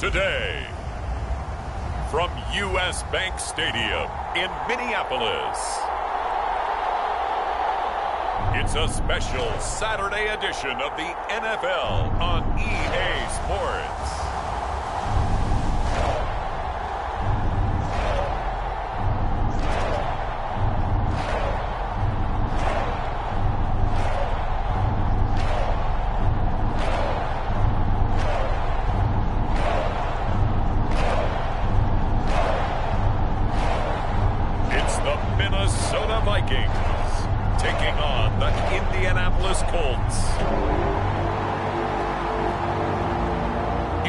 today. From U.S. Bank Stadium in Minneapolis, it's a special Saturday edition of the NFL on EA Sports. Taking on the Indianapolis Colts.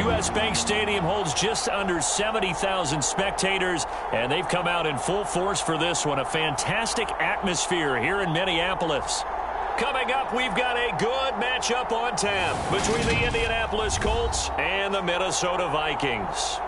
U.S. Bank Stadium holds just under 70,000 spectators, and they've come out in full force for this one. A fantastic atmosphere here in Minneapolis. Coming up, we've got a good matchup on tap between the Indianapolis Colts and the Minnesota Vikings.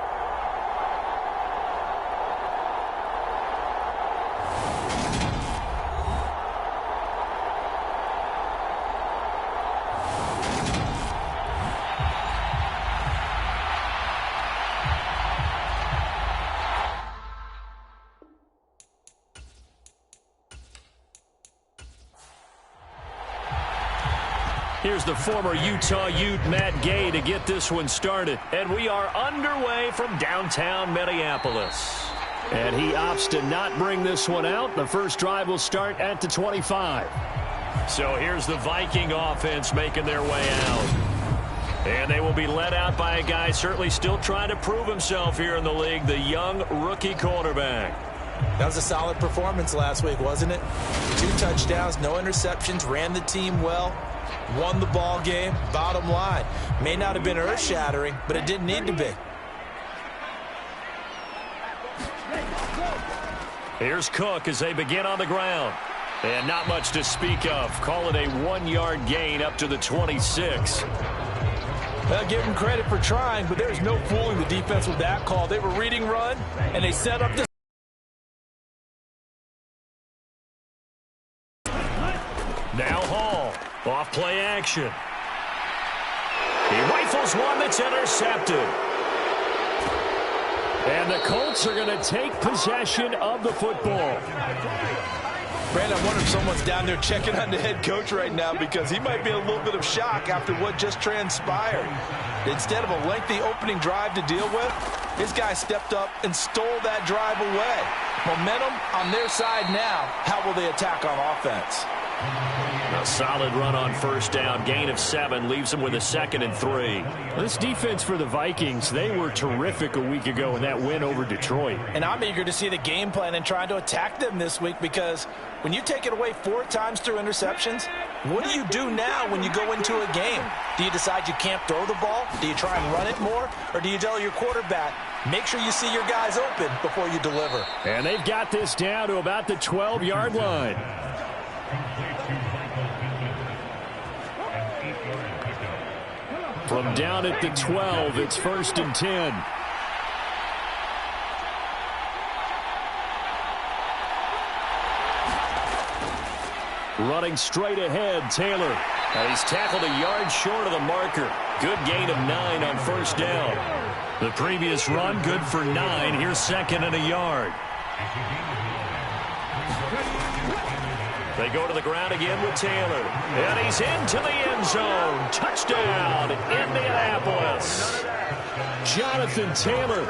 Here's the former Utah Ute, Matt Gay, to get this one started. And we are underway from downtown Minneapolis. And he opts to not bring this one out. The first drive will start at the 25. So here's the Viking offense making their way out. And they will be led out by a guy certainly still trying to prove himself here in the league, the young rookie quarterback. That was a solid performance last week, wasn't it? 2 touchdowns, no interceptions, ran the team well. Won the ball game. Bottom line, may not have been earth-shattering, but it didn't need to be. Here's Cook as they begin on the ground. And not much to speak of. Call it a 1-yard gain up to the 26. Well, give them credit for trying, but there's no fooling the defense with that call. They were reading run, and they set up the... Now Hall. Off play action. He rifles one that's intercepted. And the Colts are going to take possession of the football. Brandon, I wonder if someone's down there checking on the head coach right now because he might be in a little bit of shock after what just transpired. Instead of a lengthy opening drive to deal with, this guy stepped up and stole that drive away. Momentum on their side now. How will they attack on offense? A solid run on first down. Gain of 7 leaves them with a 2nd and 3. This defense for the Vikings, they were terrific a week ago in that win over Detroit. And I'm eager to see the game plan and trying to attack them this week because when you take it away 4 times through interceptions, what do you do now when you go into a game? Do you decide you can't throw the ball? Do you try and run it more? Or do you tell your quarterback, make sure you see your guys open before you deliver? And they've got this down to about the 12-yard line. From down at the 12, it's 1st and 10. Running straight ahead, Taylor. And he's tackled a yard short of the marker. Good gain of 9 on first down. The previous run, good for 9. Here's 2nd and a yard. They go to the ground again with Taylor. And he's into the end zone. Touchdown, Indianapolis. Jonathan Taylor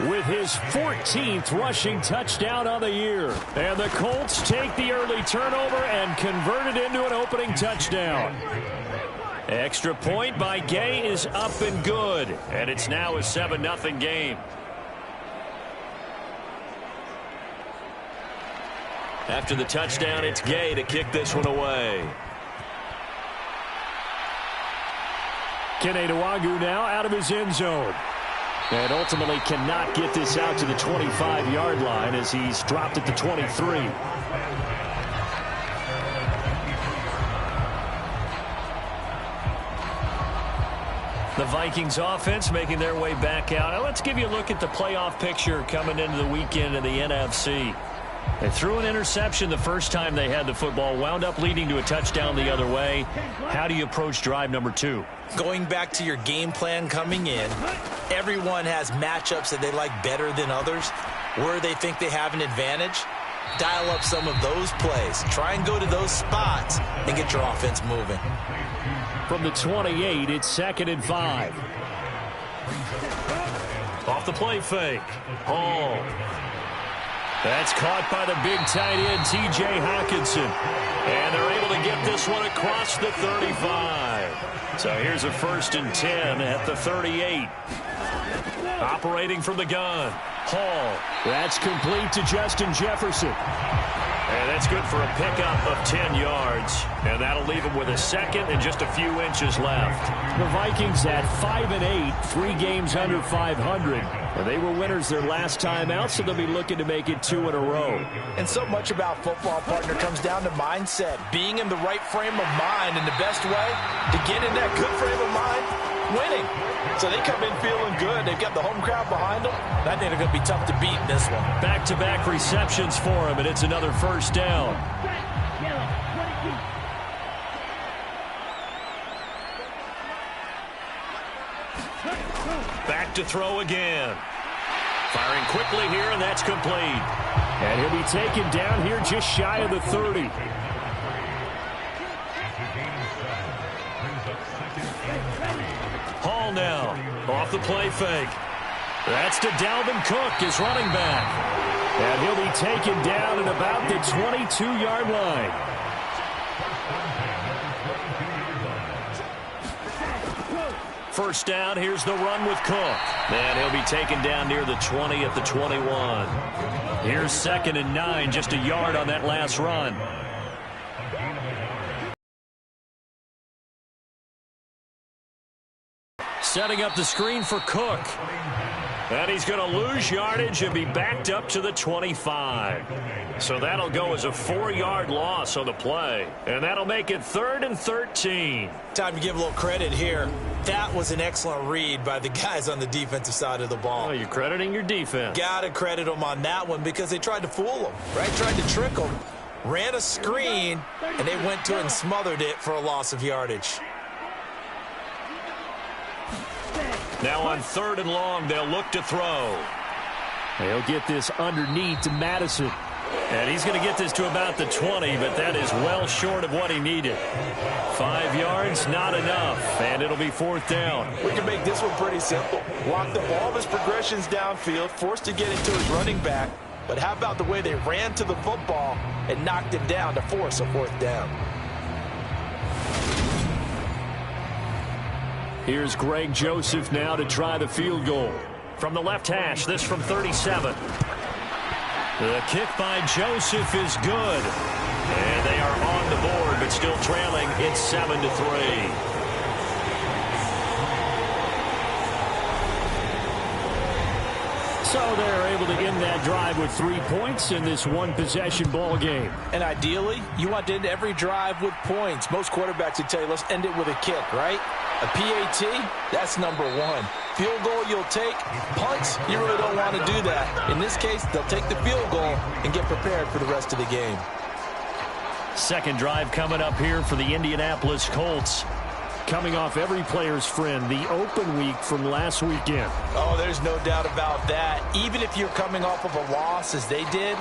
with his 14th rushing touchdown on the year. And the Colts take the early turnover and convert it into an opening touchdown. Extra point by Gay is up and good. And it's now a 7-0 game. After the touchdown, it's Gay to kick this one away. Kene Nwangwu now out of his end zone. And ultimately cannot get this out to the 25-yard line as he's dropped at the 23. The Vikings offense making their way back out. Now let's give you a look at the playoff picture coming into the weekend in the NFC. They threw an interception the first time they had the football, wound up leading to a touchdown the other way. How do you approach drive number 2? Going back to your game plan coming in, everyone has matchups that they like better than others. Where they think they have an advantage, dial up some of those plays. Try and go to those spots and get your offense moving. From the 28, it's 2nd and 5. Off the play fake. Hall. That's caught by the big tight end, T.J. Hawkinson. And they're able to get this one across the 35. So here's a 1st and 10 at the 38. Operating from the gun. Hall. That's complete to Justin Jefferson. And that's good for a pickup of 10 yards. And that'll leave him with a 2nd and just a few inches left. The Vikings at 5-8, 3 games under 500. And they were winners their last time out, so they'll be looking to make it 2 in a row. And so much about football, partner, comes down to mindset. Being in the right frame of mind, and the best way to get in that good frame of mind, winning. So they come in feeling good. They've got the home crowd behind them. I think they're going to be tough to beat in this one. Back-to-back receptions for him, and it's another 1st down. Back to throw again. Firing quickly here, and that's complete. And he'll be taken down here just shy of the 30. Hall now, off the play fake. That's to Dalvin Cook, his running back. And he'll be taken down at about the 22-yard line. First down, here's the run with Cook. And he'll be taken down near the 20 at the 21. Here's 2nd and 9, just a yard on that last run. Setting up the screen for Cook. And he's going to lose yardage and be backed up to the 25. So that'll go as a 4-yard loss on the play. And that'll make it 3rd and 13. Time to give a little credit here. That was an excellent read by the guys on the defensive side of the ball. Oh, you're crediting your defense. Got to credit them on that one because they tried to fool them, right? Tried to trick them. Ran a screen, and they went to it and smothered it for a loss of yardage. Now on 3rd and long, they'll look to throw. They'll get this underneath to Madison. And he's going to get this to about the 20, but that is well short of what he needed. 5 yards, not enough, and it'll be 4th down. We can make this one pretty simple. Locked up all of his progressions downfield, forced to get into his running back. But how about the way they ran to the football and knocked him down to force a 4th down? Here's Greg Joseph now to try the field goal. From the left hash, this from 37. The kick by Joseph is good. And they are on the board, but still trailing. It's 7-3. So they're able to end that drive with 3 points in this one-possession ball game. And ideally, you want to end every drive with points. Most quarterbacks would tell you, let's end it with a kick, right? A PAT, that's number 1. Field goal you'll take. Punts, you really don't want to do that. In this case, they'll take the field goal and get prepared for the rest of the game. Second drive coming up here for the Indianapolis Colts. Coming off every player's friend, the open week from last weekend. Oh, there's no doubt about that. Even if you're coming off of a loss as they did,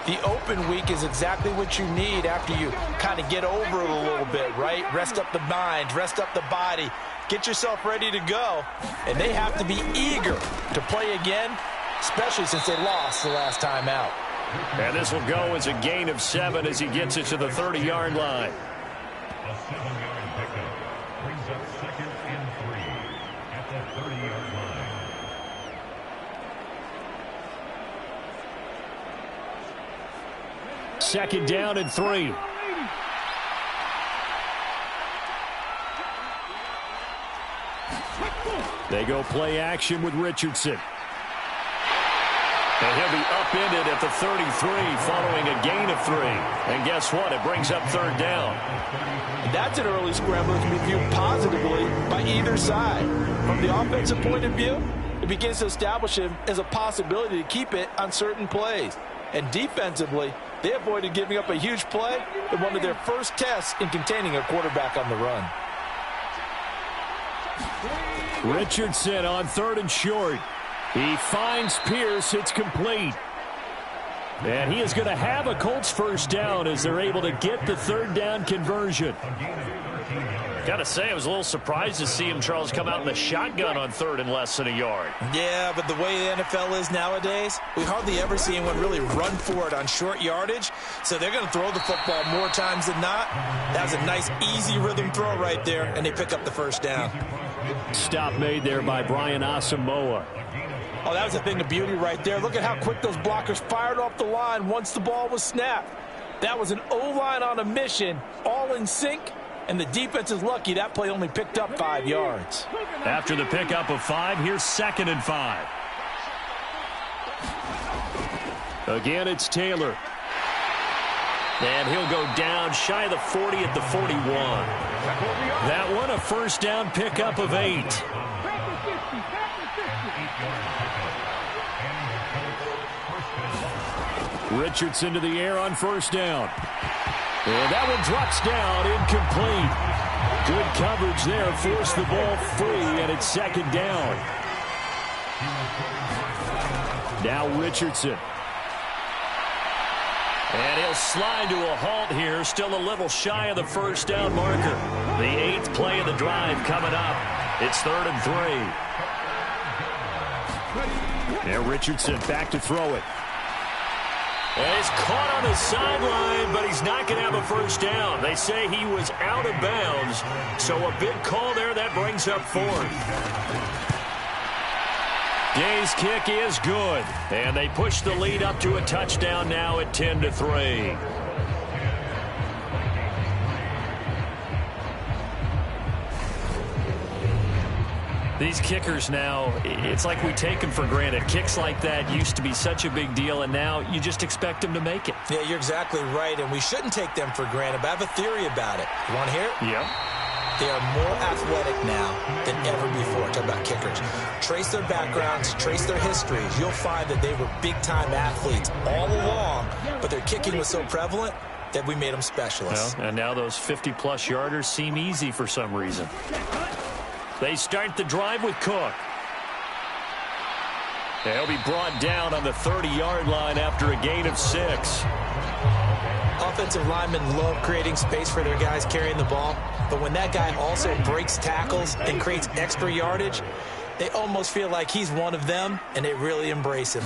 the open week is exactly what you need after you kind of get over it a little bit, right? Rest up the mind, rest up the body, get yourself ready to go. And they have to be eager to play again, especially since they lost the last time out. And this will go as a gain of 7 as he gets it to the 30-yard line. A 7-yard pickup brings up 2nd and 3 at the 30-yard line. Second down and 3. They go play action with Richardson. And he'll be upended at the 33 following a gain of 3. And guess what? It brings up 3rd down. That's an early scramble that can be viewed positively by either side. From the offensive point of view, it begins to establish him as a possibility to keep it on certain plays. And defensively, they avoided giving up a huge play in one of their first tests in containing a quarterback on the run. Richardson on 3rd and short. He finds Pierce. It's complete. And he is going to have a Colts first down as they're able to get the 3rd down conversion. Got to say, I was a little surprised to see him, Charles, come out in the shotgun on 3rd and less than a yard. Yeah, but the way the NFL is nowadays, we hardly ever see anyone really run for it on short yardage. So they're going to throw the football more times than not. That was a nice, easy rhythm throw right there, and they pick up the first down. Stop made there by Brian Asamoah. Oh, that was a thing of beauty right there. Look at how quick those blockers fired off the line once the ball was snapped. That was an O-line on a mission, all in sync, and the defense is lucky that play only picked up 5 yards. After the pickup of 5, here's 2nd and 5. Again, it's Taylor. And he'll go down shy of the 40 at the 41. That one a first down pickup of 8. Richardson to the air on first down. And that one drops down, incomplete. Good coverage there, forced the ball free, and it's 2nd down. Now Richardson. And he'll slide to a halt here, still a little shy of the first down marker. The 8th play of the drive coming up. It's 3rd and 3. And Richardson back to throw it. And he's caught on the sideline, but he's not going to have a first down. They say he was out of bounds, so a big call there that brings up 4th. Gay's kick is good, and they push the lead up to a touchdown now at 10-3. These kickers now, it's like we take them for granted. Kicks like that used to be such a big deal, and now you just expect them to make it. Yeah, you're exactly right, and we shouldn't take them for granted, but I have a theory about it. You want to hear it? Yep. They are more athletic now than ever before. Talk about kickers. Trace their backgrounds, trace their histories. You'll find that they were big-time athletes all along, but their kicking was so prevalent that we made them specialists. Well, and now those 50-plus yarders seem easy for some reason. They start the drive with Cook. He'll be brought down on the 30-yard line after a gain of 6. Offensive linemen love creating space for their guys carrying the ball, but when that guy also breaks tackles and creates extra yardage, they almost feel like he's one of them, and they really embrace him.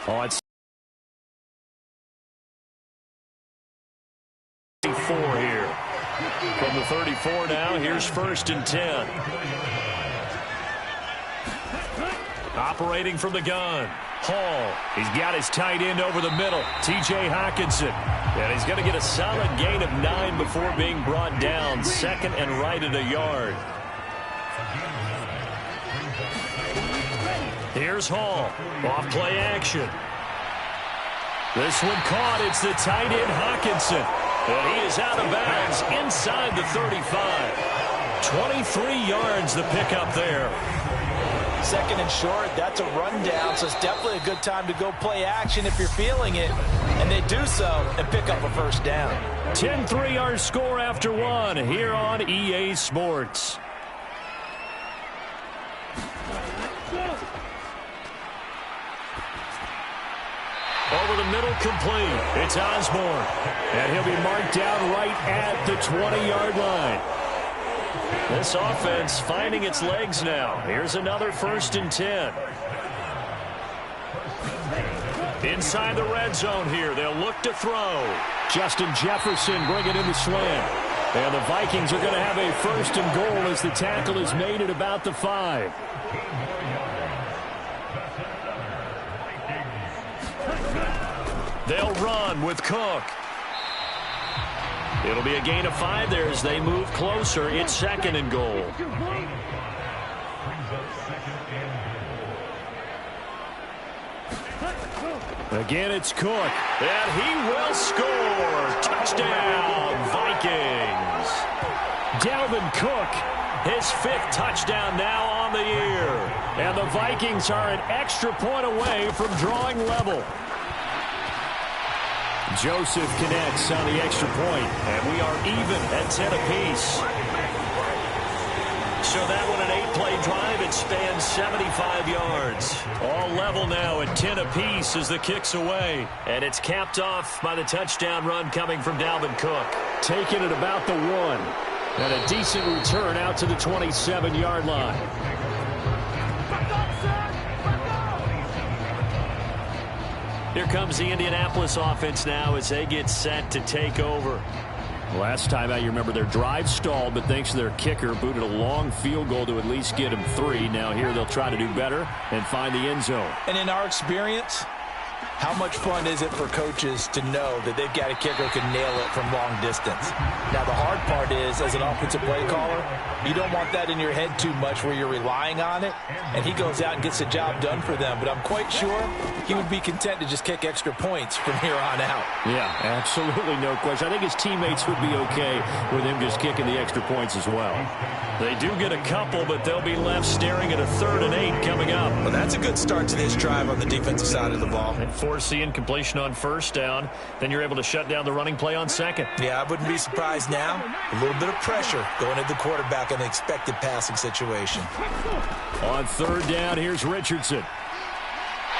Oh, it's 34 here. From the 34 now, here's 1st and 10. Operating from the gun. Hall. He's got his tight end over the middle. T.J. Hawkinson. And he's going to get a solid gain of 9 before being brought down. 2nd and right at a yard. Here's Hall. Off play action. This one caught. It's the tight end Hawkinson. And he is out of bounds inside the 35. 23 yards the pickup there. 2nd and short, that's a rundown, so it's definitely a good time to go play action if you're feeling it. And they do so and pick up a first down. 10-3 our score after 1 here on EA Sports. Over the middle, complete. It's Osborne. And he'll be marked down right at the 20-yard line. This offense finding its legs now. Here's another 1st and 10. Inside the red zone here. They'll look to throw. Justin Jefferson bringing in the slant. And the Vikings are going to have a 1st and goal as the tackle is made at about the 5. They'll run with Cook. It'll be a gain of 5 there as they move closer. It's 2nd and goal. Again, it's Cook. And he will score. Touchdown, Vikings. Dalvin Cook. His 5th touchdown now on the year. And the Vikings are an extra point away from drawing level. Joseph connects on the extra point, and we are even at 10 apiece. So that one, an 8-play drive. It spans 75 yards. All level now at 10 apiece as the kick's away. And it's capped off by the touchdown run coming from Dalvin Cook. Taking it about the 1. And a decent return out to the 27-yard line. Here comes the Indianapolis offense now as they get set to take over. Last time out, you remember their drive stalled, but thanks to their kicker, booted a long field goal to at least get them 3. Now here they'll try to do better and find the end zone. And in our experience, how much fun is it for coaches to know that they've got a kicker who can nail it from long distance? Now, the hard part is, as an offensive play caller, you don't want that in your head too much where you're relying on it, and he goes out and gets the job done for them. But I'm quite sure he would be content to just kick extra points from here on out. Yeah, absolutely no question. I think his teammates would be okay with him just kicking the extra points as well. They do get a couple, but they'll be left staring at a 3rd and 8 coming up. Well, that's a good start to this drive on the defensive side of the ball. And force the incompletion on 1st down. Then you're able to shut down the running play on 2nd. Yeah, I wouldn't be surprised now. A little bit of pressure going at the quarterback in an expected passing situation. On 3rd down, here's Richardson.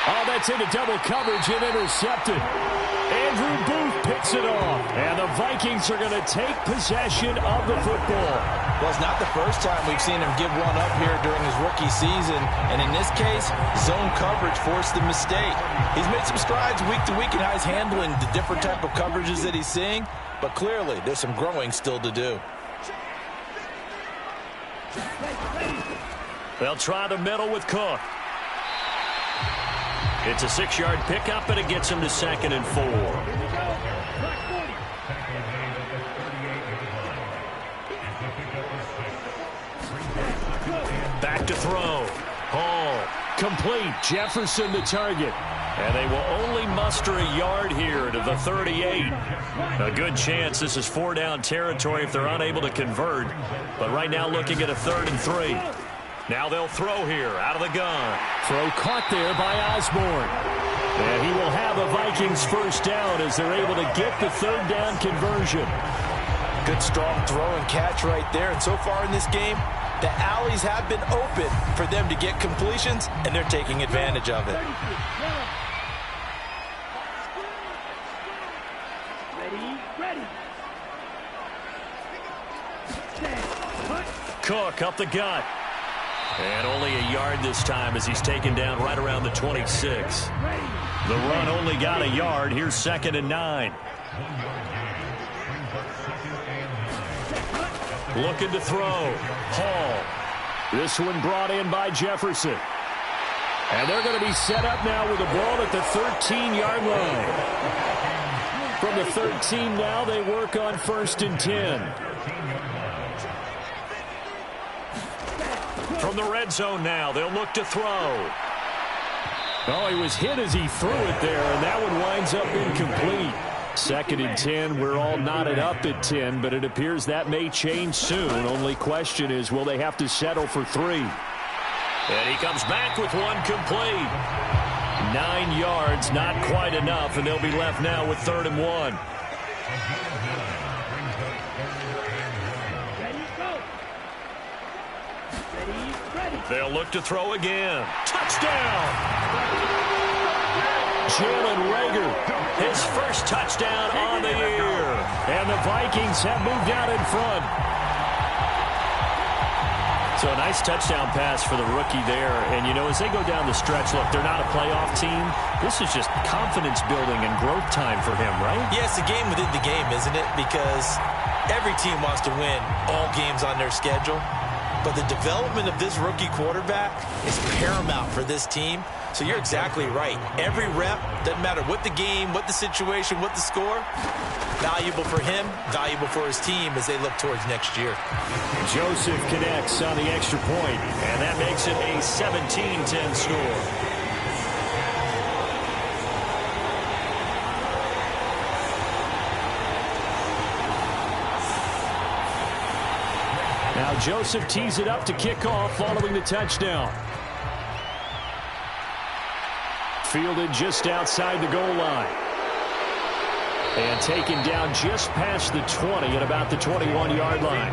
Oh, that's into double coverage and intercepted. Andrew Booth picks it off. And the Vikings are going to take possession of the football. Well, it's not the first time we've seen him give one up here during his rookie season. And in this case, zone coverage forced the mistake. He's made some strides week to week in how he's handling the different type of coverages that he's seeing. But clearly, there's some growing still to do. They'll try the middle with Cook. It's a 6-yard pickup, and it gets him to 2nd and 4. Back to throw. Hall. Complete. Jefferson the target. And they will only muster a yard here to the 38. A good chance this is 4-down territory if they're unable to convert. But right now looking at a 3rd and 3. Now they'll throw here out of the gun. Throw caught there by Osborne. And he will have a Vikings 1st down as they're able to get the 3rd down conversion. Good strong throw and catch right there. And so far in this game, the alleys have been open for them to get completions, and they're taking advantage of it. Cook up the gut. And only a yard this time as he's taken down right around the 26. The run only got a yard. Here's 2nd and 9. Looking to throw. Hall. This one brought in by Jefferson. And they're going to be set up now with the ball at the 13-yard line. From the 13 now, they work on 1st and 10. From the red zone now, they'll look to throw. Oh, he was hit as he threw it there, and that one winds up incomplete. 2nd and 10, we're all knotted up at 10, but it appears that may change soon. Only question is, will they have to settle for 3? And he comes back with one complete. 9 yards, not quite enough, and they'll be left now with 3rd and 1. They'll look to throw again. Touchdown! Jalen Reagor, his first touchdown on the year. And the Vikings have moved out in front. So a nice touchdown pass for the rookie there. And, you know, as they go down the stretch, look, they're not a playoff team. This is just confidence building and growth time for him, right? Yeah, it's a game within the game, isn't it? Because every team wants to win all games on their schedule. But the development of this rookie quarterback is paramount for this team. So you're exactly right. Every rep, doesn't matter what the game, what the situation, what the score, valuable for him, valuable for his team as they look towards next year. Joseph connects on the extra point, and that makes it a 17-10 score. Now Joseph tees it up to kick off following the touchdown. Fielded just outside the goal line. And taken down just past the 20 at about the 21-yard line.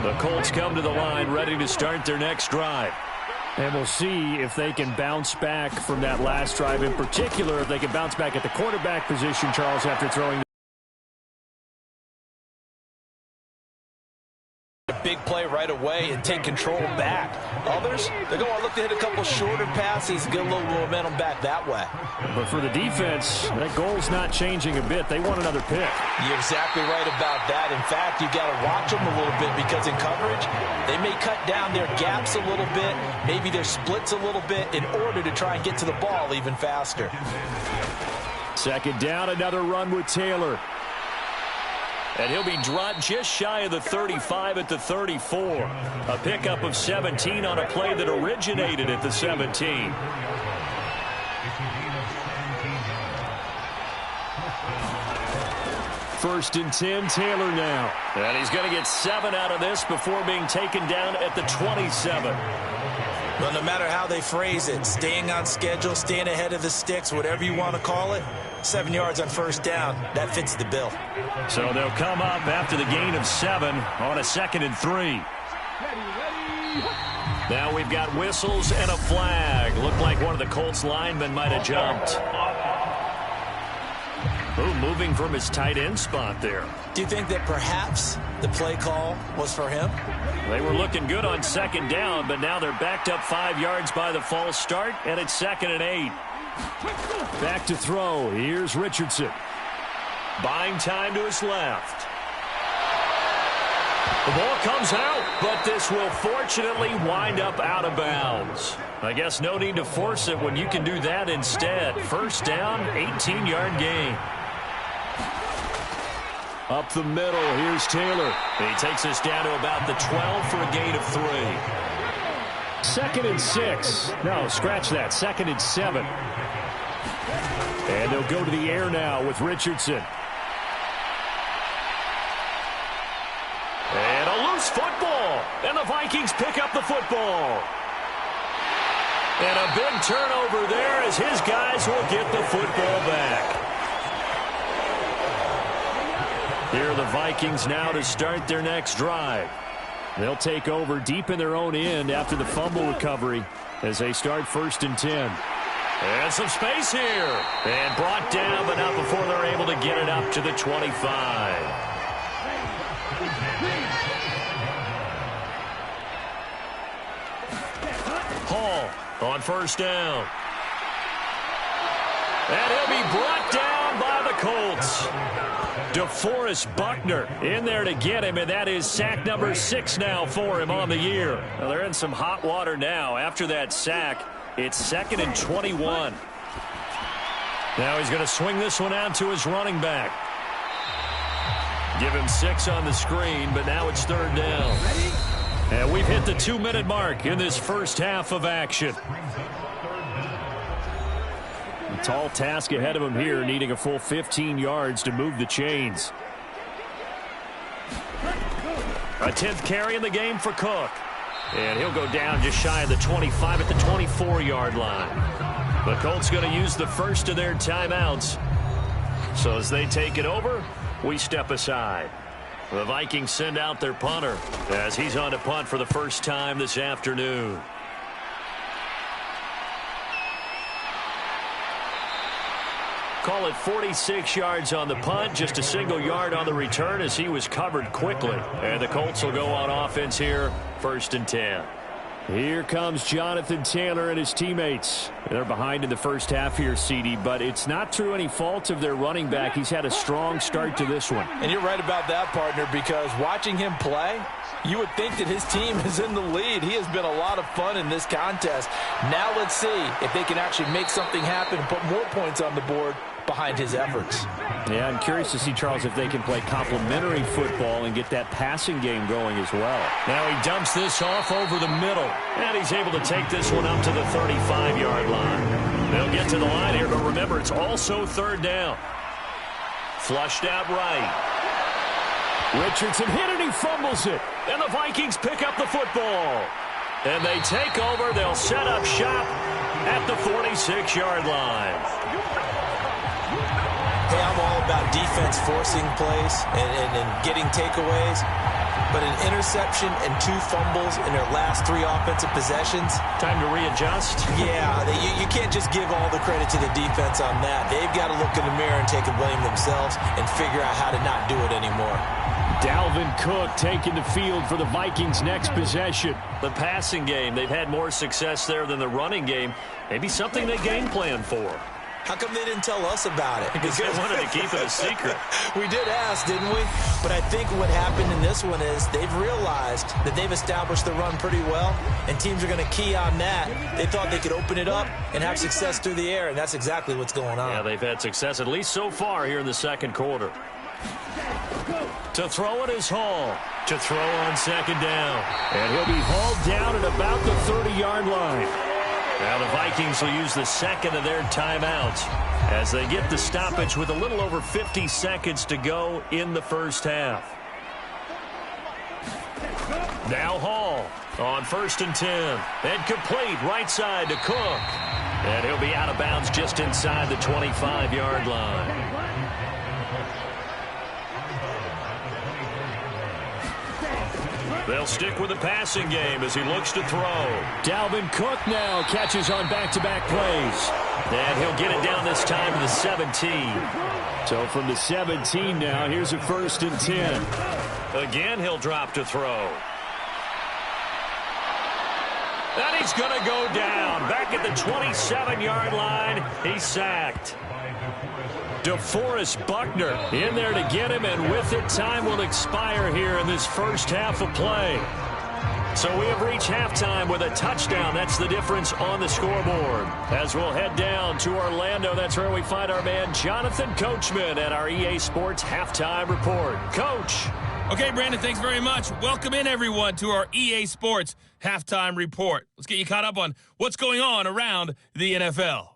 The Colts come to the line ready to start their next drive. And we'll see if they can bounce back from that last drive. In particular, if they can bounce back at the quarterback position, Charles, after throwing a big play right away and take control back. Others, they're going to look to hit a couple shorter passes, get a little momentum back that way. But for the defense, that goal's not changing a bit. They want another pick. You're exactly right about that. In fact, you got to watch them a little bit because in coverage, they may cut down their gaps a little bit, maybe their splits a little bit in order to try and get to the ball even faster. Second down, another run with Taylor. And he'll be dropped just shy of the 35 at the 34. A pickup of 17 on a play that originated at the 17. First and 10, Taylor now. And he's going to get 7 out of this before being taken down at the 27. Well, no matter how they phrase it, staying on schedule, staying ahead of the sticks, whatever you want to call it, 7 yards on first down, that fits the bill. So they'll come up after the gain of 7 on a 2nd and 3. Now we've got whistles and a flag. Looked like one of the Colts linemen might have jumped. Ooh, moving from his tight end spot there. Do you think that perhaps the play call was for him? They were looking good on 2nd down, but now they're backed up 5 yards by the false start, and it's 2nd and 8. Back to throw. Here's Richardson. Buying time to his left. The ball comes out, but this will fortunately wind up out of bounds. I guess no need to force it when you can do that instead. First down, 18-yard gain. Up the middle, here's Taylor. He takes us down to about the 12 for a gain of 3. 2nd and 6. No, scratch that. 2nd and 7. And they'll go to the air now with Richardson. And a loose football. And the Vikings pick up the football. And a big turnover there as his guys will get the football back. Here are the Vikings now to start their next drive. They'll take over deep in their own end after the fumble recovery as they start 1st and 10. And some space here. And brought down, but not before they're able to get it up to the 25. Hall on 1st down. And he'll be brought down by the Colts. DeForest Buckner in there to get him, and that is sack number 6 now for him on the year. Well, they're in some hot water now. After that sack, it's 2nd and 21. Now he's going to swing this one out to his running back. Give him 6 on the screen, but now it's 3rd down. And we've hit the 2-minute mark in this first half of action. A tall task ahead of him here, needing a full 15 yards to move the chains. A 10th carry in the game for Cook. And he'll go down just shy of the 25 at the 24-yard line. The Colts going to use the first of their timeouts. So as they take it over, we step aside. The Vikings send out their punter as he's on to punt for the first time this afternoon. Call it 46 yards on the punt, just a single yard on the return as he was covered quickly. And the Colts will go on offense here, 1st and 10. Here comes Jonathan Taylor and his teammates. They're behind in the first half here, CD, but it's not through any fault of their running back. He's had a strong start to this one. And you're right about that, partner, because watching him play, you would think that his team is in the lead. He has been a lot of fun in this contest. Now let's see if they can actually make something happen and put more points on the board behind his efforts. Yeah, I'm curious to see, Charles, if they can play complementary football and get that passing game going as well. Now he dumps this off over the middle, and he's able to take this one up to the 35-yard line. They'll get to the line here, but remember, it's also 3rd down. Flushed out right. Richardson hit it, he fumbles it, and the Vikings pick up the football. And they take over. They'll set up shop at the 46-yard line. Hey, I'm all about defense forcing plays and getting takeaways. But an interception and 2 fumbles in their last 3 offensive possessions. Time to readjust? Yeah, you can't just give all the credit to the defense on that. They've got to look in the mirror and take a blame themselves and figure out how to not do it anymore. Dalvin Cook taking the field for the Vikings' next possession. The passing game, they've had more success there than the running game. Maybe something they game plan for. How come they didn't tell us about it? Because they wanted to keep it a secret. We did ask, didn't we? But I think what happened in this one is they've realized that they've established the run pretty well, and teams are going to key on that. They thought they could open it up and have success through the air, and that's exactly what's going on. Yeah, they've had success, at least so far here in the second quarter. To throw it is Hall. To throw on second down. And he'll be hauled down at about the 30-yard line. Now the Vikings will use the second of their timeouts as they get the stoppage with a little over 50 seconds to go in the first half. Now Hall on 1st and 10. And complete right side to Cook. And he'll be out of bounds just inside the 25-yard line. They'll stick with the passing game as he looks to throw. Dalvin Cook now catches on back-to-back plays. And he'll get it down this time to the 17. So from the 17 now, here's a 1st and 10. Again, he'll drop to throw. And he's going to go down. Back at the 27-yard line, he's sacked. DeForest Buckner in there to get him, and with it, time will expire here in this first half of play. So we have reached halftime with a touchdown. That's the difference on the scoreboard. As we'll head down to Orlando, that's where we find our man Jonathan Coachman at our EA Sports Halftime Report. Coach. Okay, Brandon, thanks very much. Welcome in, everyone, to our EA Sports Halftime Report. Let's get you caught up on what's going on around the NFL.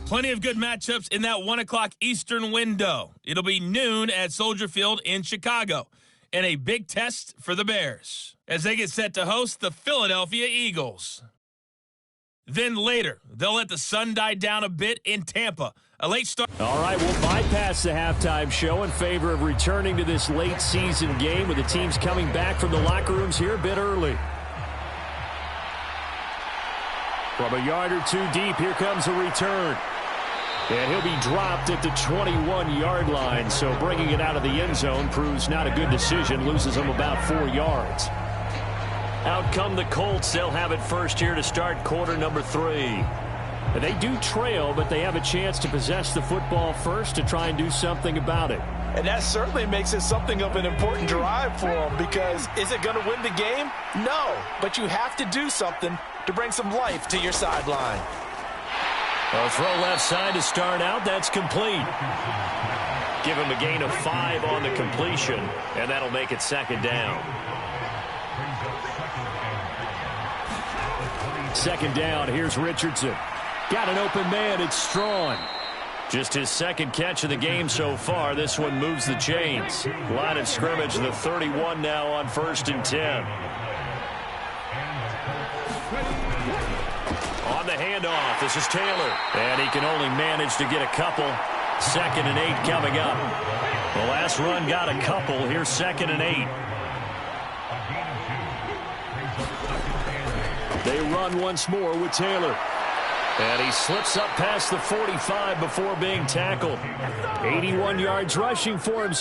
Plenty of good matchups in that 1 o'clock Eastern window. It'll be noon at Soldier Field in Chicago, and a big test for the Bears as they get set to host the Philadelphia Eagles. Then later, they'll let the sun die down a bit in Tampa. A late start. All right, we'll bypass the halftime show in favor of returning to this late season game with the teams coming back from the locker rooms here a bit early. From a yard or 2 deep, here comes a return. And he'll be dropped at the 21-yard line, so bringing it out of the end zone proves not a good decision, loses him about 4 yards. Out come the Colts. They'll have it first here to start quarter number 3. And they do trail, but they have a chance to possess the football first to try and do something about it. And that certainly makes it something of an important drive for them, because is it going to win the game? No, but you have to do something to bring some life to your sideline. A throw left side to start out. That's complete. Give him a gain of 5 on the completion, and that'll make it second down. Second down, here's Richardson. Got an open man, it's Strawn. Just his second catch of the game so far. This one moves the chains. Line of scrimmage, the 31 now on 1st and 10. On the handoff, this is Taylor. And he can only manage to get a couple. 2nd and 8 coming up. The last run got a couple. Here's 2nd and 8. They run once more with Taylor. And he slips up past the 45 before being tackled. 81 yards rushing for him.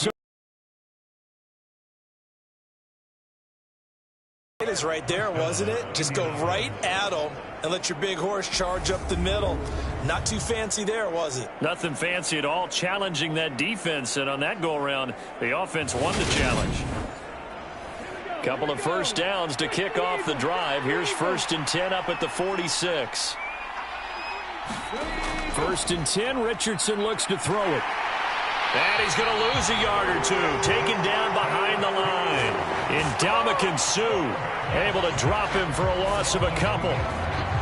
It is right there, wasn't it? Just go right at them and let your big horse charge up the middle. Not too fancy there, was it? Nothing fancy at all, challenging that defense. And on that go-around, the offense won the challenge. Couple of first downs to kick off the drive. Here's 1st and 10 up at the 46. 1st and 10, Richardson looks to throw it. And he's going to lose a yard or 2. Taken down behind the line. Ndamukong Suh able to drop him for a loss of a couple.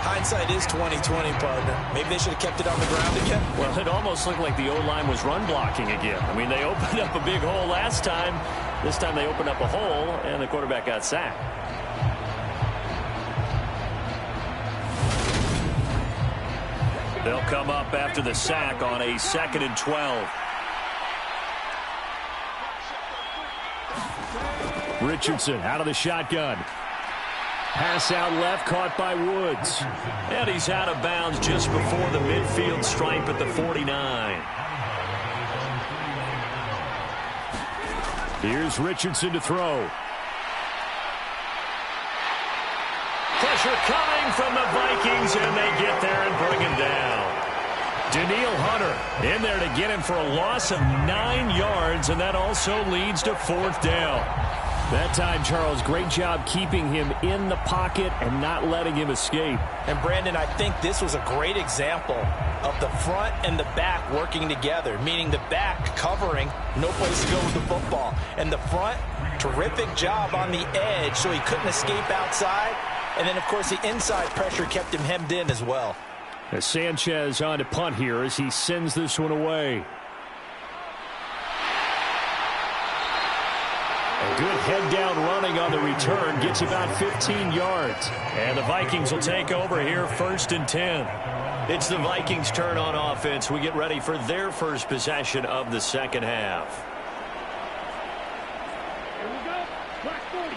Hindsight is 20/20, partner. Maybe they should have kept it on the ground again. Well, it almost looked like the O-line was run blocking again. I mean, they opened up a big hole last time. This time they opened up a hole, and the quarterback got sacked. They'll come up after the sack on a 2nd and 12. Richardson out of the shotgun. Pass out left, caught by Woods. And he's out of bounds just before the midfield stripe at the 49. Here's Richardson to throw. Pressure coming from the Vikings, and they get there and bring him down. Daniil Hunter in there to get him for a loss of 9 yards, and that also leads to 4th down. That time, Charles, great job keeping him in the pocket and not letting him escape. And, Brandon, I think this was a great example of the front and the back working together, meaning the back covering, no place to go with the football. And the front, terrific job on the edge so he couldn't escape outside. And then, of course, the inside pressure kept him hemmed in as well. As Sanchez on to punt here as he sends this one away. A good head-down running on the return gets about 15 yards. And the Vikings will take over here 1st and 10. It's the Vikings' turn on offense. We get ready for their first possession of the 2nd half. Here we go. Black 40.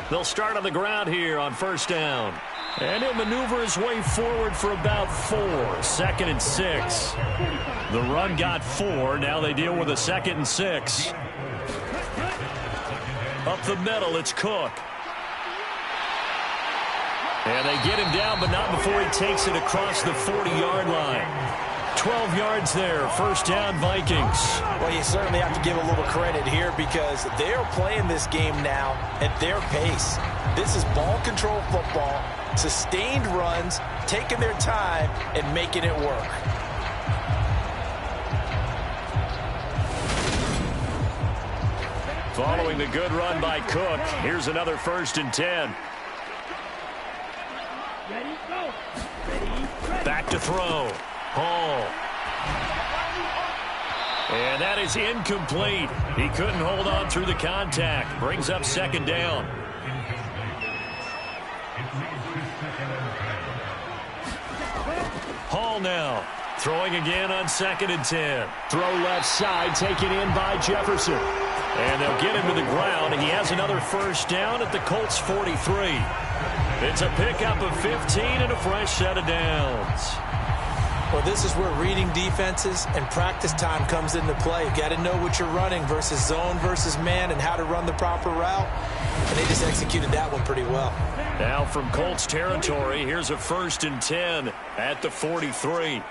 They'll start on the ground here on 1st down. And he'll maneuver his way forward for about 4. 2nd and 6. The run got 4. Now they deal with a 2nd and 6. Up the middle, it's Cook. And they get him down, but not before he takes it across the 40-yard line. 12 yards there, 1st down Vikings. Well, you certainly have to give a little credit here because they're playing this game now at their pace. This is ball control football, sustained runs, taking their time and making it work. Following the good run by Cook, here's another 1st and 10. Ready, go. Ready. Back to throw. Hall. And that is incomplete. He couldn't hold on through the contact. Brings up 2nd down. Hall now. Throwing again on 2nd and 10. Throw left side, taken in by Jefferson. And they'll get him to the ground. He has another 1st down at the Colts 43. It's a pickup of 15 and a fresh set of downs. Well, this is where reading defenses and practice time comes into play. You got to know what you're running versus zone versus man and how to run the proper route. And they just executed that one pretty well. Now from Colts territory, here's a 1st and 10 at the 43.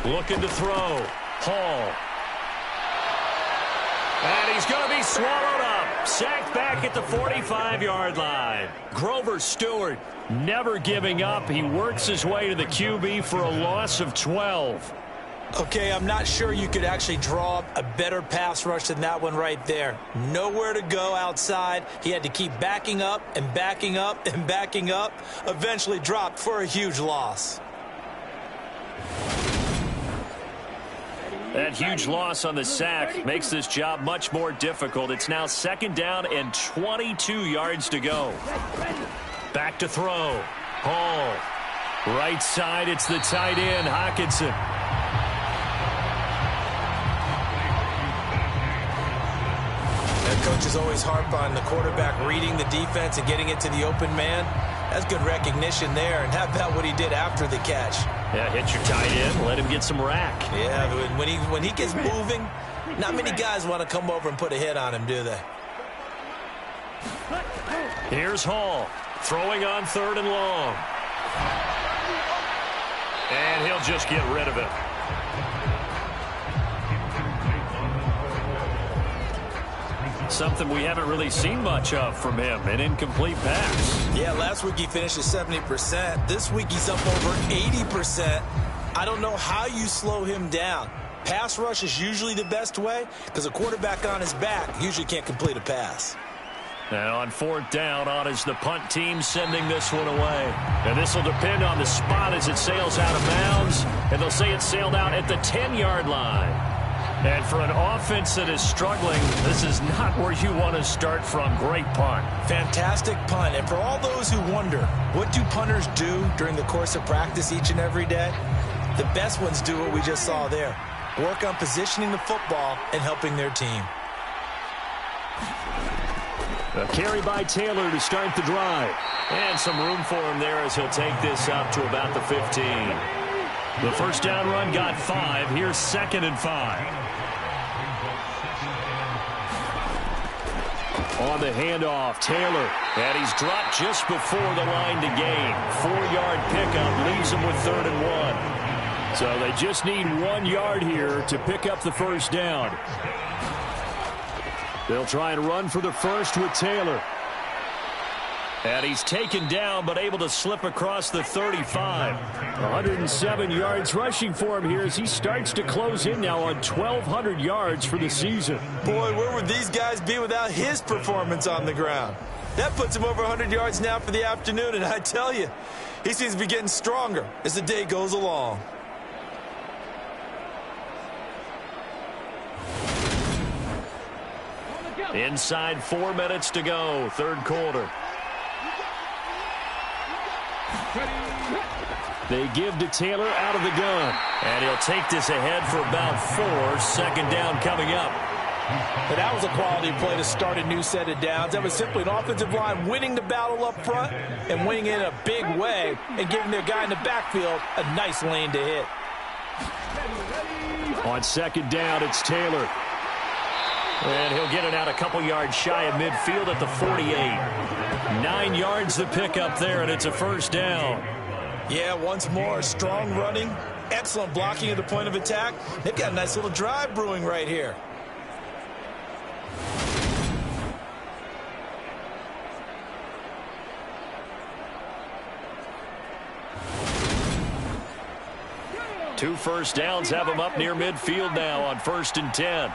Looking to throw. Hall. And he's going to be swallowed up. Sacked back at the 45-yard line. Grover Stewart never giving up. He works his way to the QB for a loss of 12. Okay, I'm not sure you could actually draw up a better pass rush than that one right there. Nowhere to go outside. He had to keep backing up and backing up and backing up. Eventually dropped for a huge loss. That huge loss on the sack makes this job much more difficult. It's now 2nd down and 22 yards to go. Back to throw. Hall. Right side, it's the tight end, Hockenson. Their coaches always harp on the quarterback reading the defense and getting it to the open man. That's good recognition there. And how about what he did after the catch? Yeah, hit your tight end, let him get some rack. Yeah, when he gets moving, not many guys want to come over and put a hit on him, do they? Here's Hall, throwing on 3rd and long. And he'll just get rid of it. Something we haven't really seen much of from him, an incomplete pass. Yeah, last week he finished at 70%. This week he's up over 80%. I don't know how you slow him down. Pass rush is usually the best way because a quarterback on his back usually can't complete a pass. Now on 4th down, on is the punt team sending this one away. And this will depend on the spot as it sails out of bounds. And they'll say it sailed out at the 10-yard line. And for an offense that is struggling, this is not where you want to start from. Great punt. Fantastic punt. And for all those who wonder, what do punters do during the course of practice each and every day? The best ones do what we just saw there. Work on positioning the football and helping their team. A carry by Taylor to start the drive. And some room for him there as he'll take this up to about the 15. The first down run got 5. Here's 2nd and 5. On the handoff, Taylor. And he's dropped just before the line to gain. 4-yard pickup leaves him with 3rd and 1. So they just need 1 yard here to pick up the first down. They'll try and run for the first with Taylor. And he's taken down, but able to slip across the 35. 107 yards rushing for him here as he starts to close in now on 1,200 yards for the season. Boy, where would these guys be without his performance on the ground? That puts him over 100 yards now for the afternoon, and I tell you, he seems to be getting stronger as the day goes along. Inside 4 minutes to go, 3rd quarter. They give to Taylor out of the gun. And he'll take this ahead for about 4. 2nd down coming up. But that was a quality play to start a new set of downs. That was simply an offensive line winning the battle up front and winning it in a big way and giving their guy in the backfield a nice lane to hit. On 2nd down, it's Taylor. And he'll get it out a couple yards shy of midfield at the 48. 9 yards to pick up there, and it's a first down. Yeah, once more, strong running, excellent blocking at the point of attack. They've got a nice little drive brewing right here. Two first downs have him up near midfield now on 1st and 10.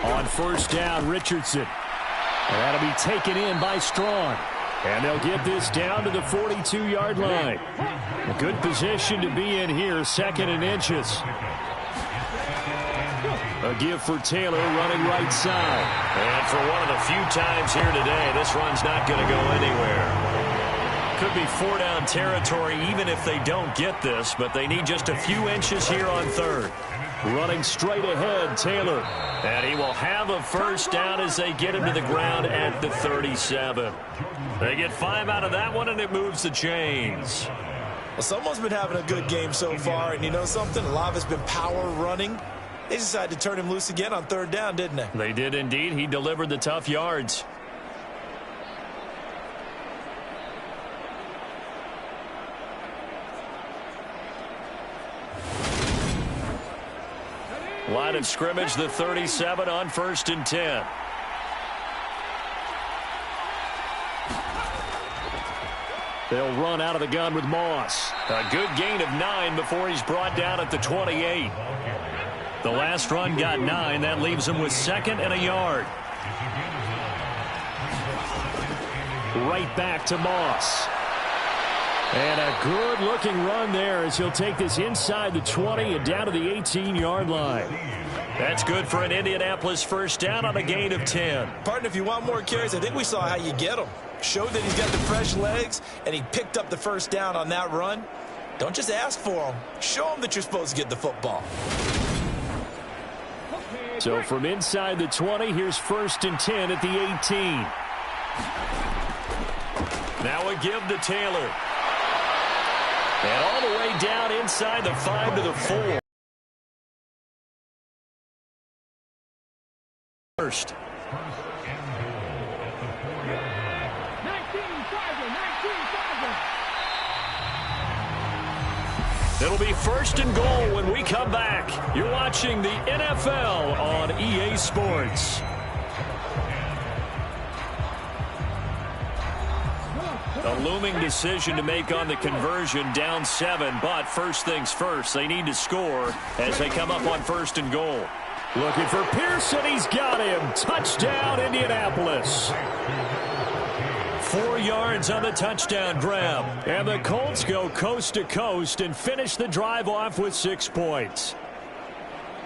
On 1st down, Richardson. That'll be taken in by Strong. And they'll get this down to the 42-yard line. A good position to be in here, 2nd and inches. A give for Taylor running right side. And for one of the few times here today, this run's not going to go anywhere. Could be 4-down territory even if they don't get this, but they need just a few inches here on 3rd. Running straight ahead, Taylor. And he will have a first down as they get him to the ground at the 37. They get 5 out of that one, and it moves the chains. Well, someone's been having a good game so far, and you know something? A lot of it's been power running. They decided to turn him loose again on 3rd down, didn't they? They did indeed. He delivered the tough yards. Line of scrimmage, the 37 on 1st and 10. They'll run out of the gun with Moss. A good gain of 9 before he's brought down at the 28. The last run got 9. That leaves him with 2nd and a yard. Right back to Moss. And a good-looking run there as he'll take this inside the 20 and down to the 18-yard line. That's good for an Indianapolis first down on a gain of 10. Partner, if you want more carries, I think we saw how you get them. Showed that he's got the fresh legs, and he picked up the first down on that run. Don't just ask for them. Show them that you're supposed to get the football. So from inside the 20, here's 1st and 10 at the 18. Now a give to Taylor. And all the way down inside the 5 to the 4. First. 19-5. It'll be 1st and goal when we come back. You're watching the NFL on EA Sports. A looming decision to make on the conversion, down 7, but first things first, they need to score as they come up on 1st and goal. Looking for Pearson, he's got him. Touchdown, Indianapolis. 4 yards yards on the touchdown grab. And the Colts go coast to coast and finish the drive off with 6 points.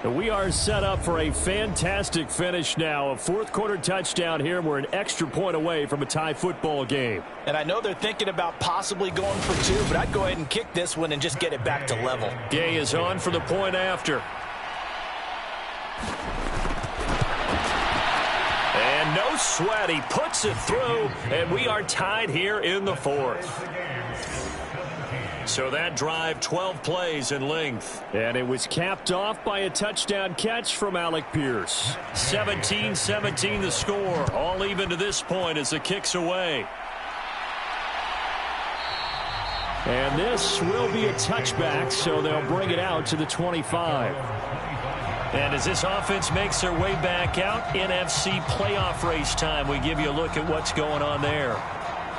We are set up for a fantastic finish now. A fourth-quarter touchdown here. We're an extra point away from a tie football game. And I know they're thinking about possibly going for 2, but I'd go ahead and kick this one and just get it back to level. Gay is on for the point after. And no sweat. He puts it through, and we are tied here in the fourth. So that drive, 12 plays in length. And it was capped off by a touchdown catch from Alec Pierce. 17-17 the score. All even to this point as the kick's away. And this will be a touchback, so they'll bring it out to the 25. And as this offense makes their way back out, NFC playoff race time, we give you a look at what's going on there.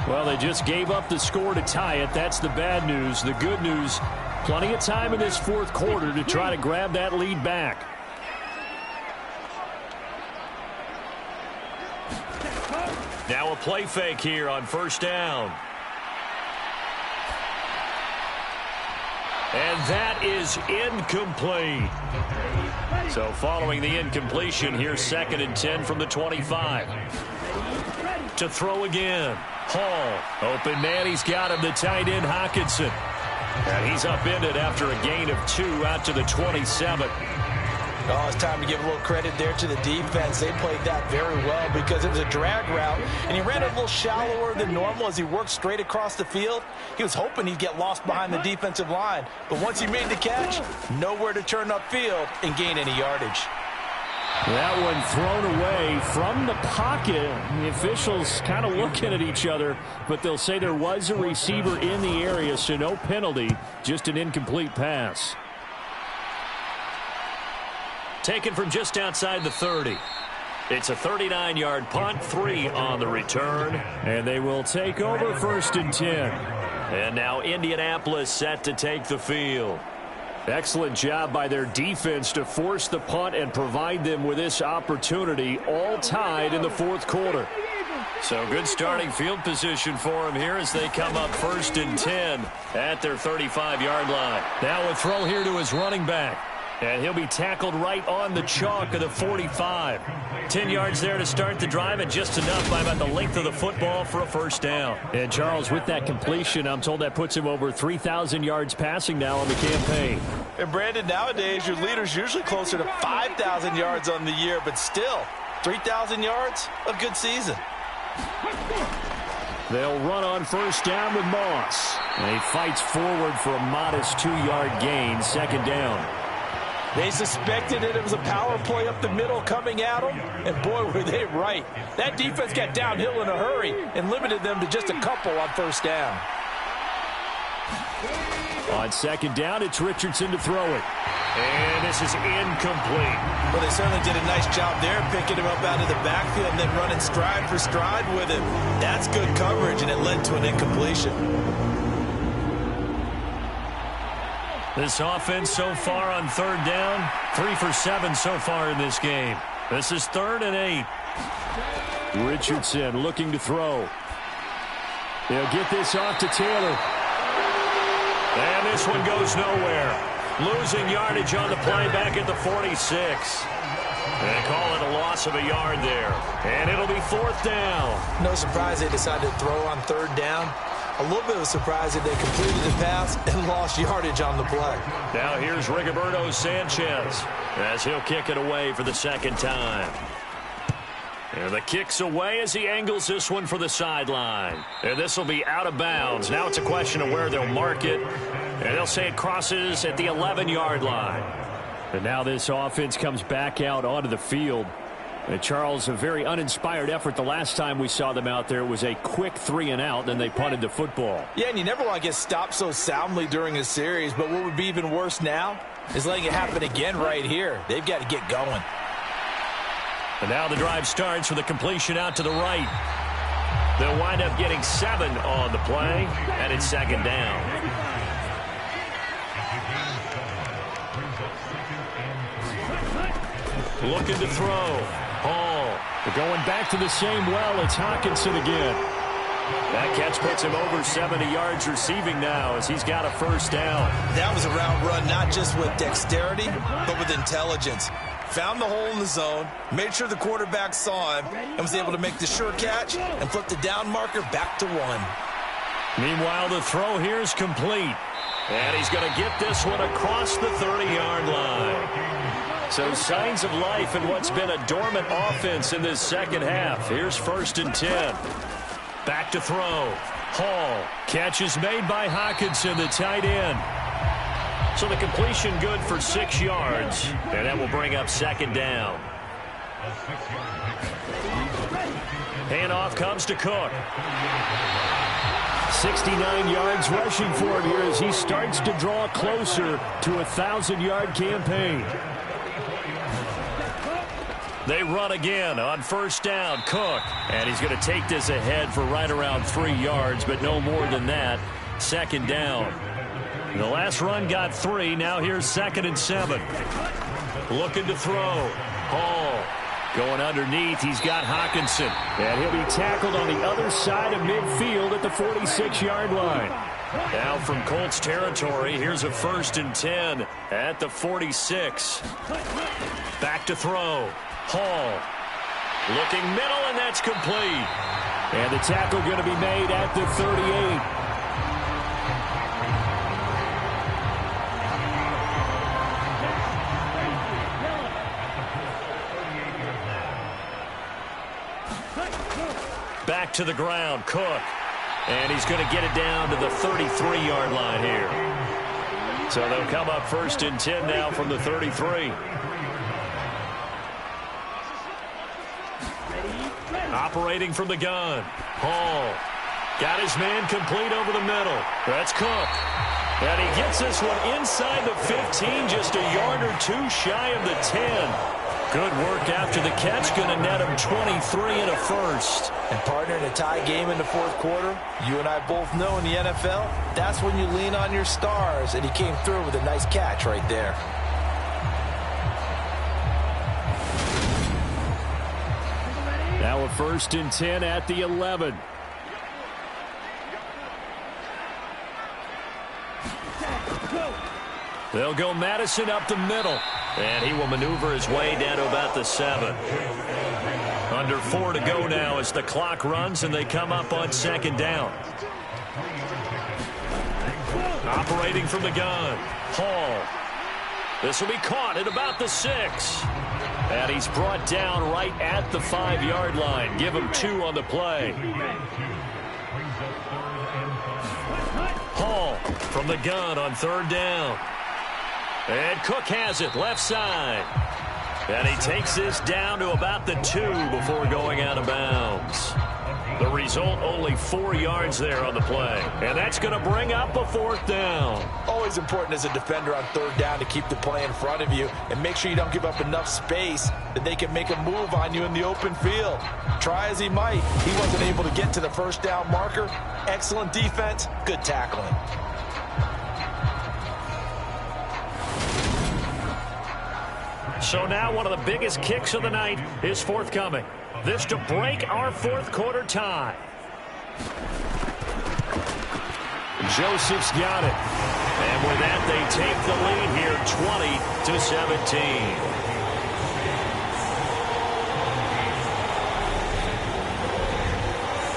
Well, they just gave up the score to tie it. That's the bad news. The good news, plenty of time in this fourth quarter to try to grab that lead back. Now a play fake here on first down. And that is incomplete. So following the incompletion, here's 2nd and 10 from the 25. To throw again. Hall, open man, he's got him, the tight end Hockenson. And he's upended after a gain of 2 out to the 27. Oh, it's time to give a little credit there to the defense. They played that very well because it was a drag route, and he ran it a little shallower than normal as he worked straight across the field. He was hoping he'd get lost behind the defensive line, but once he made the catch, nowhere to turn upfield and gain any yardage. That one thrown away from the pocket. The officials kind of looking at each other, but they'll say there was a receiver in the area, so no penalty, just an incomplete pass. Taken from just outside the 30. It's a 39-yard punt, 3 on the return, and they will take over 1st and 10. And now Indianapolis set to take the field. Excellent job by their defense to force the punt and provide them with this opportunity, all tied in the fourth quarter. So good starting field position for them here as they come up 1st and 10 at their 35-yard line. Now a throw here to his running back. And he'll be tackled right on the chalk of the 45. 10 yards there to start the drive, and just enough by about the length of the football for a first down. And, Charles, with that completion, I'm told that puts him over 3,000 yards passing now on the campaign. And, Brandon, nowadays your leader's usually closer to 5,000 yards on the year, but still, 3,000 yards, a good season. They'll run on first down with Moss. And he fights forward for a modest 2-yard gain, 2nd down. They suspected it was a power play up the middle coming at them, and boy, were they right. That defense got downhill in a hurry and limited them to just a couple on first down. On 2nd down, it's Richardson to throw it. And this is incomplete. Well, they certainly did a nice job there, picking him up out of the backfield and then running stride for stride with him. That's good coverage, and it led to an incompletion. This offense so far on 3rd down, 3 for 7 so far in this game. This is 3rd and 8. Richardson looking to throw. They'll get this off to Taylor. And this one goes nowhere. Losing yardage on the play back at the 46. They call it a loss of a yard there. And it'll be 4th down. No surprise they decided to throw on 3rd down. A little bit of a surprise that they completed the pass and lost yardage on the play. Now here's Rigoberto Sanchez as he'll kick it away for the 2nd time. And the kick's away as he angles this one for the sideline. And this will be out of bounds. Now it's a question of where they'll mark it. And they'll say it crosses at the 11-yard line. And now this offense comes back out onto the field. And Charles, a very uninspired effort the last time we saw them out there. It was a quick 3-and-out, then they punted the football. Yeah, and you never want to get stopped so soundly during a series, but what would be even worse now is letting it happen again right here. They've got to get going. And now the drive starts with a completion out to the right. They'll wind up getting 7 on the play, and it's 2nd down. Looking to throw. Hall. They're going back to the same well. It's Hockenson again. That catch puts him over 70 yards receiving now as he's got a first down. That was a route run, not just with dexterity, but with intelligence. Found the hole in the zone, made sure the quarterback saw him, and was able to make the sure catch and flip the down marker back to 1. Meanwhile, the throw here is complete. And he's going to get this one across the 30-yard line. So signs of life in what's been a dormant offense in this second half. Here's 1st and 10. Back to throw. Hall. Catch is made by Hawkinson, the tight end. So the completion good for 6 yards. And that will bring up 2nd down. Handoff comes to Cook. 69 yards rushing for him here as he starts to draw closer to a 1,000-yard campaign. They run again on 1st down. Cook. And he's going to take this ahead for right around 3 yards, but no more than that. 2nd down. The last run got 3. Now here's 2nd and 7. Looking to throw. Hall. Going underneath, he's got Hawkinson. And he'll be tackled on the other side of midfield at the 46-yard line. Now from Colts territory, here's a 1st and 10 at the 46. Back to throw. Hall. Looking middle, and that's complete. And the tackle going to be made at the 38. Back to the ground, Cook. And he's going to get it down to the 33-yard line here. So they'll come up 1st and 10 now from the 33. Operating from the gun. Hall. Got his man complete over the middle. That's Cook. And he gets this one inside the 15, just a yard or 2 shy of the 10. Good work after the catch. Going to net him 23 and a first. And partner, in a tie game in the 4th quarter, you and I both know in the NFL, that's when you lean on your stars. And he came through with a nice catch right there. Now a 1st and 10 at the 11. They'll go Madison up the middle. And he will maneuver his way down to about the 7. Under 4 to go now as the clock runs and they come up on 2nd down. Operating from the gun. Hall. This will be caught at about the 6. And he's brought down right at the 5-yard line. Give him 2 on the play. Hall from the gun on 3rd down. And Cook has it, left side. And he takes this down to about the 2 before going out of bounds. The result, only 4 yards there on the play. And that's going to bring up a 4th down. Always important as a defender on 3rd down to keep the play in front of you and make sure you don't give up enough space that they can make a move on you in the open field. Try as he might, he wasn't able to get to the 1st down marker. Excellent defense, good tackling. So now one of the biggest kicks of the night is forthcoming. This to break our 4th quarter tie. Joseph's got it. And with that, they take the lead here 20-17.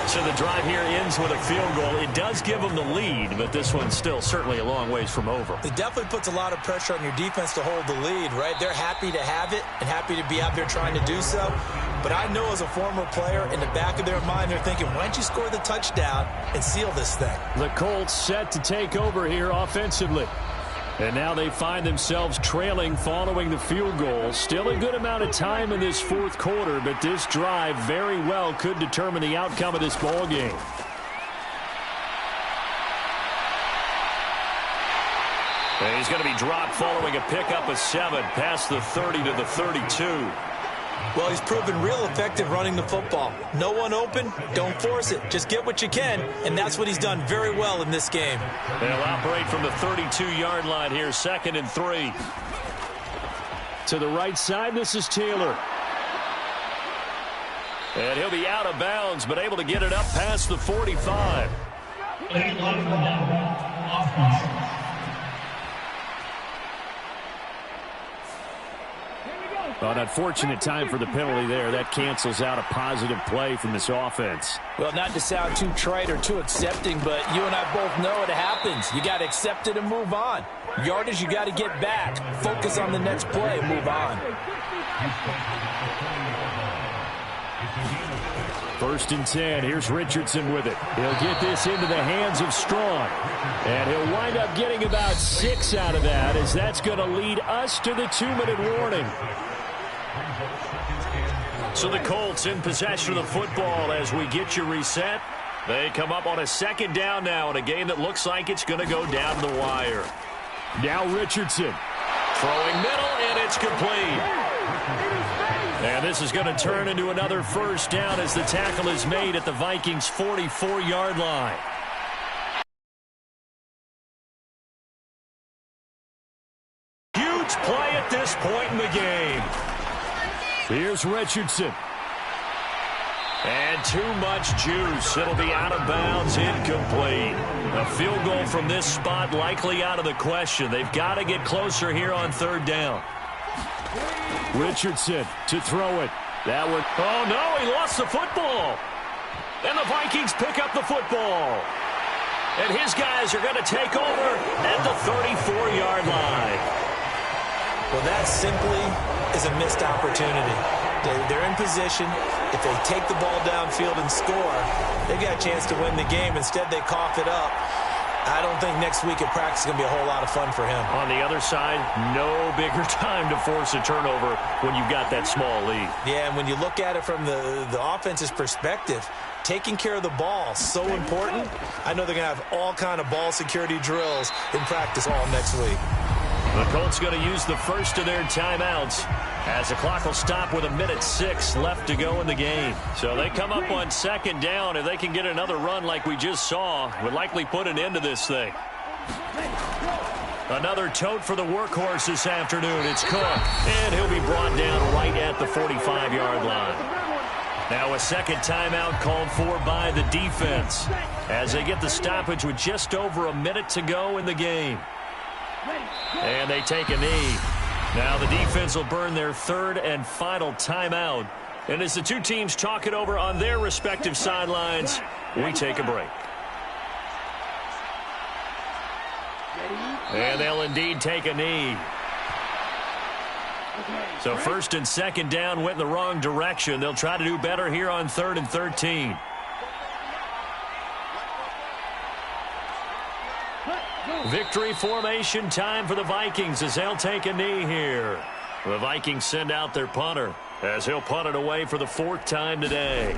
So the drive here ends with a field goal. It does give them the lead, but this one's still certainly a long ways from over. It definitely puts a lot of pressure on your defense to hold the lead, right? They're happy to have it and happy to be out there trying to do so. But I know as a former player, in the back of their mind, they're thinking, why don't you score the touchdown and seal this thing? The Colts set to take over here offensively. And now they find themselves trailing following the field goal. Still a good amount of time in this 4th quarter, but this drive very well could determine the outcome of this ball game. And he's going to be dropped following a pickup of 7 past the 30 to the 32. Well, he's proven real effective running the football. No one open, don't force it. Just get what you can, and that's what he's done very well in this game. They'll operate from the 32-yard line here, 2nd and 3. To the right side, this is Taylor. And he'll be out of bounds, but able to get it up past the 45. Well, an unfortunate time for the penalty there. That cancels out a positive play from this offense. Well, not to sound too trite or too accepting, but you and I both know it happens. You got to accept it and move on. Yardage, you got to get back. Focus on the next play and move on. 1st and 10. Here's Richardson with it. He'll get this into the hands of Strong. And he'll wind up getting about 6 out of that, as that's going to lead us to the 2-minute warning. So the Colts in possession of the football as we get you reset. They come up on a 2nd down now in a game that looks like it's going to go down to the wire. Now Richardson. Throwing middle, and it's complete. And this is going to turn into another 1st down as the tackle is made at the Vikings' 44-yard line. Huge play at this point in the game. Here's Richardson. And too much juice. It'll be out of bounds, incomplete. A field goal from this spot likely out of the question. They've got to get closer here on 3rd down. Richardson to throw it. That would... Oh, no, he lost the football. And the Vikings pick up the football. And his guys are going to take over at the 34-yard line. Well, that simply is a missed opportunity. They're in position. If they take the ball downfield and score, they've got a chance to win the game. Instead, they cough it up. I don't think next week at practice is going to be a whole lot of fun for him. On the other side, no bigger time to force a turnover when you've got that small lead. Yeah, and when you look at it from the offense's perspective, taking care of the ball, so important. I know they're going to have all kind of ball security drills in practice all next week. The Colts going to use the first of their timeouts as the clock will stop with 1:06 left to go in the game. So they come up on 2nd down. If they can get another run like we just saw, would likely put an end to this thing. Another tote for the workhorse this afternoon. It's Cook, and he'll be brought down right at the 45-yard line. Now a 2nd timeout called for by the defense as they get the stoppage with just over a minute to go in the game. And they take a knee. Now the defense will burn their 3rd and final timeout. And as the two teams talk it over on their respective sidelines, we take a break. And they'll indeed take a knee. So 1st and 2nd down went in the wrong direction. They'll try to do better here on 3rd and 13. Victory formation time for the Vikings as they'll take a knee here. The Vikings send out their punter as he'll punt it away for the 4th time today.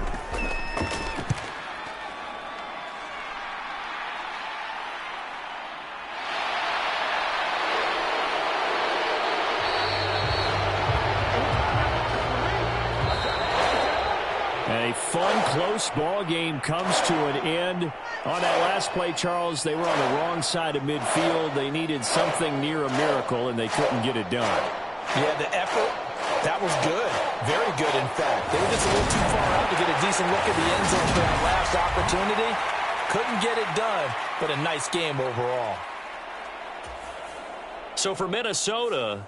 A fun, close ball game comes to an end. On that last play, Charles, they were on the wrong side of midfield. They needed something near a miracle, and they couldn't get it done. Yeah, the effort, that was good. Very good, in fact. They were just a little too far out to get a decent look at the end zone for that last opportunity. Couldn't get it done, but a nice game overall. So for Minnesota,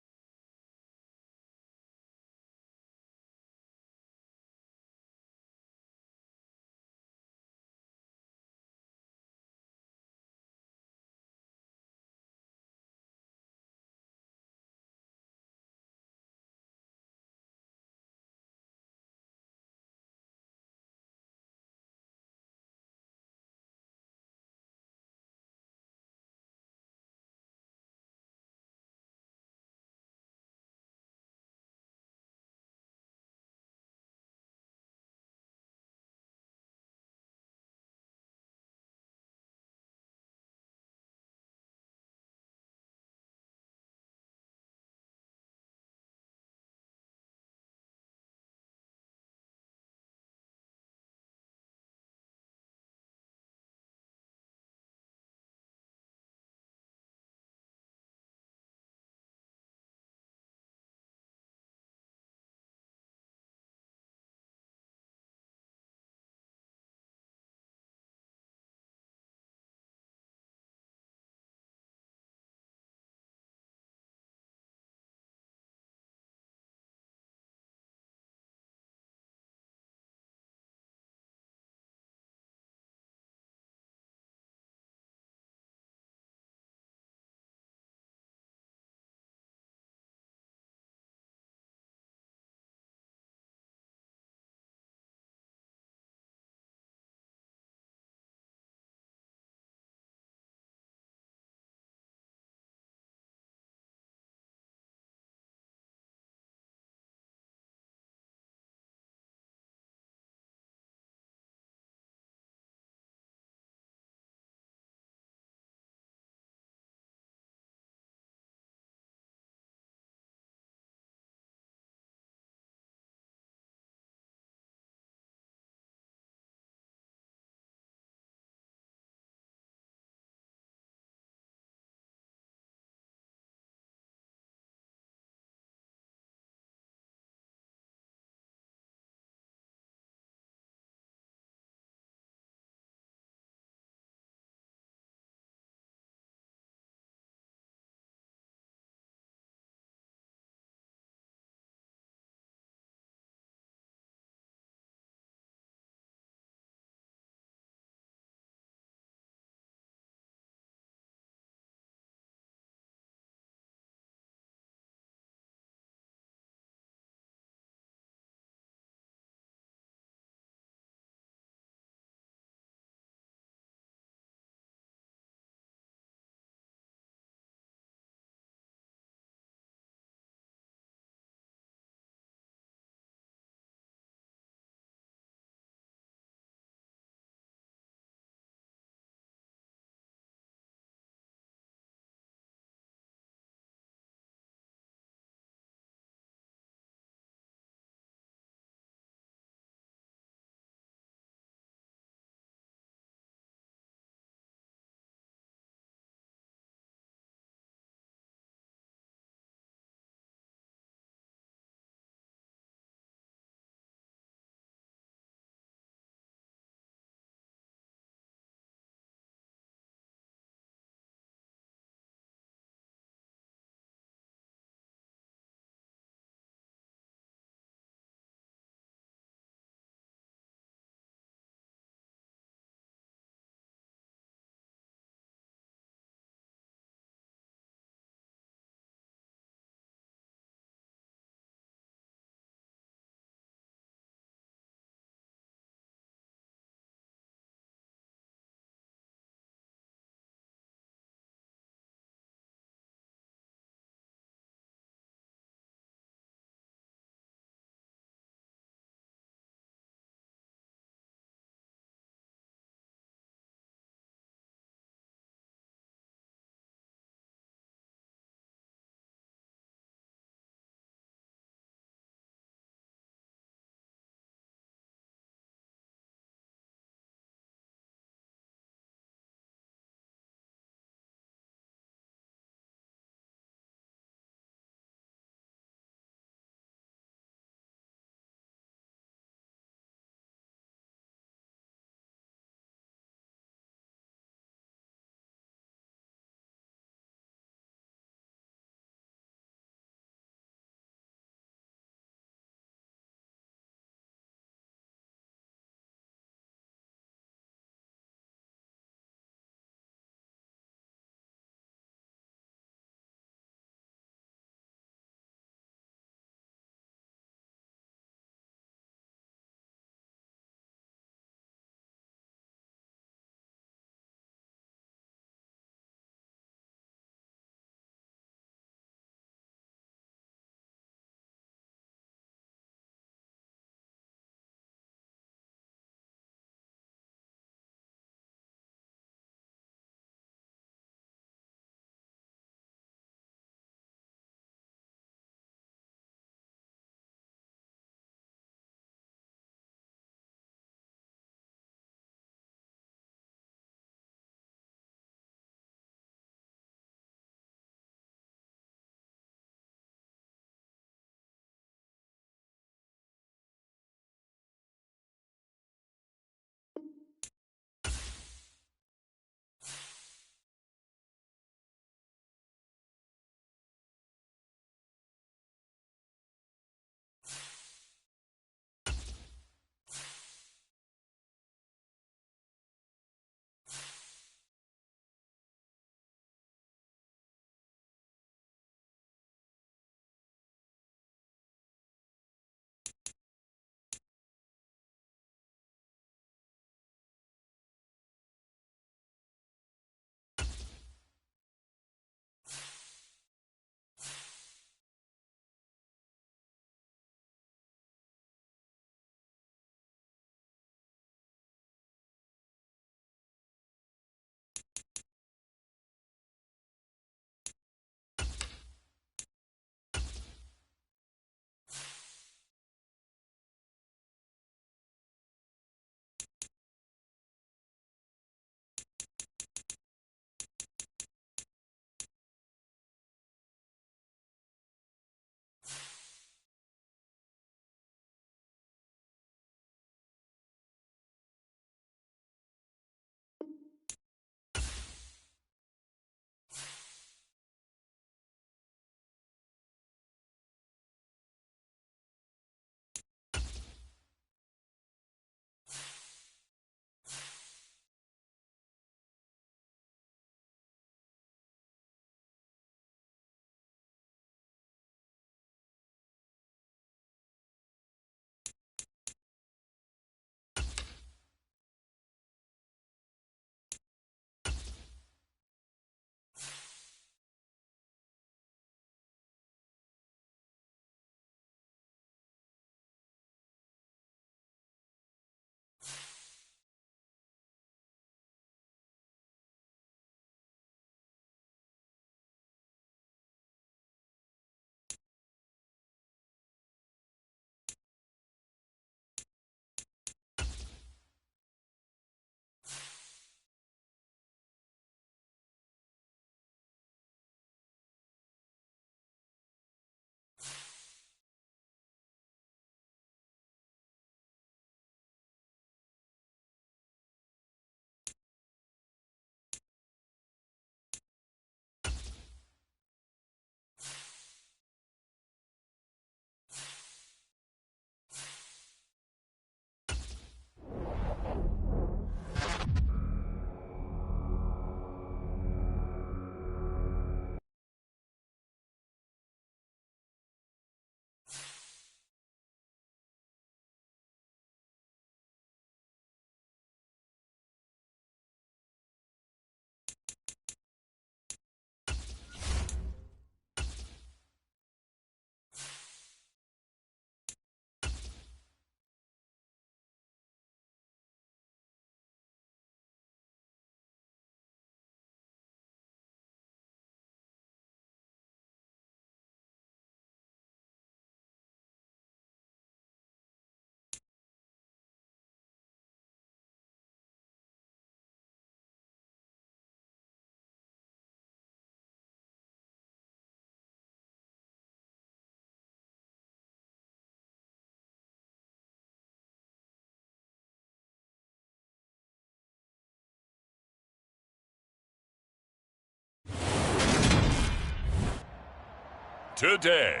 today.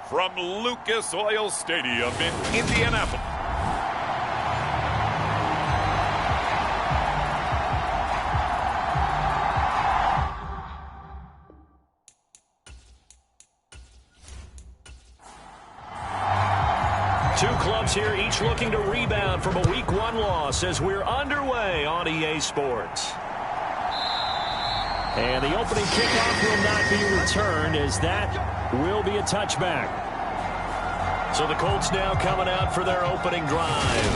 From Lucas Oil Stadium in Indianapolis. Two clubs here, each looking to rebound from a Week 1 loss as we're underway on EA Sports. And the opening kickoff will not be returned, as that will be a touchback. So the Colts now coming out for their opening drive.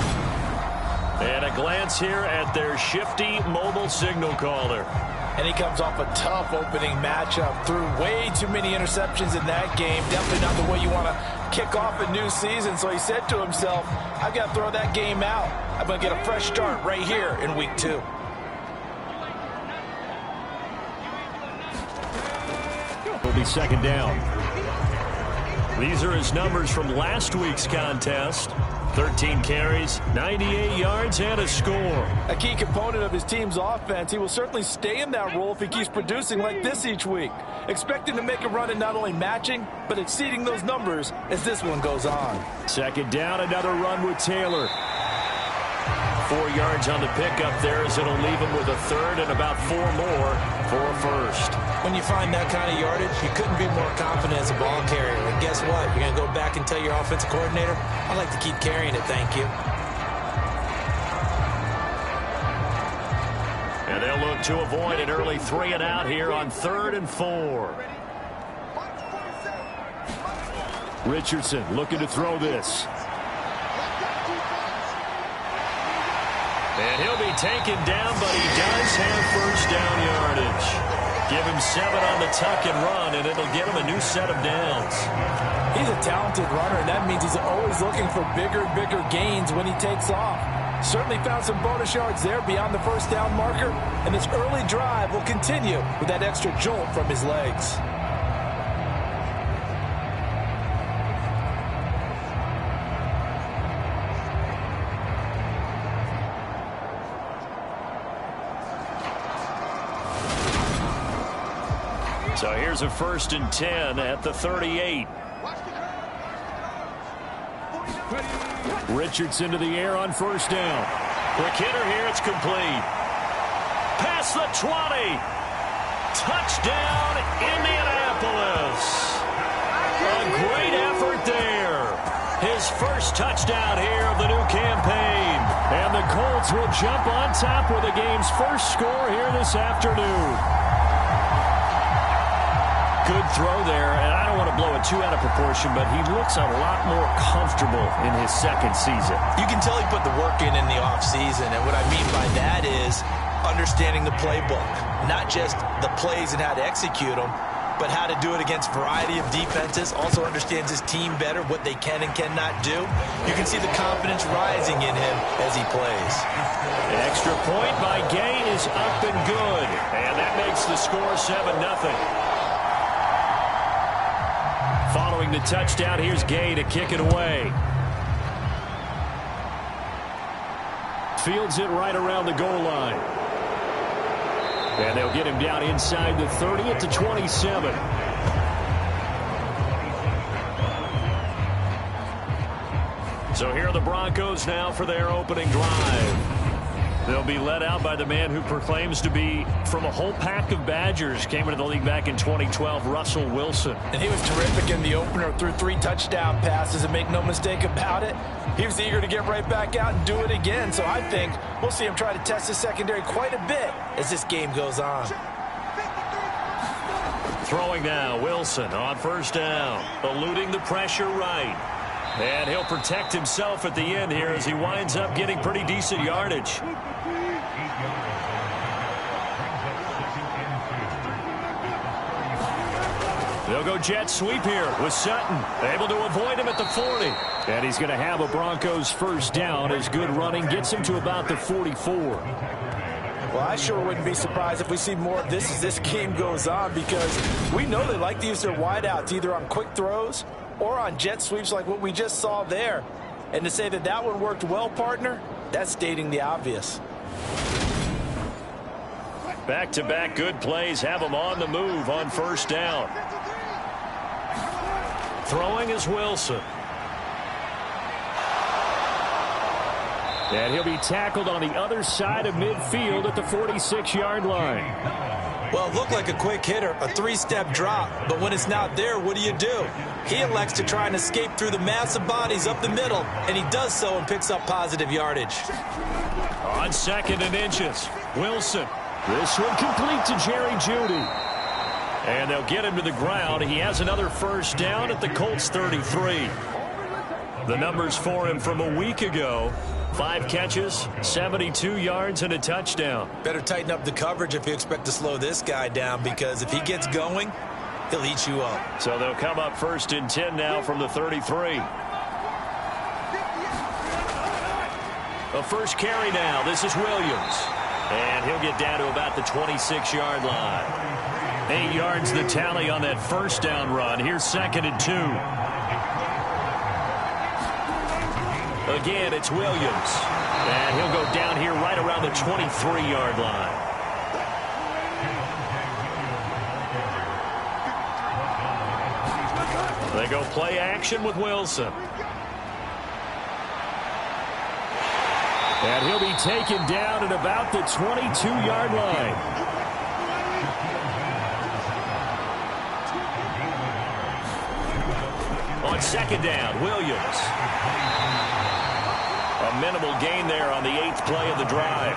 And a glance here at their shifty mobile signal caller. And he comes off a tough opening matchup. Threw way too many interceptions in that game. Definitely not the way you want to kick off a new season. So he said to himself, I've got to throw that game out. I'm going to get a fresh start right here in Week 2. Will be second down. These are his numbers from last week's contest. 13 carries, 98 yards, and a score. A key component of his team's offense. He will certainly stay in that role if he keeps producing like this each week. Expect him to make a run in not only matching, but exceeding those numbers as this one goes on. Second down, another run with Taylor. 4 yards on the pickup there, as it'll leave him with a third and about 4 more for a first. When you find that kind of yardage, you couldn't be more confident as a ball carrier. And guess what? You're going to go back and tell your offensive coordinator, I'd like to keep carrying it, thank you. And they'll look to avoid an early 3 and out here on 3rd and 4. Richardson looking to throw this. And he'll be taken down, but he does have first down yardage. Give him 7 on the tuck and run, and it'll get him a new set of downs. He's a talented runner, and that means he's always looking for bigger and bigger gains when he takes off. Certainly found some bonus yards there beyond the first down marker, and this early drive will continue with that extra jolt from his legs. So here's a 1st and 10 at the 38. Richardson to the air on first down. Quick hitter here, it's complete. Past the 20. Touchdown, Indianapolis. A great effort there. His first touchdown here of the new campaign. And the Colts will jump on top with the game's first score here this afternoon. Good throw there, and I don't want to blow it too out of proportion, but he looks a lot more comfortable in his second season. You can tell he put the work in the offseason, and what I mean by that is understanding the playbook. Not just the plays and how to execute them, but how to do it against a variety of defenses. Also understands his team better, what they can and cannot do. You can see the confidence rising in him as he plays. An extra point by Gay is up and good, and that makes the score 7-0. Following the touchdown, here's Gay to kick it away. Fields it right around the goal line. And they'll get him down inside the 30 at the 27. So here are the Broncos now for their opening drive. They'll be led out by the man who proclaims to be from a whole pack of Badgers. Came into the league back in 2012, Russell Wilson. And he was terrific in the opener, threw 3 touchdown passes, and make no mistake about it, he was eager to get right back out and do it again. So I think we'll see him try to test his secondary quite a bit as this game goes on. Throwing now, Wilson on first down, eluding the pressure right. And he'll protect himself at the end here as he winds up getting pretty decent yardage. They'll go jet sweep here with Sutton. Able to avoid him at the 40. And he's going to have a Broncos first down as good running gets him to about the 44. Well, I sure wouldn't be surprised if we see more of this as this game goes on, because we know they like to use their wideouts either on quick throws or on jet sweeps like what we just saw there. And to say that that one worked well, partner, that's stating the obvious. Back-to-back good plays have them on the move on first down. Throwing is Wilson. And he'll be tackled on the other side of midfield at the 46-yard line. Well, it looked like a quick hitter, a three-step drop, but when it's not there, what do? He elects to try and escape through the massive bodies up the middle, and he does so and picks up positive yardage. On 2nd and inches, Wilson. This one complete to Jerry Jeudy. And they'll get him to the ground. He has another first down at the Colts 33. The numbers for him from a week ago. 5 catches, 72 yards, and a touchdown. Better tighten up the coverage if you expect to slow this guy down, because if he gets going, he'll eat you up. So they'll come up 1st and 10 now from the 33. A first carry now. This is Williams. And he'll get down to about the 26-yard line. 8 yards the tally on that first down run. Here's 2nd and 2. Again, it's Williams. And he'll go down here right around the 23-yard line. They go play action with Wilson. And he'll be taken down at about the 22-yard line. On 2nd down, Williams. A minimal gain there on the 8th play of the drive.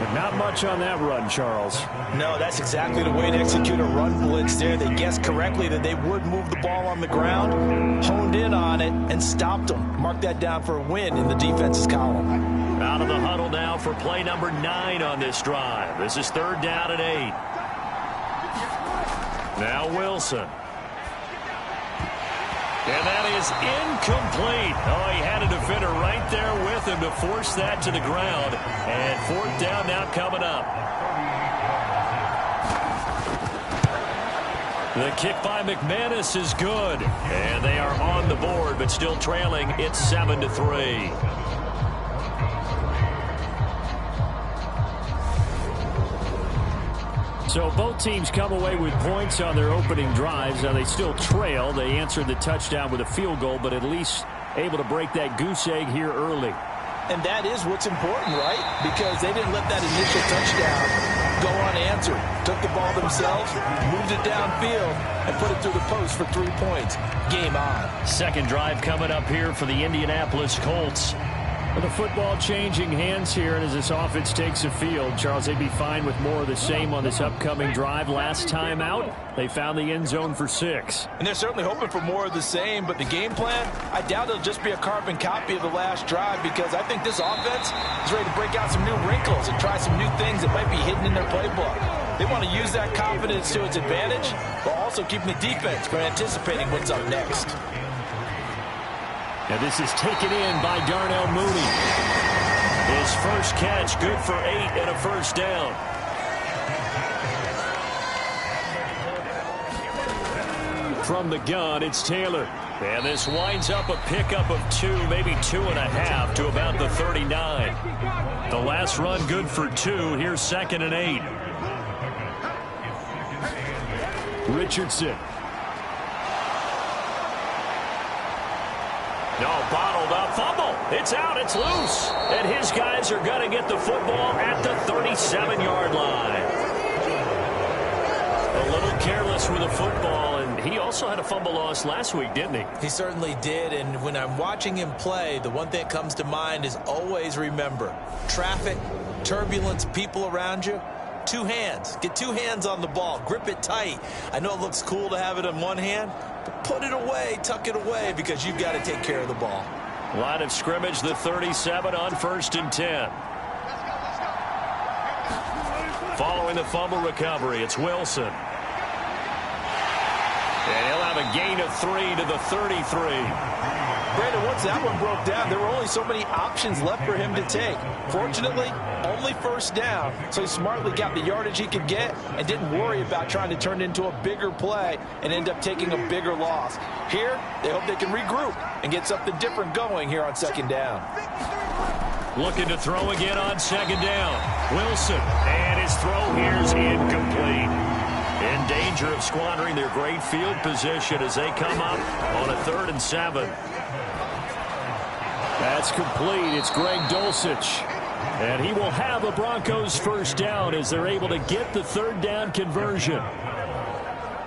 But not much on that run, Charles. No, that's exactly the way to execute a run blitz there. They guessed correctly that they would move the ball on the ground, honed in on it, and stopped them. Mark that down for a win in the defense's column. Out of the huddle now for play number 9 on this drive. This is 3rd down and 8. Now Wilson. And that is incomplete. Oh, he had a defender right there with him to force that to the ground. And 4th down now coming up. The kick by McManus is good. And they are on the board, but still trailing. It's 7-3. So both teams come away with points on their opening drives. Now they still trail. They answered the touchdown with a field goal, but at least able to break that goose egg here early. And that is what's important, right? Because they didn't let that initial touchdown go unanswered. Took the ball themselves, moved it downfield, and put it through the post for 3 points. Game on. 2nd drive coming up here for the Indianapolis Colts. Well, the football changing hands here, and as this offense takes the field, Charles, they'd be fine with more of the same on this upcoming drive. Last time out, they found the end zone for 6. And they're certainly hoping for more of the same, but the game plan, I doubt it'll just be a carbon copy of the last drive, because I think this offense is ready to break out some new wrinkles and try some new things that might be hidden in their playbook. They want to use that confidence to its advantage, while also keeping the defense from anticipating what's up next. And this is taken in by Darnell Mooney. His first catch, good for 8 and a first down. From the gun, it's Taylor. And this winds up a pickup of 2, maybe 2.5 to about the 39. The last run good for 2. Here's 2nd and 8. Richardson. No, bottled up, fumble. It's out, it's loose. And his guys are going to get the football at the 37-yard line. A little careless with the football, and he also had a fumble loss last week, didn't he? He certainly did, and when I'm watching him play, the one thing that comes to mind is always remember, traffic, turbulence, people around you, 2 hands. Get 2 hands on the ball. Grip it tight. I know it looks cool to have it in one hand, but put it away, tuck it away, because you've got to take care of the ball. Line of scrimmage, the 37 on 1st and 10. Following the fumble recovery, it's Wilson. And he'll have a gain of 3 to the 33. Brandon, once that one broke down, there were only so many options left for him to take. Fortunately, only first down, so he smartly got the yardage he could get and didn't worry about trying to turn it into a bigger play and end up taking a bigger loss. Here, they hope they can regroup and get something different going here on 2nd down. Looking to throw again on 2nd down. Wilson, and his throw here's incomplete. danger of squandering their great field position as they come up on a 3rd and 7. That's complete. It's Greg Dulcich. And he will have a Broncos first down as they're able to get the 3rd down conversion.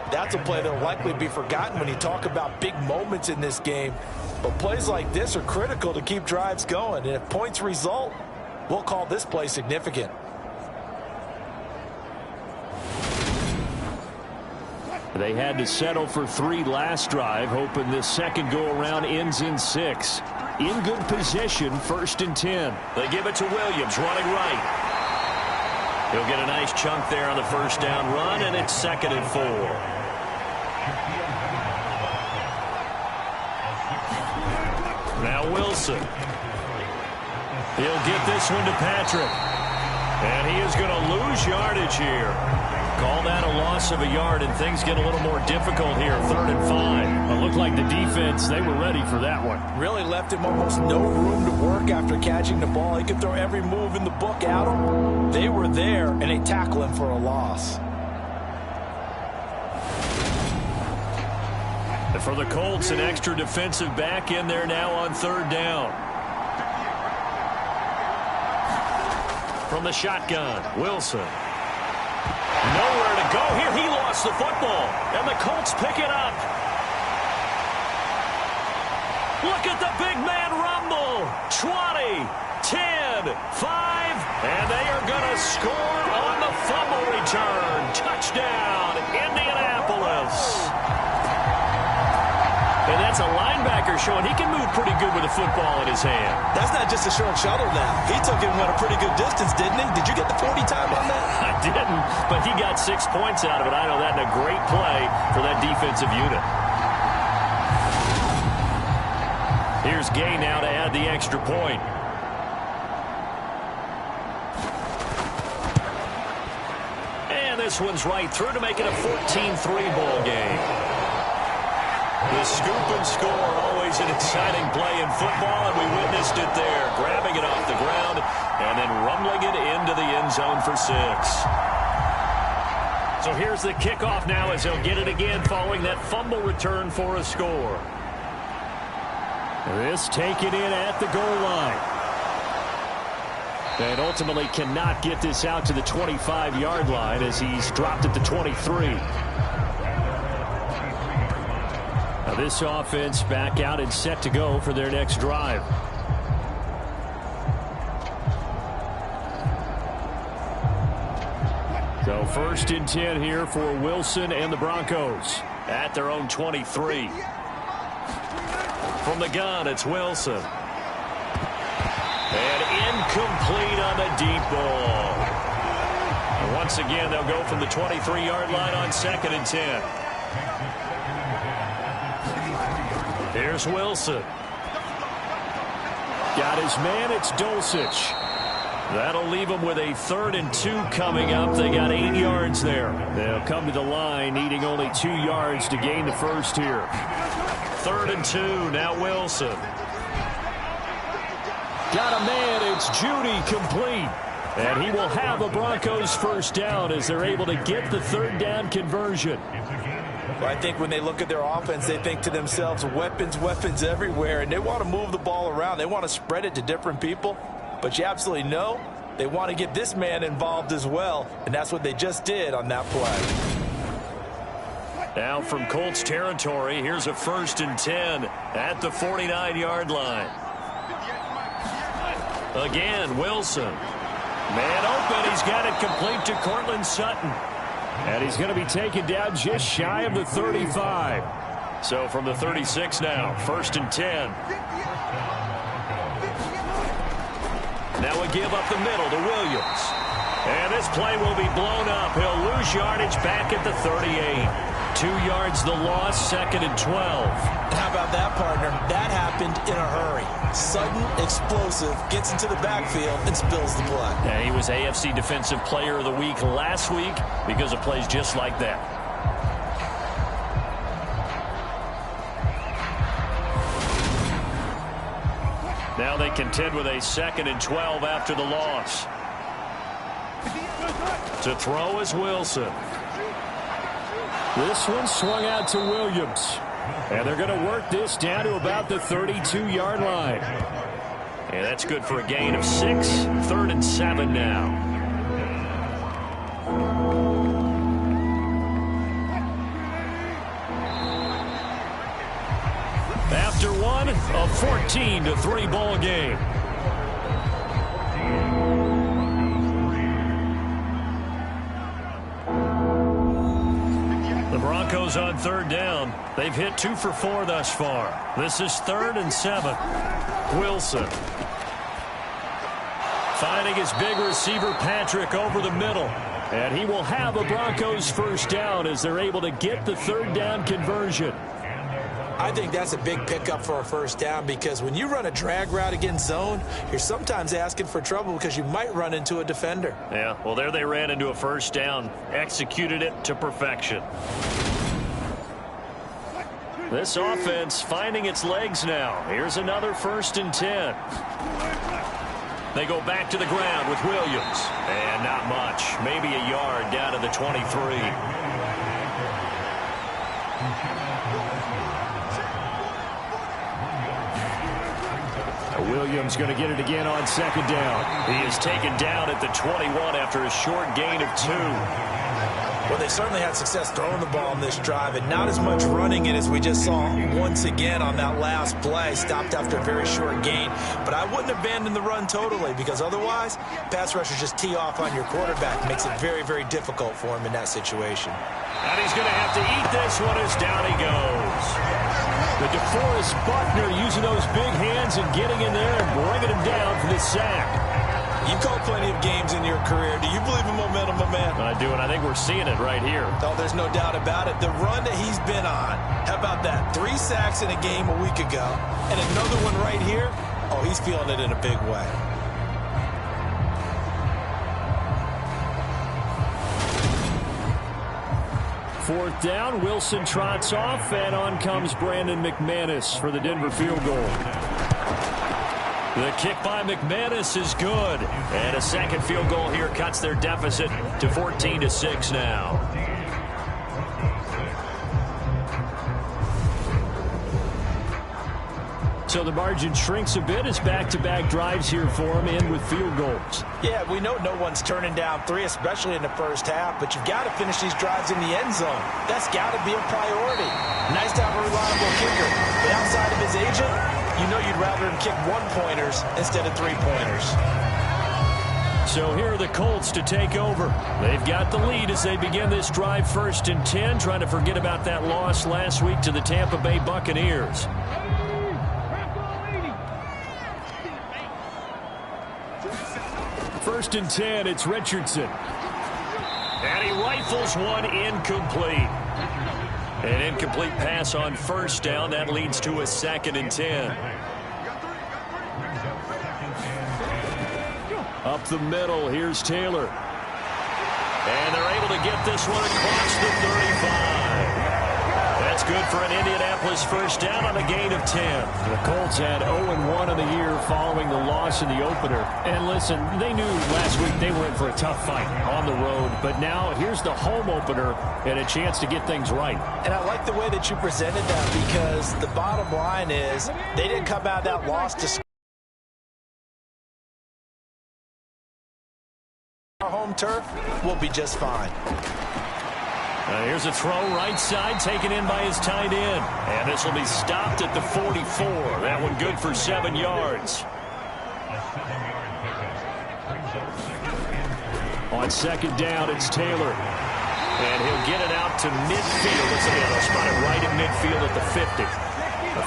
That's a play that will likely be forgotten when you talk about big moments in this game. But plays like this are critical to keep drives going. And if points result, we'll call this play significant. They had to settle for 3 last drive, hoping this second go-around ends in 6. In good position, 1st and 10. They give it to Williams, running right. He'll get a nice chunk there on the first down run, and it's 2nd and 4. Now Wilson. He'll get this one to Patrick. And he is going to lose yardage here. Call that a loss of a yard, and things get a little more difficult here, 3rd and 5. It looked like the defense, they were ready for that one. Really left him almost no room to work after catching the ball. He could throw every move in the book at him. They were there, and they tackle him for a loss. And for the Colts, an extra defensive back in there now on 3rd down. From the shotgun, Wilson. Nowhere to go here. He lost the football, and the Colts pick it up. Look at the big man rumble. 20, 10, 5, and they are going to score on the fumble return. Touchdown, Indianapolis. And that's a linebacker showing he can move pretty good with a football in his hand. That's not just a short shuttle now. He took it and went a pretty good distance, didn't he? Did you get the 40 time on that? I didn't, but he got 6 points out of it. I know that in a great play for that defensive unit. Here's Gay now to add the extra point. And this one's right through to make it a 14-3 ball game. The scoop and score, always an exciting play in football, and we witnessed it there, grabbing it off the ground and then rumbling it into the end zone for 6. So here's the kickoff now as they'll get it again following that fumble return for a score. This taken in at the goal line. And ultimately cannot get this out to the 25-yard line as he's dropped at the 23. Now this offense back out and set to go for their next drive. So 1st and 10 here for Wilson and the Broncos at their own 23. From the gun, it's Wilson. And incomplete on the deep ball. And once again, they'll go from the 23-yard line on 2nd and 10. Here's Wilson. Got his man, it's Dulcich. That'll leave them with a 3rd and 2 coming up. They got 8 yards there. They'll come to the line needing only 2 yards to gain the first here. 3rd and 2, now Wilson. Got a man, it's Judy, complete. And he will have a Broncos first down as they're able to get the 3rd down conversion. Well, I think when they look at their offense, they think to themselves, weapons, weapons everywhere, and they want to move the ball around. They want to spread it to different people, but you absolutely know they want to get this man involved as well, and that's what they just did on that play. Now from Colts territory, here's a 1st and 10 at the 49-yard line. Again, Wilson. Man open, he's got it complete to Cortland Sutton. And he's going to be taken down just shy of the 35. So from the 36 now, 1st and 10. Now a give up the middle to Williams. And this play will be blown up. He'll lose yardage back at the 38. 2 yards the loss, 2nd and 12. How about that, partner? That happened in a hurry. Sudden, explosive, gets into the backfield and spills the play. Yeah, he was AFC Defensive Player of the Week last week because of plays just like that. Now they contend with a 2nd and 12 after the loss. To throw is Wilson. This one swung out to Williams. And they're going to work this down to about the 32-yard line. And that's good for a gain of 6. 3rd and 7 now. After one, a 14-3 ball game. The Broncos on 3rd down. They've hit 2 for 4 thus far. This is 3rd and 7. Wilson. Finding his big receiver, Patrick, over the middle. And he will have a Broncos first down as they're able to get the 3rd down conversion. I think that's a big pickup for a first down because when you run a drag route against zone, you're sometimes asking for trouble because you might run into a defender. Yeah, well, there they ran into a first down, executed it to perfection. This offense finding its legs now. Here's another 1st and 10. They go back to the ground with Williams. And not much. Maybe a yard down to the 23. Williams going to get it again on 2nd down. He is taken down at the 21 after a short gain of 2. Well, they certainly had success throwing the ball on this drive and not as much running it as we just saw once again on that last play. Stopped after a very short gain. But I wouldn't abandon the run totally because otherwise, pass rushers just tee off on your quarterback. Makes it very, very difficult for him in that situation. And he's going to have to eat this one as down he goes. The DeForest Buckner using those big hands and getting in there and bringing him down for the sack. You've called plenty of games in your career. Do you believe in momentum, my man? I do, and I think we're seeing it right here. Oh, there's no doubt about it. The run that he's been on, how about that? 3 sacks in a game a week ago, and another one right here. Oh, he's feeling it in a big way. Fourth down, Wilson trots off, and on comes Brandon McManus for the Denver field goal. The kick by McManus is good. And a second field goal here cuts their deficit to 14-6 now. So the margin shrinks a bit as back-to-back drives here for him end with field goals. Yeah, we know no one's turning down 3, especially in the first half, but you've got to finish these drives in the end zone. That's got to be a priority. Nice to have a reliable kicker, but outside of his agent, you know you'd rather him kick 1-pointers instead of 3-pointers. So here are the Colts to take over. They've got the lead as they begin this drive 1st and 10, trying to forget about that loss last week to the Tampa Bay Buccaneers. 1st and 10, it's Richardson. And he rifles one incomplete. An incomplete pass on 1st down. That leads to a 2nd and 10. Up the middle, here's Taylor. And they're able to get this one across the 35. That's good for an Indianapolis first down on a gain of 10. The Colts had 0-1 in the year following the loss in the opener. And listen, they knew last week they were in for a tough fight on the road. But now here's the home opener and a chance to get things right. And I like the way that you presented that because the bottom line is they didn't come out of that loss to score. Our home turf will be just fine. Here's a throw right side taken in by his tight end. And this will be stopped at the 44. That one good for 7 yards. On 2nd down, it's Taylor. And he'll get it out to midfield. Listen, they'll spot it right at midfield at the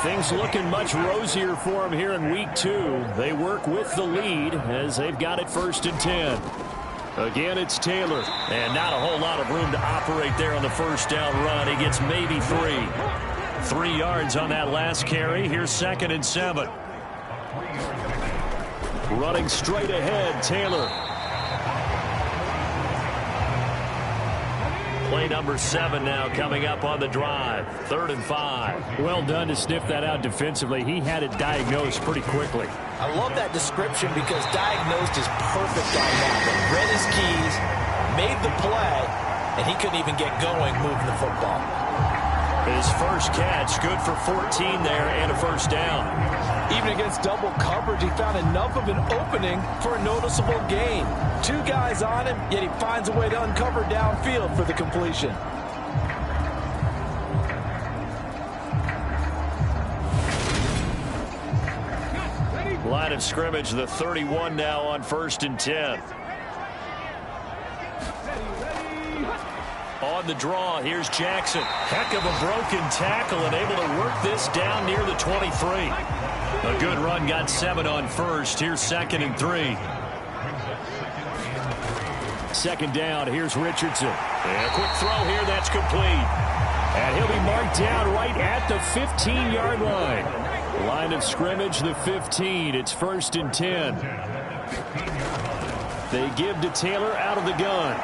50. Things looking much rosier for him here in week 2. They work with the lead as they've got it 1st and 10. Again, it's Taylor. And not a whole lot of room to operate there on the first down run. He gets maybe 3. 3 yards on that last carry. Here's 2nd and 7. Running straight ahead, Taylor. Play number 7 now coming up on the drive. 3rd and 5. Well done to sniff that out defensively. He had it diagnosed pretty quickly. I love that description because diagnosed is perfect on that. But read his keys, made the play, and he couldn't even get going moving the football. His first catch, good for 14 there and a first down. Even against double coverage, he found enough of an opening for a noticeable gain. 2 guys on him, yet he finds a way to uncover downfield for the completion. Line of scrimmage, the 31 now on 1st and 10. On the draw, here's Jackson. Heck of a broken tackle and able to work this down near the 23. A good run, got 7 on 1st. Here's 2nd and 3. 2nd down, here's Richardson. And a quick throw here, that's complete. And he'll be marked down right at the 15-yard line. Line of scrimmage, the 15. It's 1st and 10. They give to Taylor out of the gun.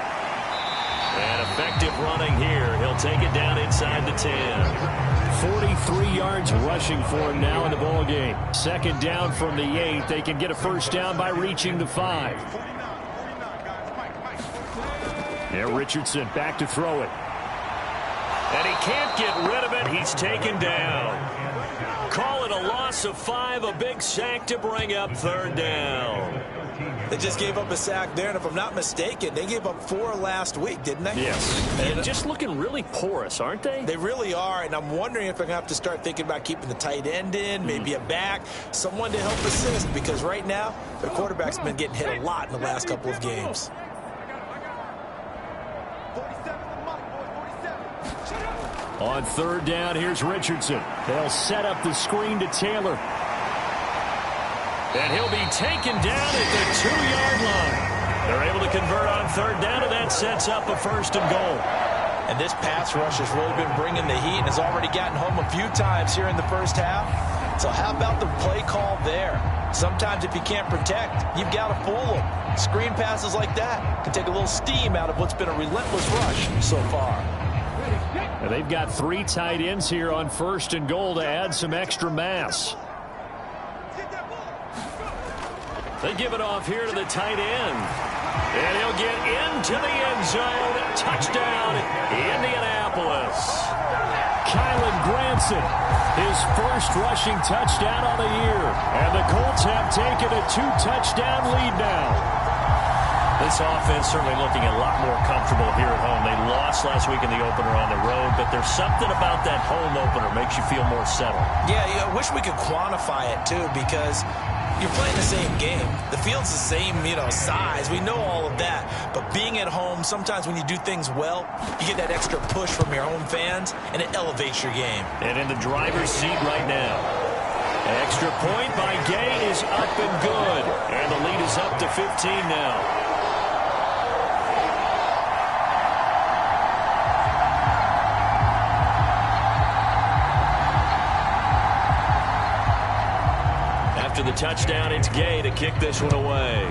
And effective running here. He'll take it down inside the 10. 43 yards rushing for him now in the ballgame. 2nd down from the 8. They can get a first down by reaching the 5. Yeah, Richardson back to throw it. And he can't get rid of it. He's taken down. Call it a loss of 5, a big sack to bring up 3rd down. They just gave up a sack there, and if I'm not mistaken, they gave up 4 last week, didn't they? Yes. And just looking really porous, aren't they? They really are, and I'm wondering if they're going to have to start thinking about keeping the tight end in, maybe a back, someone to help assist, because right now, their quarterback's been getting hit a lot in the last couple of games. On 3rd down, here's Richardson. They'll set up the screen to Taylor. And he'll be taken down at the 2-yard line. They're able to convert on 3rd down, and that sets up a 1st and goal. And this pass rush has really been bringing the heat and has already gotten home a few times here in the first half. So how about the play call there? Sometimes if you can't protect, you've got to fool them. Screen passes like that can take a little steam out of what's been a relentless rush so far. And they've got 3 tight ends here on 1st and goal to add some extra mass. They give it off here to the tight end. And he'll get into the end zone. Touchdown, Indianapolis. Kylan Granson, his first rushing touchdown on the year. And the Colts have taken a 2-touchdown lead now. This offense certainly looking a lot more comfortable here at home. They lost last week in the opener on the road, but there's something about that home opener makes you feel more settled. Yeah, I wish we could quantify it, too, because you're playing the same game. The field's the same, size. We know all of that. But being at home, sometimes when you do things well, you get that extra push from your home fans, and it elevates your game. And in the driver's seat right now. Extra point by Gay is up and good. And the lead is up to 15 now. After the touchdown, it's Gay to kick this one away.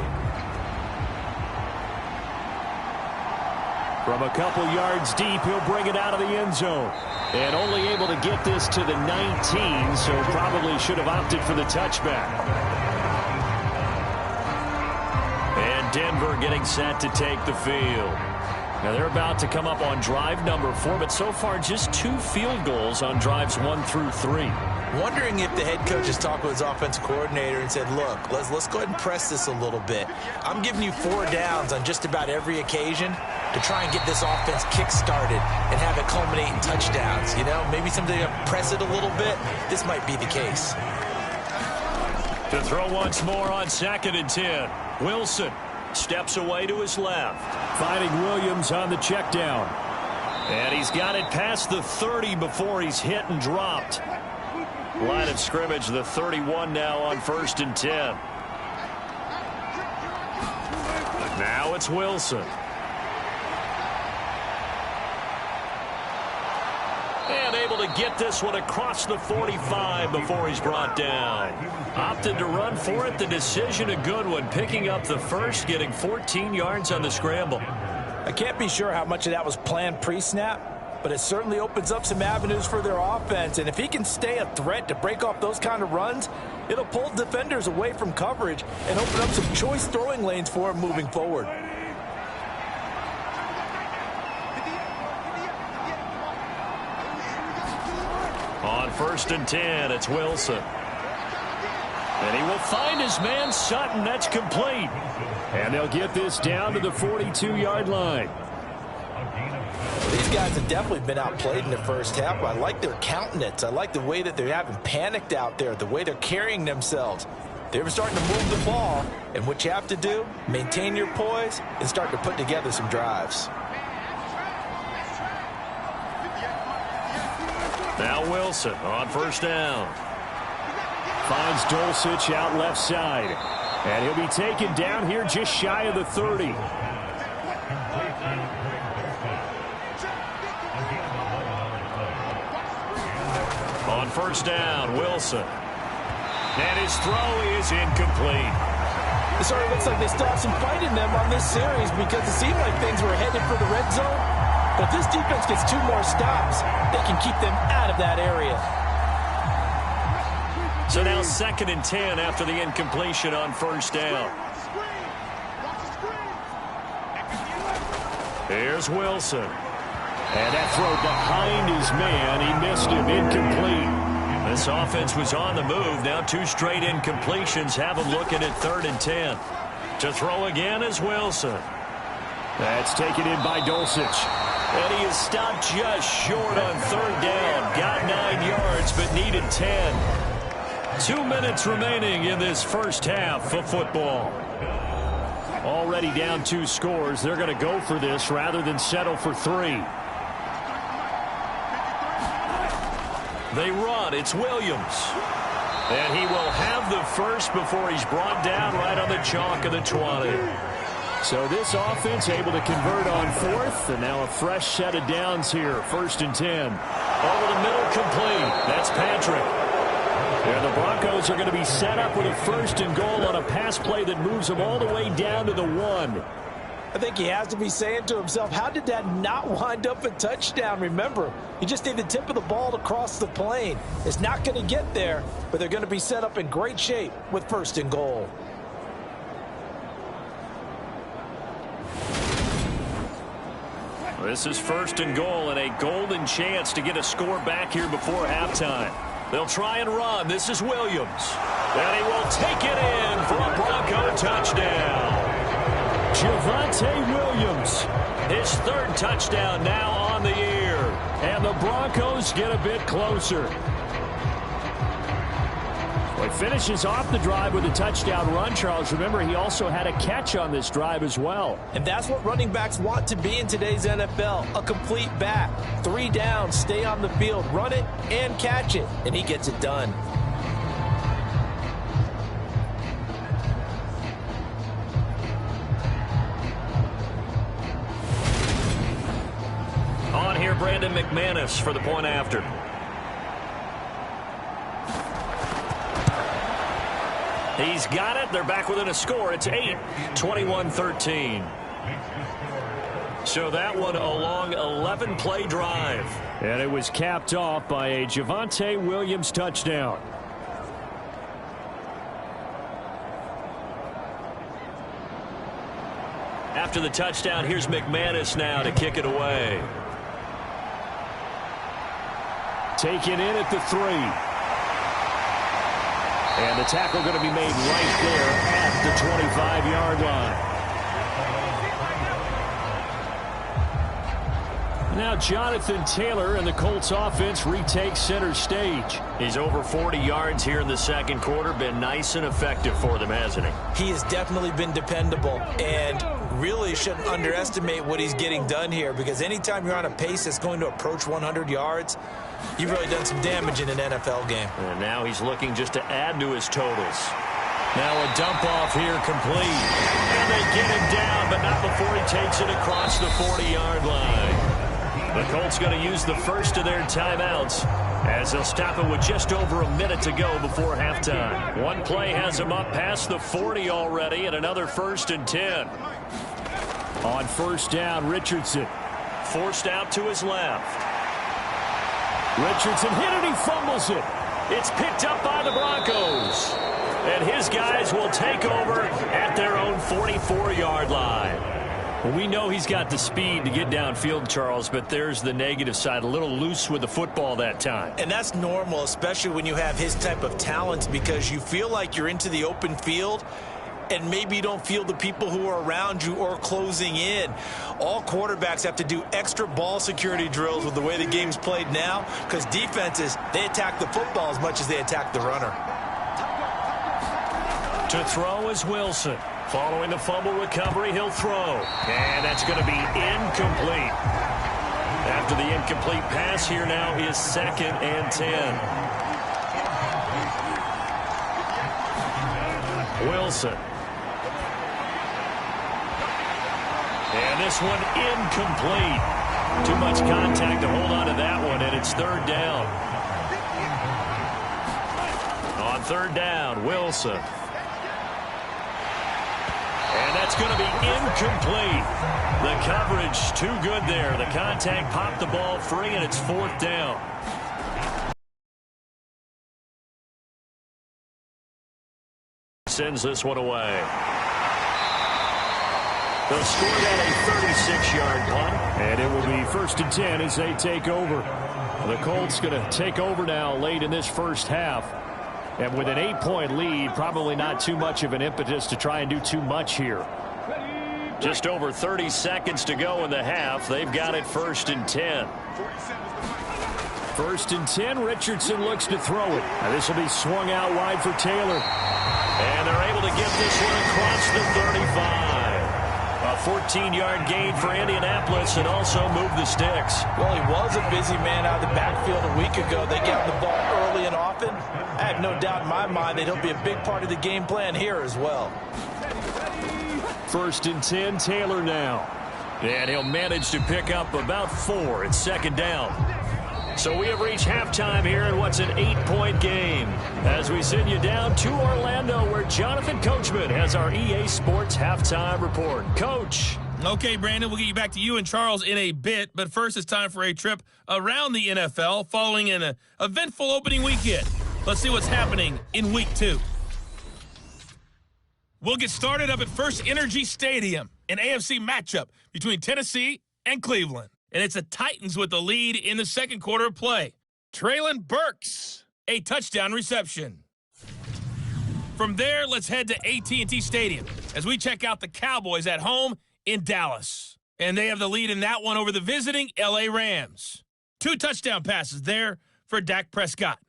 From a couple yards deep, he'll bring it out of the end zone. And only able to get this to the 19, so probably should have opted for the touchback. And Denver getting set to take the field. Now they're about to come up on drive number 4, but so far just 2 field goals on drives 1 through 3. Wondering if the head coach has talked with his offensive coordinator and said, look, let's go ahead and press this a little bit. I'm giving you 4 downs on just about every occasion to try and get this offense kick-started and have it culminate in touchdowns. Maybe something to press it a little bit. This might be the case. To throw once more on 2nd and 10. Wilson steps away to his left. Finding Williams on the check down. And he's got it past the 30 before he's hit and dropped. Line of scrimmage, the 31 now on 1st and 10. Now it's Wilson. And able to get this one across the 45 before he's brought down. Opted to run for it. The decision a good one. Picking up the first, getting 14 yards on the scramble. I can't be sure how much of that was planned pre-snap, but it certainly opens up some avenues for their offense. And if he can stay a threat to break off those kind of runs, it'll pull defenders away from coverage and open up some choice throwing lanes for him moving forward. On 1st and 10, it's Wilson. And he will find his man Sutton. That's complete. And they'll get this down to the 42-yard line. These guys have definitely been outplayed in the first half, but I like their countenance. I like the way that they're having panicked out there, the way they're carrying themselves. They're starting to move the ball, and what you have to do, maintain your poise and start to put together some drives. Now Wilson on 1st down. Finds Dulcich out left side. And he'll be taken down here just shy of the 30. On 1st down, Wilson. And his throw is incomplete. It sort of looks like they still have some fight in them on this series because it seemed like things were headed for the red zone. But if this defense gets 2 more stops, they can keep them out of that area. So now 2nd and 10 after the incompletion on 1st down. Here's Wilson. And that throw behind his man. He missed him. Incomplete. This offense was on the move. Now 2 straight incompletions have him looking at 3rd and 10. To throw again is Wilson. That's taken in by Dulcich. And he is stopped just short on 3rd down. Got 9 yards, but needed 10. 2 minutes remaining in this first half of football. Already down 2 scores. They're going to go for this rather than settle for 3. They run. It's Williams. And he will have the first before he's brought down right on the chalk of the 20. So this offense able to convert on 4th. And now a fresh set of downs here. 1st and 10. Over the middle, complete. That's Patrick. And the Broncos are going to be set up with a 1st and goal on a pass play that moves them all the way down to the 1. I think he has to be saying to himself, how did that not wind up a touchdown? Remember, you just need the tip of the ball to cross the plane. It's not going to get there, but they're going to be set up in great shape with 1st and goal. This is 1st and goal and a golden chance to get a score back here before halftime. They'll try and run. This is Williams. And he will take it in for a Bronco touchdown. Javonte Williams. His 3rd touchdown now on the year. And the Broncos get a bit closer. Well, he finishes off the drive with a touchdown run, Charles. Remember, he also had a catch on this drive as well. And that's what running backs want to be in today's NFL, a complete back. 3 downs, stay on the field, run it, and catch it. And he gets it done. On here, Brandon McManus for the point after. He's got it. They're back within a score. It's 8, 21-13. So that one a long 11-play drive. And it was capped off by a Javonte Williams touchdown. After the touchdown, here's McManus now to kick it away. Taken in at the 3. And the tackle going to be made right there at the 25-yard line. Now Jonathan Taylor and the Colts offense retake center stage. He's over 40 yards here in the 2nd quarter. Been nice and effective for them, hasn't he? He has definitely been dependable and really shouldn't underestimate what he's getting done here, because anytime you're on a pace that's going to approach 100 yards, you've really done some damage in an NFL game. And now he's looking just to add to his totals. Now a dump off here complete. And they get him down, but not before he takes it across the 40-yard line. The Colts going to use the first of their timeouts as they'll stop it with just over a minute to go before halftime. One play has him up past the 40 already, and another 1st and 10. On 1st down, Richardson forced out to his left. Richardson hit it, he fumbles it. It's picked up by the Broncos. And his guys will take over at their own 44-yard line. Well, we know he's got the speed to get downfield, Charles, but there's the negative side. A little loose with the football that time. And that's normal, especially when you have his type of talent, because you feel like you're into the open field and maybe you don't feel the people who are around you or closing in. All quarterbacks have to do extra ball security drills with the way the game's played now, because defenses, they attack the football as much as they attack the runner. To throw is Wilson. Following the fumble recovery, he'll throw. And that's going to be incomplete. After the incomplete pass, here now is 2nd and 10. Wilson. And this one incomplete. Too much contact to hold on to that one, and it's 3rd down. On 3rd down, Wilson. And that's going to be incomplete. The coverage too good there. The contact popped the ball free, and it's 4th down. Sends this one away. They'll score that a 36-yard punt, and it will be 1st and 10 as they take over. The Colts going to take over now late in this first half. And with an 8-point lead, probably not too much of an impetus to try and do too much here. Just over 30 seconds to go in the half. They've got it 1st and 10. 1st and 10, Richardson looks to throw it. Now this will be swung out wide for Taylor. And they're able to get this one across the 35. A 14-yard gain for Indianapolis and also move the sticks. Well, he was a busy man out of the backfield a week ago. They got the ball early and often. I have no doubt in my mind that he'll be a big part of the game plan here as well. 1st and 10, Taylor now. And he'll manage to pick up about 4. It's 2nd down. So we have reached halftime here in what's an 8-point game. As we send you down to Orlando, where Jonathan Coachman has our EA Sports halftime report. Coach. Okay, Brandon, we'll get you back to you and Charles in a bit, but first it's time for a trip around the NFL following an eventful opening weekend. Let's see what's happening in Week 2. We'll get started up at First Energy Stadium, an AFC matchup between Tennessee and Cleveland. And it's the Titans with the lead in the second quarter of play. Traylon Burks, a touchdown reception. From there, let's head to AT&T Stadium as we check out the Cowboys at home in Dallas. And they have the lead in that one over the visiting LA Rams. 2 touchdown passes there for Dak Prescott.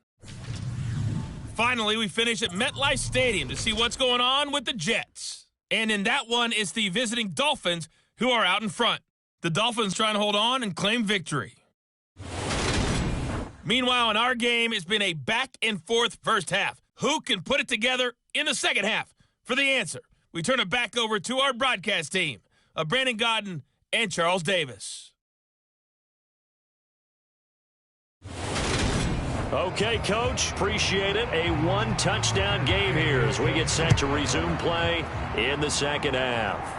Finally, we finish at MetLife Stadium to see what's going on with the Jets. And in that one, it's the visiting Dolphins who are out in front. The Dolphins trying to hold on and claim victory. Meanwhile, in our game, it's been a back-and-forth first half. Who can put it together in the second half? For the answer, we turn it back over to our broadcast team of Brandon Godden and Charles Davis. Okay, Coach, appreciate it. A 1-touchdown game here as we get set to resume play in the second half.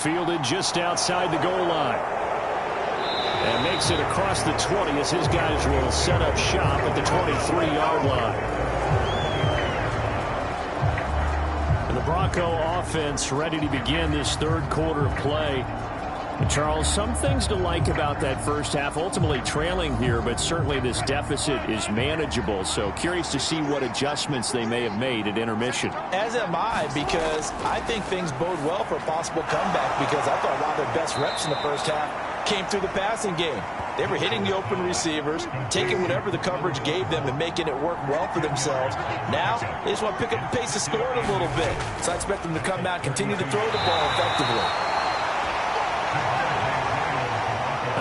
Fielded just outside the goal line. And makes it across the 20 as his guys will set up shop at the 23-yard line. And the Bronco offense ready to begin this third quarter of play. And Charles, some things to like about that first half, ultimately trailing here, but certainly this deficit is manageable. So curious to see what adjustments they may have made at intermission. As am I, because I think things bode well for a possible comeback, because I thought a lot of their best reps in the first half came through the passing game. They were hitting the open receivers, taking whatever the coverage gave them and making it work well for themselves. Now, they just want to pick up the pace of scoring a little bit. So I expect them to come out and continue to throw the ball effectively.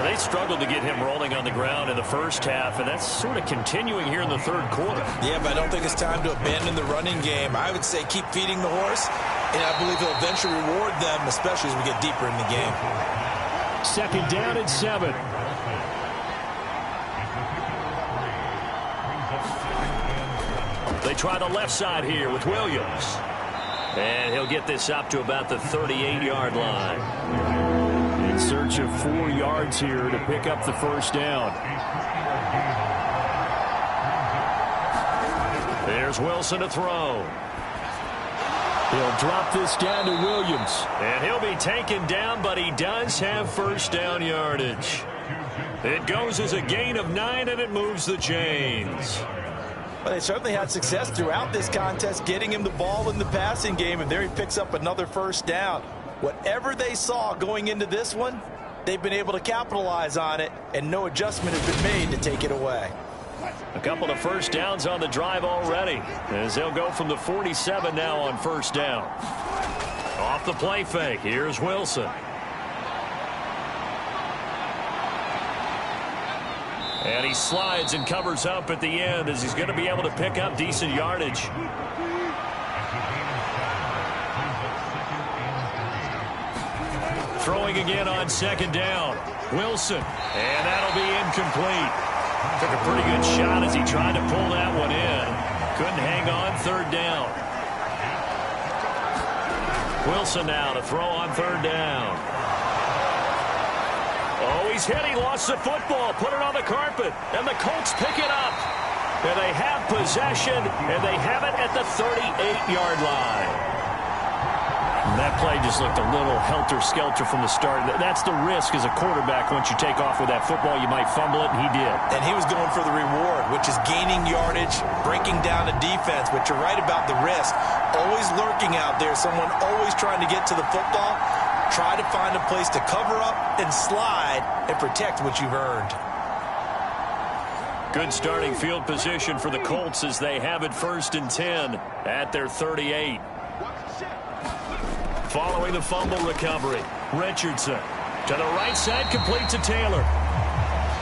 They struggled to get him rolling on the ground in the first half, and that's sort of continuing here in the third quarter. Yeah, but I don't think it's time to abandon the running game. I would say keep feeding the horse, and I believe he'll eventually reward them, especially as we get deeper in the game. 2nd down and 7. They try the left side here with Williams. And he'll get this up to about the 38-yard line. In search of 4 yards here to pick up the first down. There's Wilson to throw. He'll drop this down to Williams. And he'll be taken down, but he does have first down yardage. It goes as a gain of 9, and it moves the chains. Well, they certainly had success throughout this contest, getting him the ball in the passing game, and there he picks up another first down. Whatever they saw going into this one, they've been able to capitalize on it, and no adjustment has been made to take it away. A couple of first downs on the drive already, as they'll go from the 47 now on first down. Off the play fake, here's Wilson. And he slides and covers up at the end as he's going to be able to pick up decent yardage. Throwing again on second down. Wilson. And that'll be incomplete. Took a pretty good shot as he tried to pull that one in. Couldn't hang on third down. Wilson now to throw on third down. Oh, he's hit. He lost the football. Put it on the carpet. And the Colts pick it up. And they have possession. And they have it at the 38-yard line. And that play just looked a little helter-skelter from the start. That's the risk as a quarterback. Once you take off with that football, you might fumble it, and he did. And he was going for the reward, which is gaining yardage, breaking down a defense. But you're right about the risk. Always lurking out there. Someone always trying to get to the football. Try to find a place to cover up and slide and protect what you've earned. Good starting field position for the Colts as they have it 1st and 10 at their 38. Following the fumble recovery, Richardson to the right side, complete to Taylor.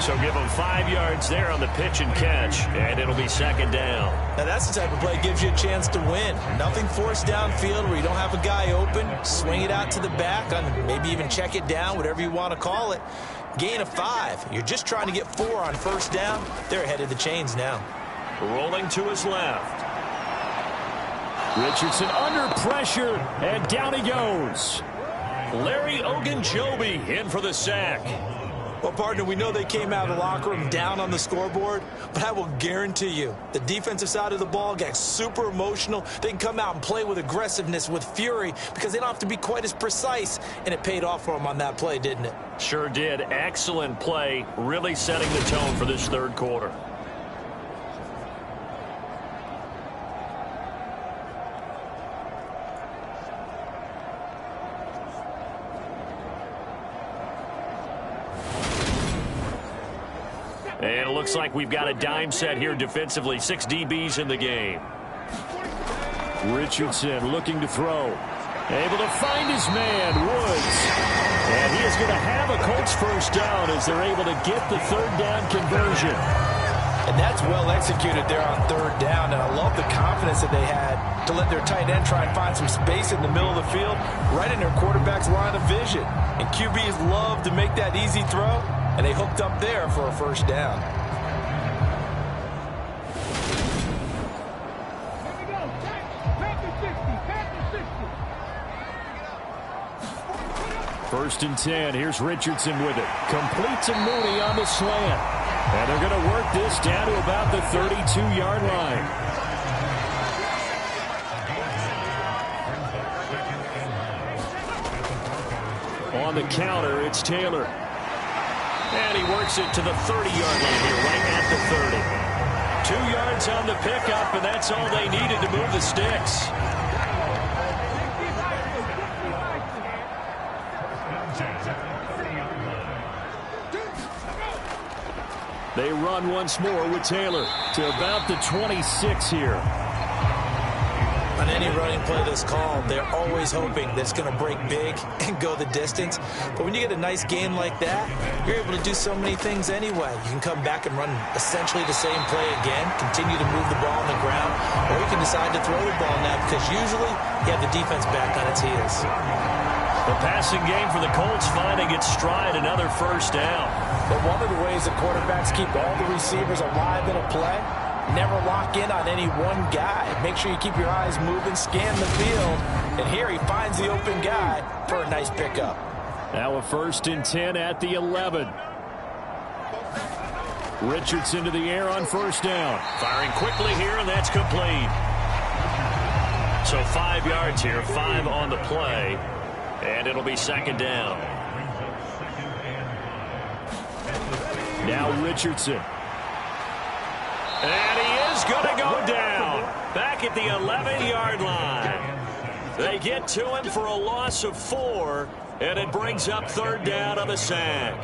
So give him 5 yards there on the pitch and catch, and it'll be second down. Now that's the type of play that gives you a chance to win. Nothing forced downfield where you don't have a guy open. Swing it out to the back, maybe even check it down, whatever you want to call it. Gain of 5. You're just trying to get 4 on first down. They're ahead of the chains now. Rolling to his left. Richardson under pressure, and down he goes. Larry Ogunjobi in for the sack. Well, partner, we know they came out of the locker room down on the scoreboard, but I will guarantee you the defensive side of the ball got super emotional. They can come out and play with aggressiveness, with fury, because they don't have to be quite as precise, and it paid off for them on that play, didn't it? Sure did. Excellent play, really setting the tone for this third quarter. And it looks like we've got a dime set here defensively. 6 DBs in the game. Richardson looking to throw. Able to find his man, Woods. And he is going to have a Colts first down as they're able to get the third down conversion. And that's well executed there on third down. And I love the confidence that they had to let their tight end try and find some space in the middle of the field, right in their quarterback's line of vision. And QBs love to make that easy throw. And they hooked up there for a first down. First and 10. Here's Richardson with it. Complete to Mooney on the slant. And they're going to work this down to about the 32-yard line. On the counter, it's Taylor. And he works it to the 30-yard line here, right at the 30. 2 yards on the pickup, and that's all they needed to move the sticks. They run once more with Taylor to about the 26 here. On any running play that's called, they're always hoping that it's going to break big and go the distance. But when you get a nice game like that, you're able to do so many things anyway. You can come back and run essentially the same play again, continue to move the ball on the ground, or you can decide to throw the ball now because usually you have the defense back on its heels. The passing game for the Colts finding its stride, another first down. But one of the ways that quarterbacks keep all the receivers alive in a play, never lock in on any one guy. Make sure you keep your eyes moving, scan the field, and here he finds the open guy for a nice pickup. Now a 1st and 10 at the 11. Richardson to the air on first down. Firing quickly here, and that's complete. So 5 yards here, 5 on the play, and it'll be second down. Now Richardson. And he is going to go down back at the 11-yard line. They get to him for a loss of 4, and it brings up third down on the sack.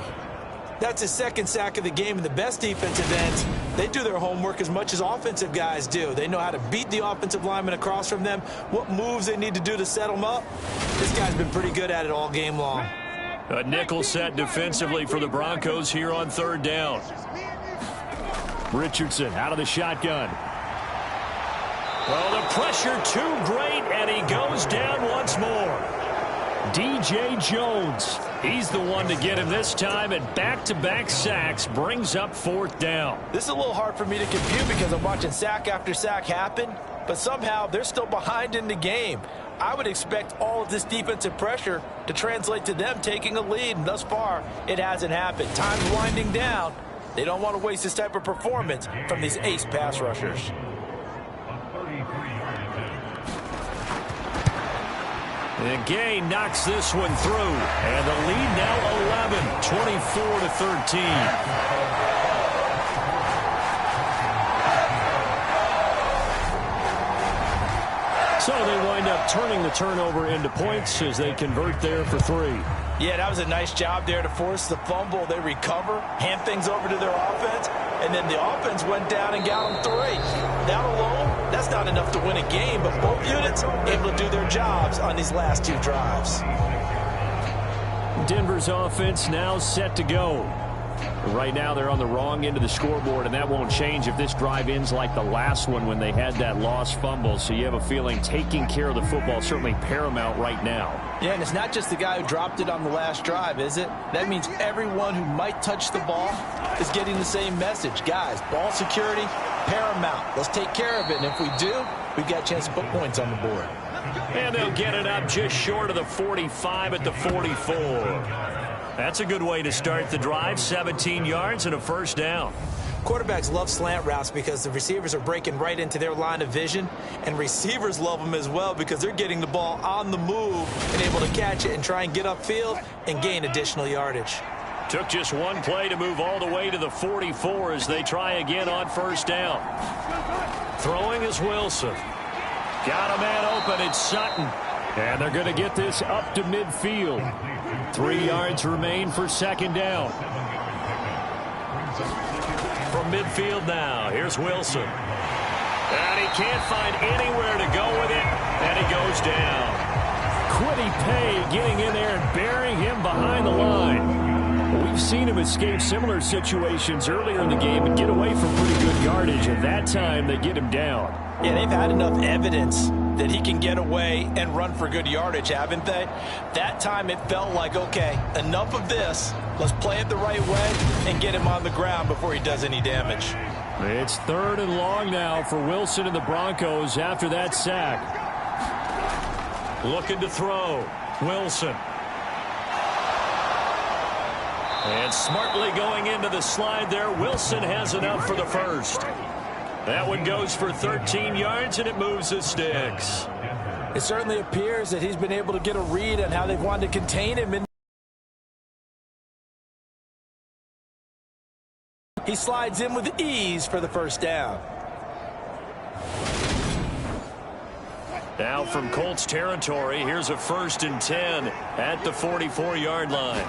That's his second sack of the game, and the best defensive ends, they do their homework as much as offensive guys do. They know how to beat the offensive lineman across from them, what moves they need to do to set them up. This guy's been pretty good at it all game long. A nickel set defensively for the Broncos here on third down. Richardson out of the shotgun. Well, the pressure too great, and he goes down once more. DJ Jones. He's the one to get him this time, and back-to-back sacks brings up fourth down. This is a little hard for me to compute because I'm watching sack after sack happen, but somehow they're still behind in the game. I would expect all of this defensive pressure to translate to them taking a lead, and thus far, it hasn't happened. Time's winding down. They don't want to waste this type of performance from these ace pass rushers. And Gay knocks this one through. And the lead now 11, 24-13. So they wind up turning the turnover into points as they convert there for 3. Yeah, that was a nice job there to force the fumble. They recover, hand things over to their offense, and then the offense went down and got them 3. That alone, that's not enough to win a game, but both units able to do their jobs on these last 2 drives. Denver's offense now set to go. Right now they're on the wrong end of the scoreboard, and that won't change if this drive ends like the last one when they had that lost fumble. So you have a feeling taking care of the football certainly paramount right now. Yeah, and it's not just the guy who dropped it on the last drive, is it? That means everyone who might touch the ball is getting the same message. Guys, ball security, paramount. Let's take care of it, and if we do, we've got a chance to put points on the board. And they'll get it up just short of the 45 at the 44. That's a good way to start the drive, 17 yards and a first down. Quarterbacks love slant routes because the receivers are breaking right into their line of vision, and receivers love them as well because they're getting the ball on the move and able to catch it and try and get upfield and gain additional yardage. Took just one play to move all the way to the 44 as they try again on first down. Throwing is Wilson. Got a man open, it's Sutton. And they're going to get this up to midfield. 3 yards remain for second down. From midfield now, here's Wilson. And he can't find anywhere to go with it, and he goes down. Quiddy Pay getting in there and burying him behind the line. We've seen him escape similar situations earlier in the game and get away from pretty good yardage, and that time they get him down. Yeah, they've had enough evidence that he can get away and run for good yardage, haven't they? That time it felt like, okay, enough of this. Let's play it the right way and get him on the ground before he does any damage. It's 3rd and long now for Wilson and the Broncos after that sack. Looking to throw. Wilson. And smartly going into the slide there, Wilson has enough for the first. That one goes for 13 yards, and it moves the sticks. It certainly appears that he's been able to get a read on how they've wanted to contain him. He slides in with ease for the first down. Now from Colts territory, here's a 1st and 10 at the 44-yard line.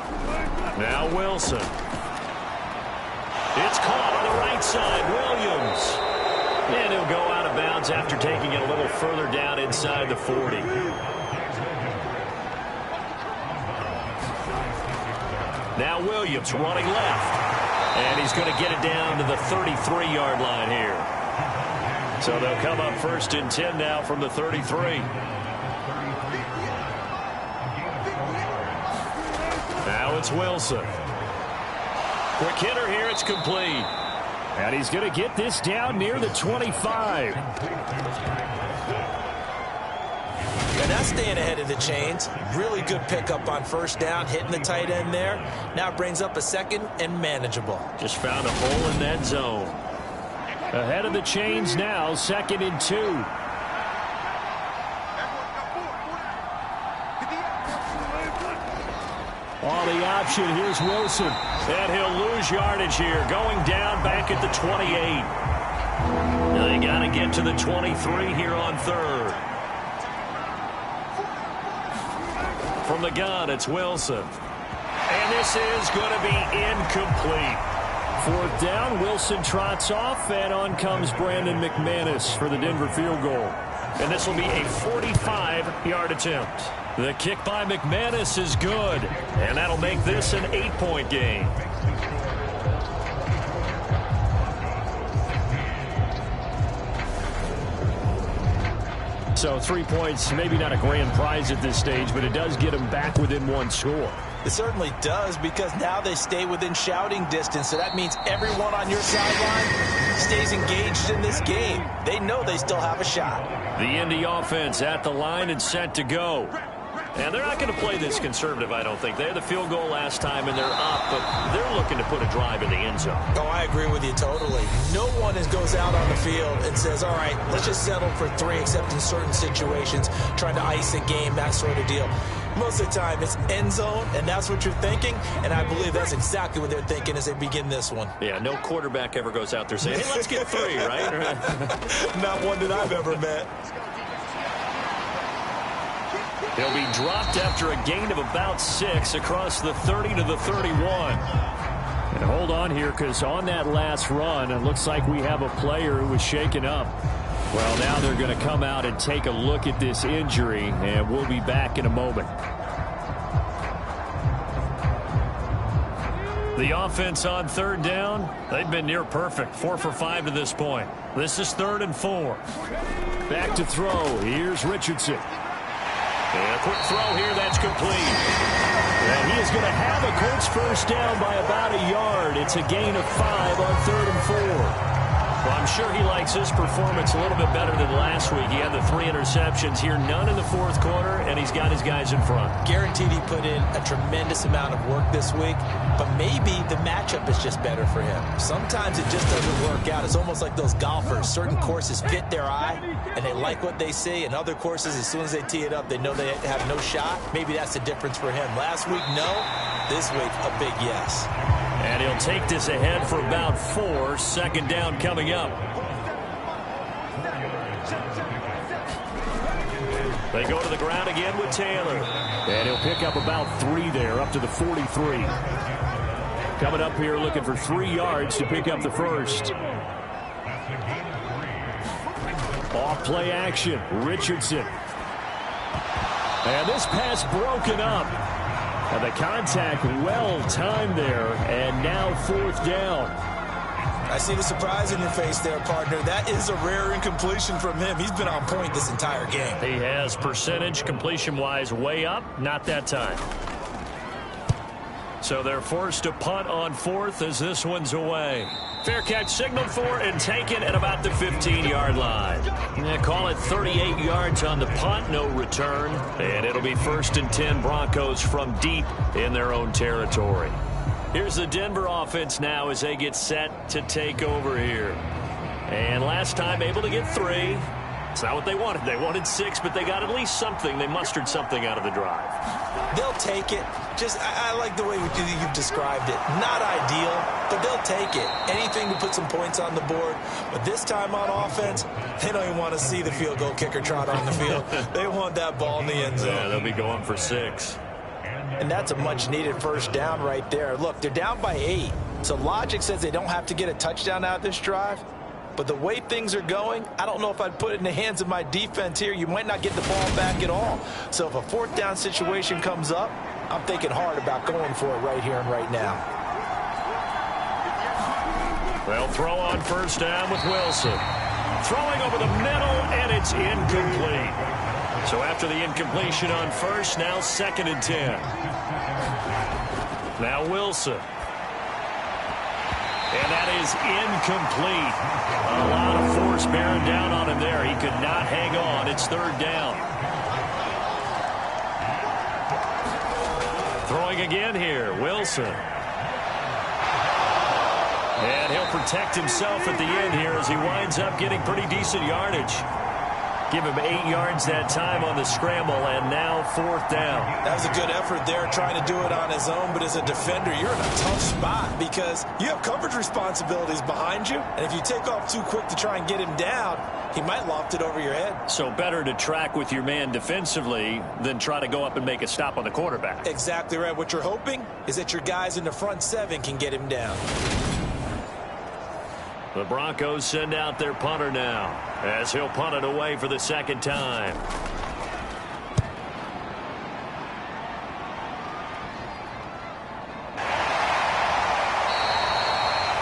Now Wilson. It's caught on the right side, Williams. And he'll go out of bounds after taking it a little further down inside the 40. Now Williams running left. And he's going to get it down to the 33-yard line here. So they'll come up 1st and 10 now from the 33. Now it's Wilson. Quick hitter here, it's complete. And he's going to get this down near the 25. And that's staying ahead of the chains. Really good pickup on first down, hitting the tight end there. Now it brings up a 2nd and manageable. Just found a hole in that zone. Ahead of the chains now, 2nd and 2. On the option, here's Wilson. And he'll lose yardage here, going down back at the 28. They got to get to the 23 here on third. From the gun, it's Wilson. And this is going to be incomplete. Fourth down, Wilson trots off, and on comes Brandon McManus for the Denver field goal. And this will be a 45-yard attempt. The kick by McManus is good, and that'll make this an 8-point game. So 3 points, maybe not a grand prize at this stage, but it does get them back within one score. It certainly does, because now they stay within shouting distance, so that means everyone on your sideline stays engaged in this game. They know they still have a shot. The Indy offense at the line and set to go. And they're not going to play this conservative, I don't think. They had the field goal last time, and they're up, but they're looking to put a drive in the end zone. Oh, I agree with you totally. No one goes out on the field and says, all right, let's just settle for 3, except in certain situations, trying to ice a game, that sort of deal. Most of the time, it's end zone, and that's what you're thinking, and I believe that's exactly what they're thinking as they begin this one. Yeah, no quarterback ever goes out there saying, hey, let's get 3, right? Not one that I've ever met. He'll be dropped after a gain of about 6 across the 30 to the 31. And hold on here, because on that last run, it looks like we have a player who was shaken up. Well, now they're going to come out and take a look at this injury, and we'll be back in a moment. The offense on third down, they've been near perfect. 4 for 5 to this point. This is 3rd and 4. Back to throw. Here's Richardson. And a quick throw here, that's complete. And he is going to have a Colts first down by about a yard. It's a gain of 5 on 3rd and 4. Well, I'm sure he likes his performance a little bit better than last week. He had the 3 interceptions here, none in the 4th quarter, and he's got his guys in front. Guaranteed he put in a tremendous amount of work this week, but maybe the matchup is just better for him. Sometimes it just doesn't work out. It's almost like those golfers. Certain courses fit their eye, and they like what they see, and other courses, as soon as they tee it up, they know they have no shot. Maybe that's the difference for him. Last week, no. This week, a big yes. And he'll take this ahead for about 4. 2nd down coming up. They go to the ground again with Taylor. And he'll pick up about 3 there, up to the 43. Coming up here looking for 3 yards to pick up the first. Off play action, Richardson. And this pass broken up. And the contact well timed there, and now 4th down. I see the surprise in your face there, partner. That is a rare incompletion from him. He's been on point this entire game. He has percentage completion-wise way up, not that time. So they're forced to punt on 4th as this one's away. Fair catch signaled for and taken at about the 15-yard line. They call it 38 yards on the punt, no return. And it'll be 1st and 10 Broncos from deep in their own territory. Here's the Denver offense now as they get set to take over here. And last time able to get 3. It's not what they wanted. They wanted 6, but they got at least something. They mustered something out of the drive. They'll take it. I like the way you've described it. Not ideal, but they'll take it. Anything to put some points on the board. But this time on offense, they don't even want to see the field goal kicker trot on the field. They want that ball in the end zone. Yeah, they'll be going for 6. And that's a much-needed first down right there. Look, they're down by 8. So logic says they don't have to get a touchdown out of this drive. But the way things are going, I don't know if I'd put it in the hands of my defense here. You might not get the ball back at all. So if a 4th down situation comes up, I'm thinking hard about going for it right here and right now. They'll throw on 1st down with Wilson. Throwing over the middle, and it's incomplete. So after the incompletion on 1st, now 2nd and 10. Now Wilson. And that is incomplete. A lot of force bearing down on him there. He could not hang on. It's 3rd down. Throwing again here, Wilson. And he'll protect himself at the end here as he winds up getting pretty decent yardage. Give him 8 yards that time on the scramble, and now 4th down. That was a good effort there, trying to do it on his own, but as a defender, you're in a tough spot because you have coverage responsibilities behind you, and if you take off too quick to try and get him down, he might loft it over your head. So better to track with your man defensively than try to go up and make a stop on the quarterback. Exactly right. What you're hoping is that your guys in the front 7 can get him down. The Broncos send out their punter now, as he'll punt it away for the 2nd time.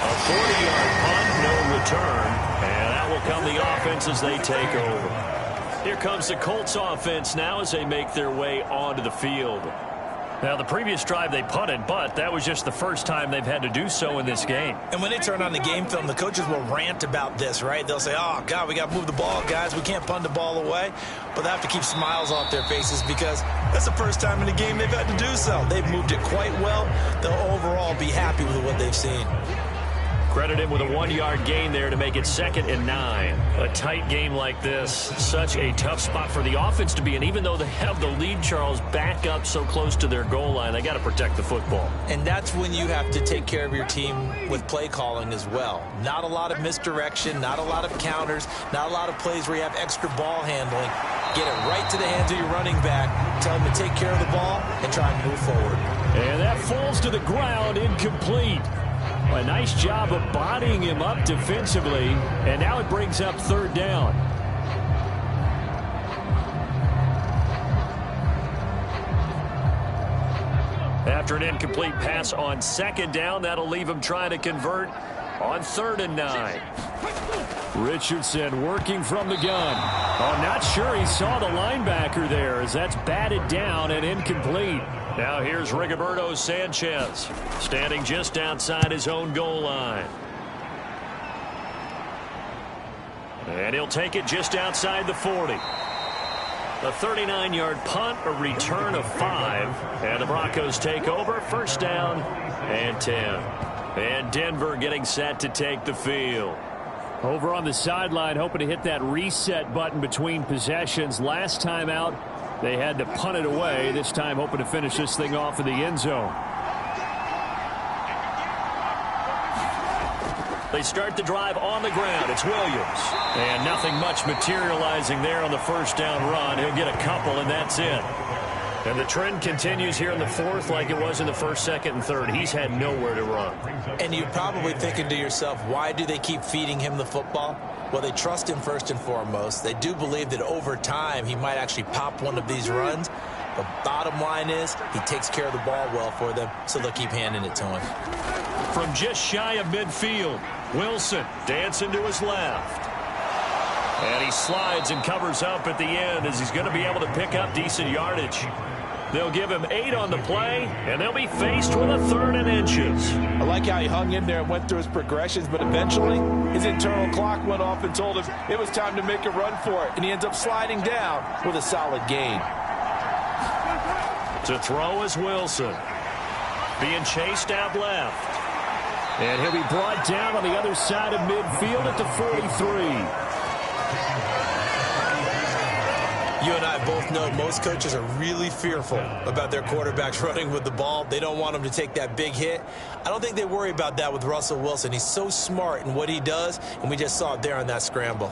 A 40-yard punt, no return, and that will come the offense as they take over. Here comes the Colts offense now as they make their way onto the field. Now, the previous drive they punted, but that was just the first time they've had to do so in this game. And when they turn on the game film, the coaches will rant about this, right? They'll say, oh, God, we got to move the ball, guys. We can't punt the ball away. But they have to keep smiles off their faces because that's the first time in the game they've had to do so. They've moved it quite well. They'll overall be happy with what they've seen. Credit him with a 1-yard gain there to make it 2nd and 9. A tight game like this, such a tough spot for the offense to be in. Even though they have the lead, Charles, back up so close to their goal line, they got to protect the football. And that's when you have to take care of your team with play calling as well. Not a lot of misdirection, not a lot of counters, not a lot of plays where you have extra ball handling. Get it right to the hands of your running back. Tell him to take care of the ball and try and move forward. And that falls to the ground, incomplete. A nice job of bodying him up defensively, and now it brings up 3rd down. After an incomplete pass on 2nd down, that'll leave him trying to convert on 3rd and 9. Richardson working from the gun. Oh, not sure he saw the linebacker there as that's batted down and incomplete. Now here's Rigoberto Sanchez, standing just outside his own goal line. And he'll take it just outside the 40. A 39-yard punt, a return of 5. And the Broncos take over, 1st down and 10. And Denver getting set to take the field. Over on the sideline, hoping to hit that reset button between possessions. Last time out, they had to punt it away. This time hoping to finish this thing off in the end zone. They start the drive on the ground. It's Williams. And nothing much materializing there on the 1st down run. He'll get a couple, and that's it. And the trend continues here in the 4th like it was in the 1st, 2nd, and 3rd. He's had nowhere to run. And you're probably thinking to yourself, why do they keep feeding him the football? Well, they trust him first and foremost. They do believe that over time he might actually pop one of these runs. The bottom line is he takes care of the ball well for them, so they'll keep handing it to him. From just shy of midfield, Wilson dancing to his left. And he slides and covers up at the end as he's going to be able to pick up decent yardage. They'll give him 8 on the play, and they'll be faced with a 3rd and inches. I like how he hung in there and went through his progressions, but eventually his internal clock went off and told him it was time to make a run for it, and he ends up sliding down with a solid gain. To throw is Wilson. Being chased out left. And he'll be brought down on the other side of midfield at the 43. You and I both know most coaches are really fearful about their quarterbacks running with the ball. They don't want them to take that big hit. I don't think they worry about that with Russell Wilson. He's so smart in what he does, and we just saw it there on that scramble.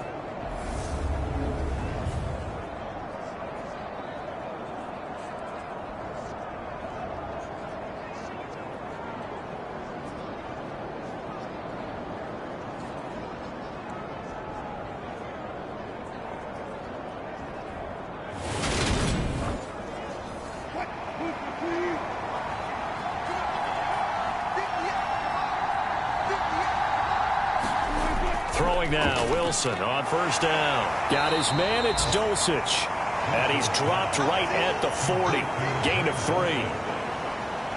Throwing now, Wilson on 1st down. Got his man, it's Dulcich. And he's dropped right at the 40. Gain of 3.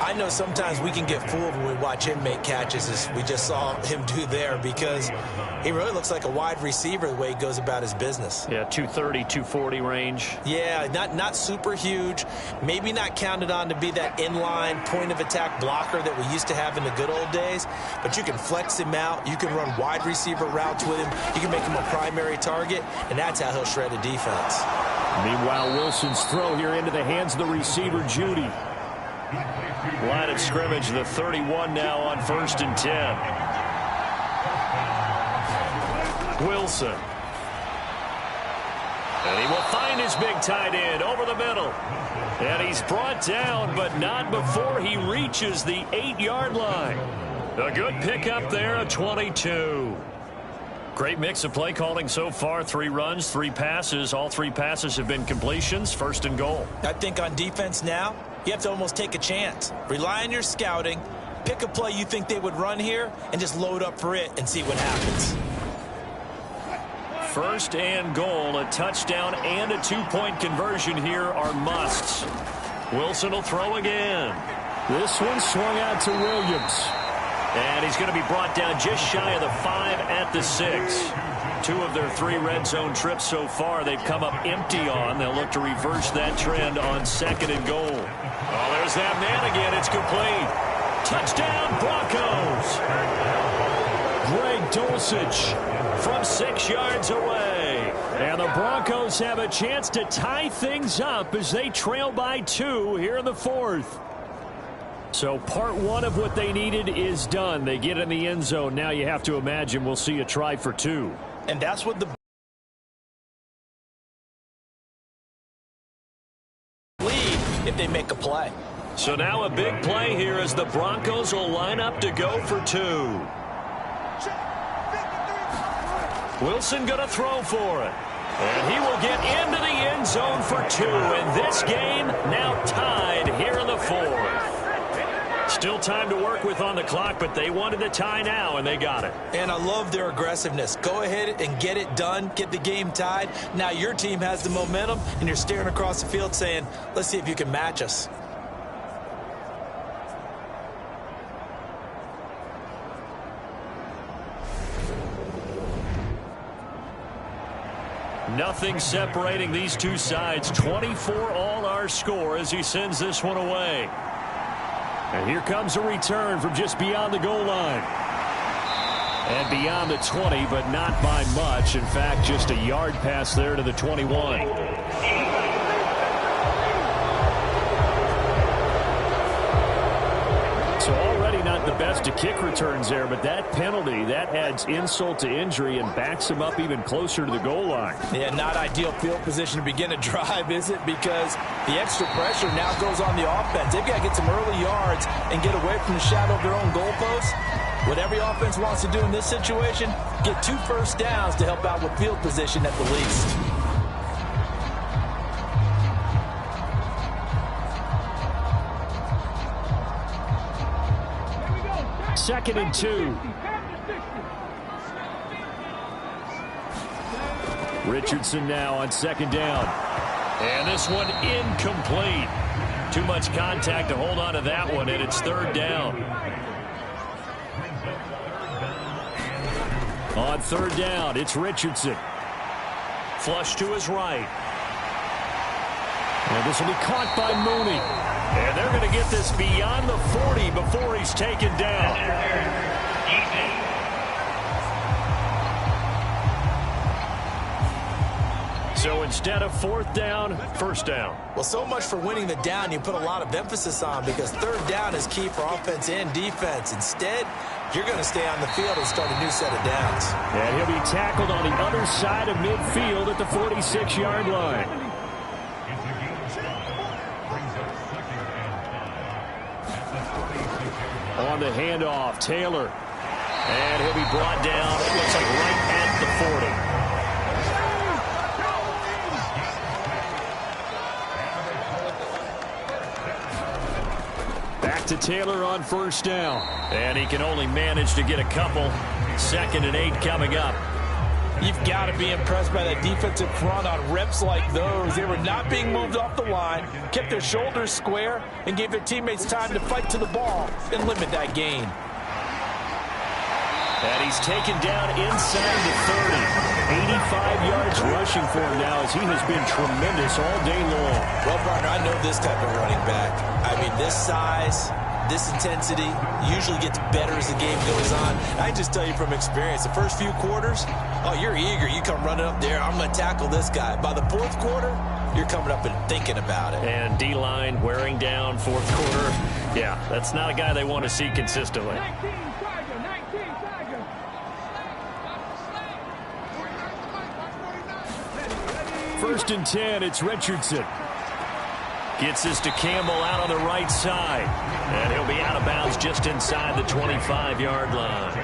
I know sometimes we can get fooled when we watch him make catches, as we just saw him do there, because he really looks like a wide receiver the way he goes about his business. Yeah, 230, 240 range. Yeah, not super huge. Maybe not counted on to be that inline point-of-attack blocker that we used to have in the good old days, but you can flex him out. You can run wide receiver routes with him. You can make him a primary target, and that's how he'll shred a defense. Meanwhile, Wilson's throw here into the hands of the receiver, Judy. Line of scrimmage, the 31 now on 1st and 10. Wilson. And he will find his big tight end over the middle. And he's brought down, but not before he reaches the 8-yard line. A good pickup there, a 22. Great mix of play calling so far. 3 runs, 3 passes. All 3 passes have been completions. 1st and goal. I think on defense now, you have to almost take a chance. Rely on your scouting. Pick a play you think they would run here and just load up for it and see what happens. 1st and goal. A touchdown and a 2-point conversion here are musts. Wilson will throw again. This one swung out to Williams. And he's going to be brought down just shy of the 5 at the 6. 2 of their 3 red zone trips so far they've come up empty on. They'll look to reverse that trend on 2nd and goal. Oh, there's that man again. It's complete. Touchdown, Broncos. Greg Dulcich From 6 yards away. And the Broncos have a chance to tie things up as they trail by 2 here in the 4th. So part 1 of what they needed is done. They get in the end zone. Now you have to imagine we'll see a try for 2. And that's what the lead if they make a play. So now a big play here as the Broncos will line up to go for 2. Wilson going to throw for it. And he will get into the end zone for 2. And this game now tied here in the 4th. Still time to work with on the clock, but they wanted the tie now, and they got it. And I love their aggressiveness. Go ahead and get it done, get the game tied. Now your team has the momentum, and you're staring across the field saying, let's see if you can match us. Nothing separating these two sides. 24 all our score as he sends this one away. And here comes a return from just beyond the goal line. And beyond the 20, but not by much. In fact, just a yard pass there to the 21. So already not the best to kick returns there, but that penalty, that adds insult to injury and backs him up even closer to the goal line. Yeah, not ideal field position to begin a drive, is it? Because the extra pressure now goes on the offense. They've got to get some early yards and get away from the shadow of their own goalposts. What every offense wants to do in this situation, get 2 first downs to help out with field position at the least. Second and 2. Richardson now on 2nd down. And this one incomplete. Too much contact to hold on to that one, and it's 3rd down. On 3rd down, it's Richardson. Flush to his right. And this will be caught by Mooney. And they're going to get this beyond the 40 before he's taken down. So instead of 4th down, 1st down. Well, so much for winning the down you put a lot of emphasis on, because 3rd down is key for offense and defense. Instead, you're going to stay on the field and start a new set of downs. And he'll be tackled on the other side of midfield at the 46-yard line. On the handoff, Taylor. And he'll be brought down, it looks like right at the 40. Back to Taylor on 1st down. And he can only manage to get a couple. 2nd and 8 coming up. You've got to be impressed by that defensive front on reps like those. They were not being moved off the line, kept their shoulders square, and gave their teammates time to fight to the ball and limit that gain. And he's taken down inside the 30. 85 yards rushing for him now as he has been tremendous all day long. Well, partner, I know this type of running back. I mean, this size, this intensity usually gets better as the game goes on. I just tell you from experience, the first few quarters, oh, you're eager. You come running up there, I'm going to tackle this guy. By the fourth quarter, you're coming up and thinking about it. And D-line wearing down fourth quarter. Yeah, that's not a guy they want to see consistently. 1st and 10, it's Richardson. Gets this to Campbell out on the right side. And he'll be out of bounds just inside the 25-yard line.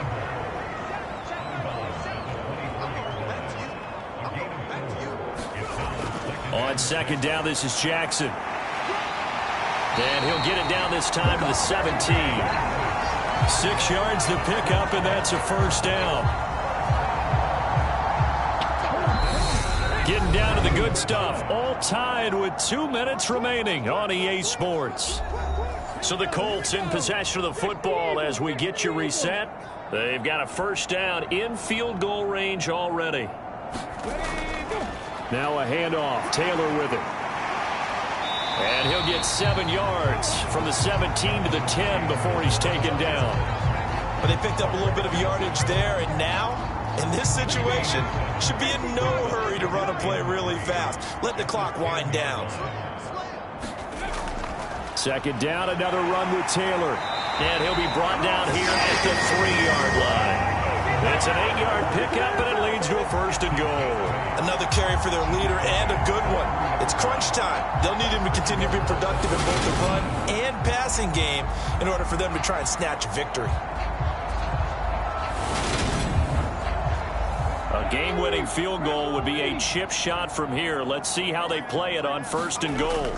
On 2nd down, this is Jackson. And he'll get it down this time to the 17. 6 yards the pickup, and that's a 1st down. Getting down to the good stuff, all tied with 2 minutes remaining on EA Sports. So the Colts in possession of the football as we get you reset. They've got a 1st down in field goal range already. Now a handoff, Taylor with it. And he'll get 7 yards from the 17 to the 10 before he's taken down. But they picked up a little bit of yardage there, and now, in this situation, should be in no hurry to run a play really fast. Let the clock wind down. 2nd down, another run with Taylor. And he'll be brought down here at the 3-yard line. It's an 8-yard pickup, and it leads to a 1st and goal. Another carry for their leader, and a good one. It's crunch time. They'll need him to continue to be productive in both the run and passing game in order for them to try and snatch a victory. A game-winning field goal would be a chip shot from here. Let's see how they play it on 1st and goal.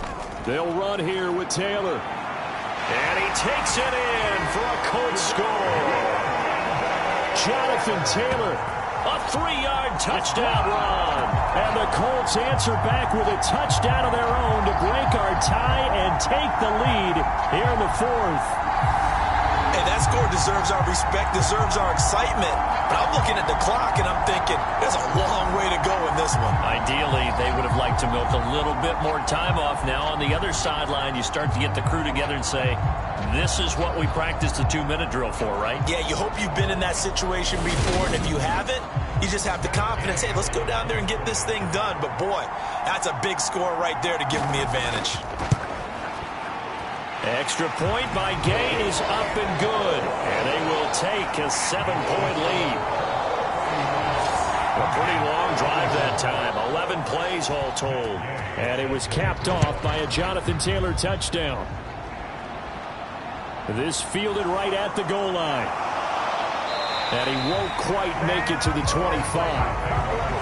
They'll run here with Taylor. And he takes it in for a Colts score. Jonathan Taylor, a 3-yard touchdown run. And the Colts answer back with a touchdown of their own to break our tie and take the lead here in the 4th. Hey, that score deserves our respect, deserves our excitement. But I'm looking at the clock, and I'm thinking, there's a long way to go in this one. Ideally, they would have liked to milk a little bit more time off. Now, on the other sideline, you start to get the crew together and say, this is what we practiced the 2-minute drill for, right? Yeah, you hope you've been in that situation before, and if you haven't, you just have the confidence, hey, let's go down there and get this thing done. But, boy, that's a big score right there to give them the advantage. Extra point by Gay is up and good. And they will take a 7-point lead. A pretty long drive that time. 11 plays all told. And it was capped off by a Jonathan Taylor touchdown. This fielded right at the goal line. And he won't quite make it to the 25.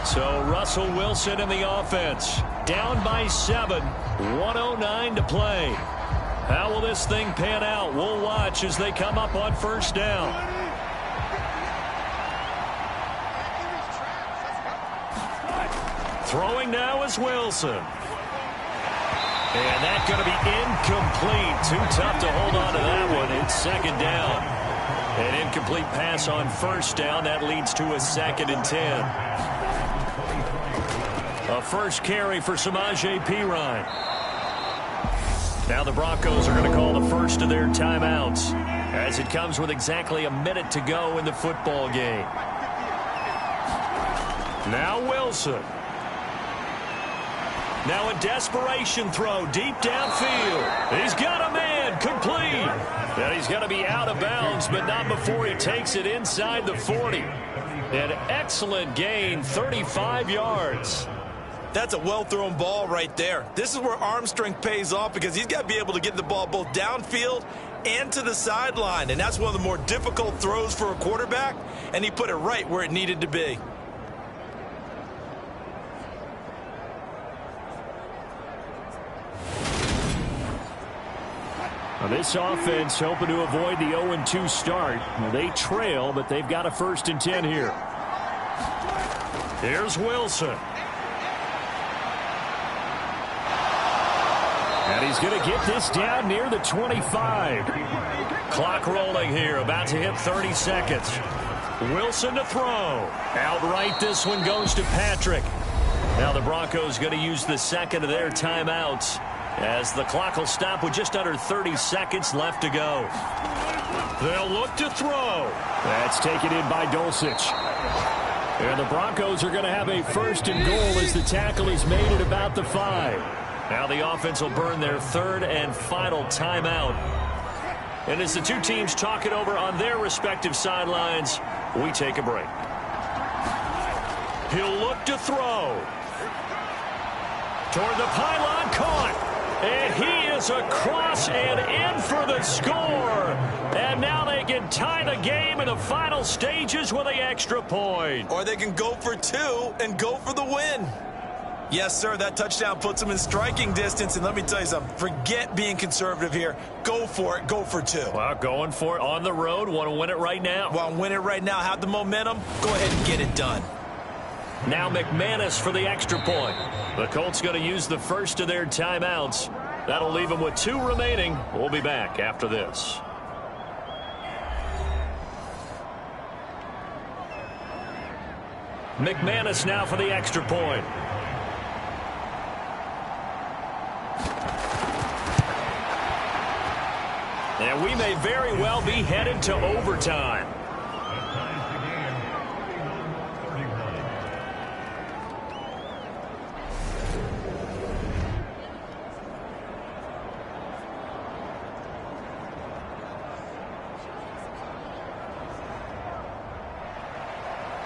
So Russell Wilson in the offense. Down by 7. 1:09 to play. How will this thing pan out? We'll watch as they come up on 1st down. Throwing now is Wilson. And that's going to be incomplete. Too tough to hold on to that one. It's 2nd down. An incomplete pass on 1st down. That leads to a 2nd and 10. A 1st carry for Samaje Perine. Now the Broncos are going to call the 1st of their timeouts as it comes with exactly a minute to go in the football game. Now Wilson. Now a desperation throw deep downfield. He's got a man, complete. And he's going to be out of bounds, but not before he takes it inside the 40. An excellent gain, 35 yards. That's a well-thrown ball right there. This is where arm strength pays off because he's got to be able to get the ball both downfield and to the sideline. And that's one of the more difficult throws for a quarterback, and he put it right where it needed to be. This offense hoping to avoid the 0-2 start. They trail, but they've got a 1st and 10 here. Here's Wilson. And he's going to get this down near the 25. Clock rolling here, about to hit 30 seconds. Wilson to throw. Outright, this one goes to Patrick. Now the Broncos going to use the second of their timeouts, as the clock will stop with just under 30 seconds left to go. They'll look to throw. That's taken in by Dulcich. And the Broncos are going to have a 1st and goal as the tackle is made at about the 5. Now the offense will burn their 3rd and final timeout. And as the two teams talk it over on their respective sidelines, we take a break. He'll look to throw. Toward the pylon, caught. And he is across and in for the score. And now they can tie the game in the final stages with the extra point. Or they can go for 2 and go for the win. Yes, sir, that touchdown puts them in striking distance. And let me tell you something, forget being conservative here. Go for it, go for 2. Well, going for it on the road. Want to win it right now. Want to win it right now, have the momentum, go ahead and get it done. Now McManus for the extra point. The Colts going to use the first of their timeouts. That'll leave them with 2 remaining. We'll be back after this. McManus now for the extra point. And we may very well be headed to overtime.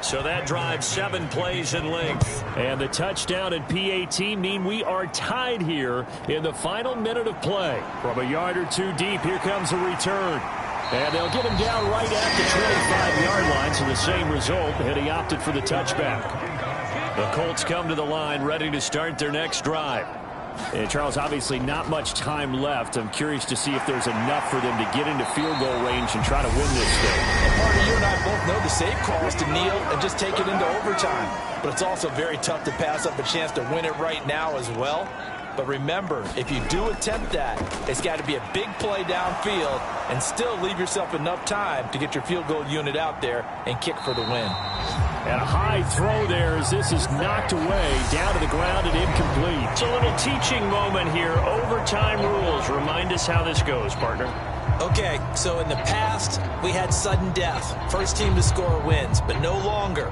So that drives 7 plays in length. And the touchdown and PAT mean we are tied here in the final minute of play. From a yard or 2 deep, here comes a return. And they'll get him down right at the 25-yard line, so the same result, and he opted for the touchback. The Colts come to the line ready to start their next drive. And, Charles, obviously not much time left. I'm curious to see if there's enough for them to get into field goal range and try to win this game. And partner, you and I both know the safe call is to kneel and just take it into overtime. But it's also very tough to pass up a chance to win it right now as well. But remember, if you do attempt that, it's got to be a big play downfield and still leave yourself enough time to get your field goal unit out there and kick for the win. And a high throw there as this is knocked away, down to the ground and incomplete. It's a little teaching moment here. Overtime rules. Remind us how this goes, partner. Okay, so in the past, we had sudden death. First team to score wins, but no longer.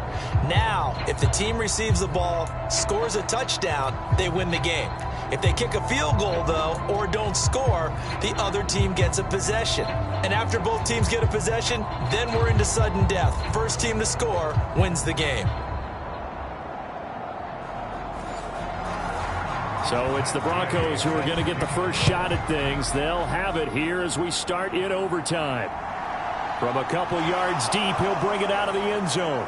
Now, if the team receives the ball, scores a touchdown, they win the game. If they kick a field goal, though, or don't score, the other team gets a possession. And after both teams get a possession, then we're into sudden death. First team to score wins the game. So it's the Broncos who are going to get the first shot at things. They'll have it here as we start in overtime. From a couple yards deep, he'll bring it out of the end zone.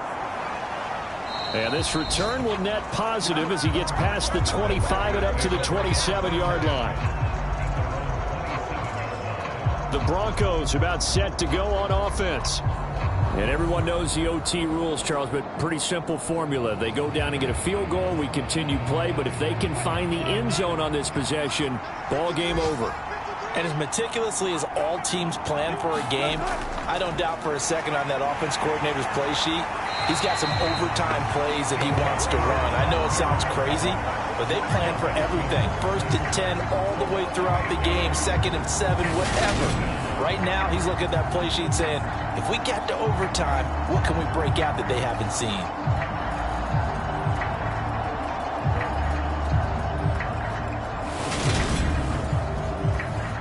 And this return will net positive as he gets past the 25 and up to the 27-yard line. The Broncos about set to go on offense. And everyone knows the OT rules, Charles, but pretty simple formula. They go down and get a field goal, we continue play, but if they can find the end zone on this possession, ball game over. And as meticulously as all teams plan for a game, I don't doubt for a second on that offense coordinator's play sheet, he's got some overtime plays that he wants to run. I know it sounds crazy, but they plan for everything. 1st and 10 all the way throughout the game, 2nd and 7, whatever. Right now, he's looking at that play sheet saying, if we get to overtime, what can we break out that they haven't seen?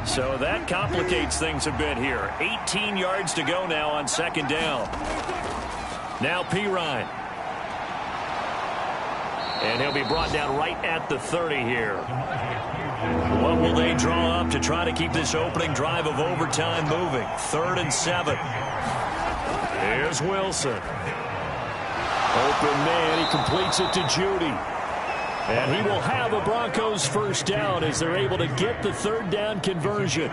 So that complicates things a bit here. 18 yards to go now on 2nd down. Now Pirine. And he'll be brought down right at the 30 here. What will they draw up to try to keep this opening drive of overtime moving? 3rd and 7. Here's Wilson. Open man, he completes it to Judy. And he will have a Broncos first down as they're able to get the 3rd down conversion.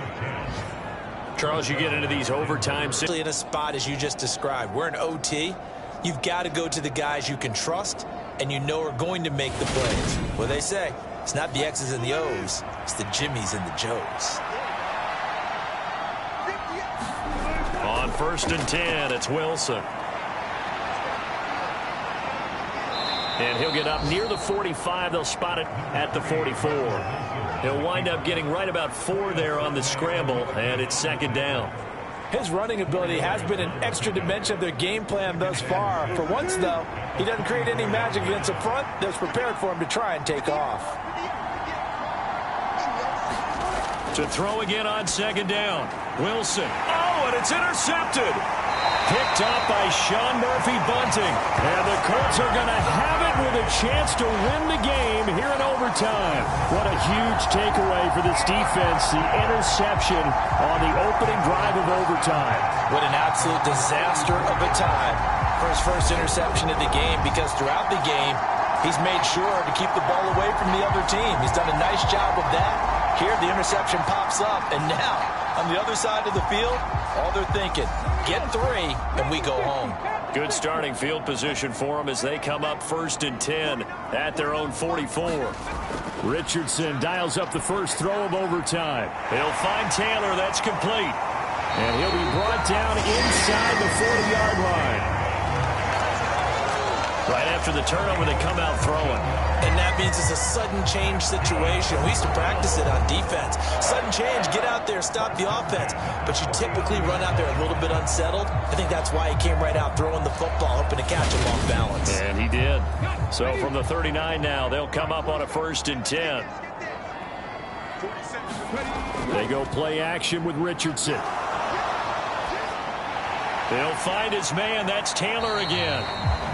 Charles, you get into these overtime In a spot as you just described. We're in OT. You've got to go to the guys you can trust and you know are going to make the plays. What they say, it's not the X's and the O's, it's the Jimmies and the Joes. On 1st and 10, it's Wilson. And he'll get up near the 45. They'll spot it at the 44. He'll wind up getting right about 4 there on the scramble, and it's 2nd down. His running ability has been an extra dimension of their game plan thus far. For once, though, he doesn't create any magic against the front that's prepared for him to try and take off. To throw again on 2nd down. Wilson. Oh, and it's intercepted. Picked up by Sean Murphy-Bunting. And the Colts are going to have it with a chance to win the game here in overtime. What a huge takeaway for this defense. The interception on the opening drive of overtime. What an absolute disaster of a time for his first interception of the game, because throughout the game, he's made sure to keep the ball away from the other team. He's done a nice job of that. Here, the interception pops up, and now, on the other side of the field, all they're thinking, get 3, and we go home. Good starting field position for them as they come up 1st and 10 at their own 44. Richardson dials up the first throw of overtime. He'll find Taylor. That's complete. And he'll be brought down inside the 40-yard line. Right after the turnover, they come out throwing. And that means it's a sudden change situation. We used to practice it on defense. Sudden change, get out there, stop the offense. But you typically run out there a little bit unsettled. I think that's why he came right out throwing the football, hoping to catch him off balance. And he did. So from the 39 now, they'll come up on a 1st and 10. They go play action with Richardson. They'll find his man. That's Taylor again.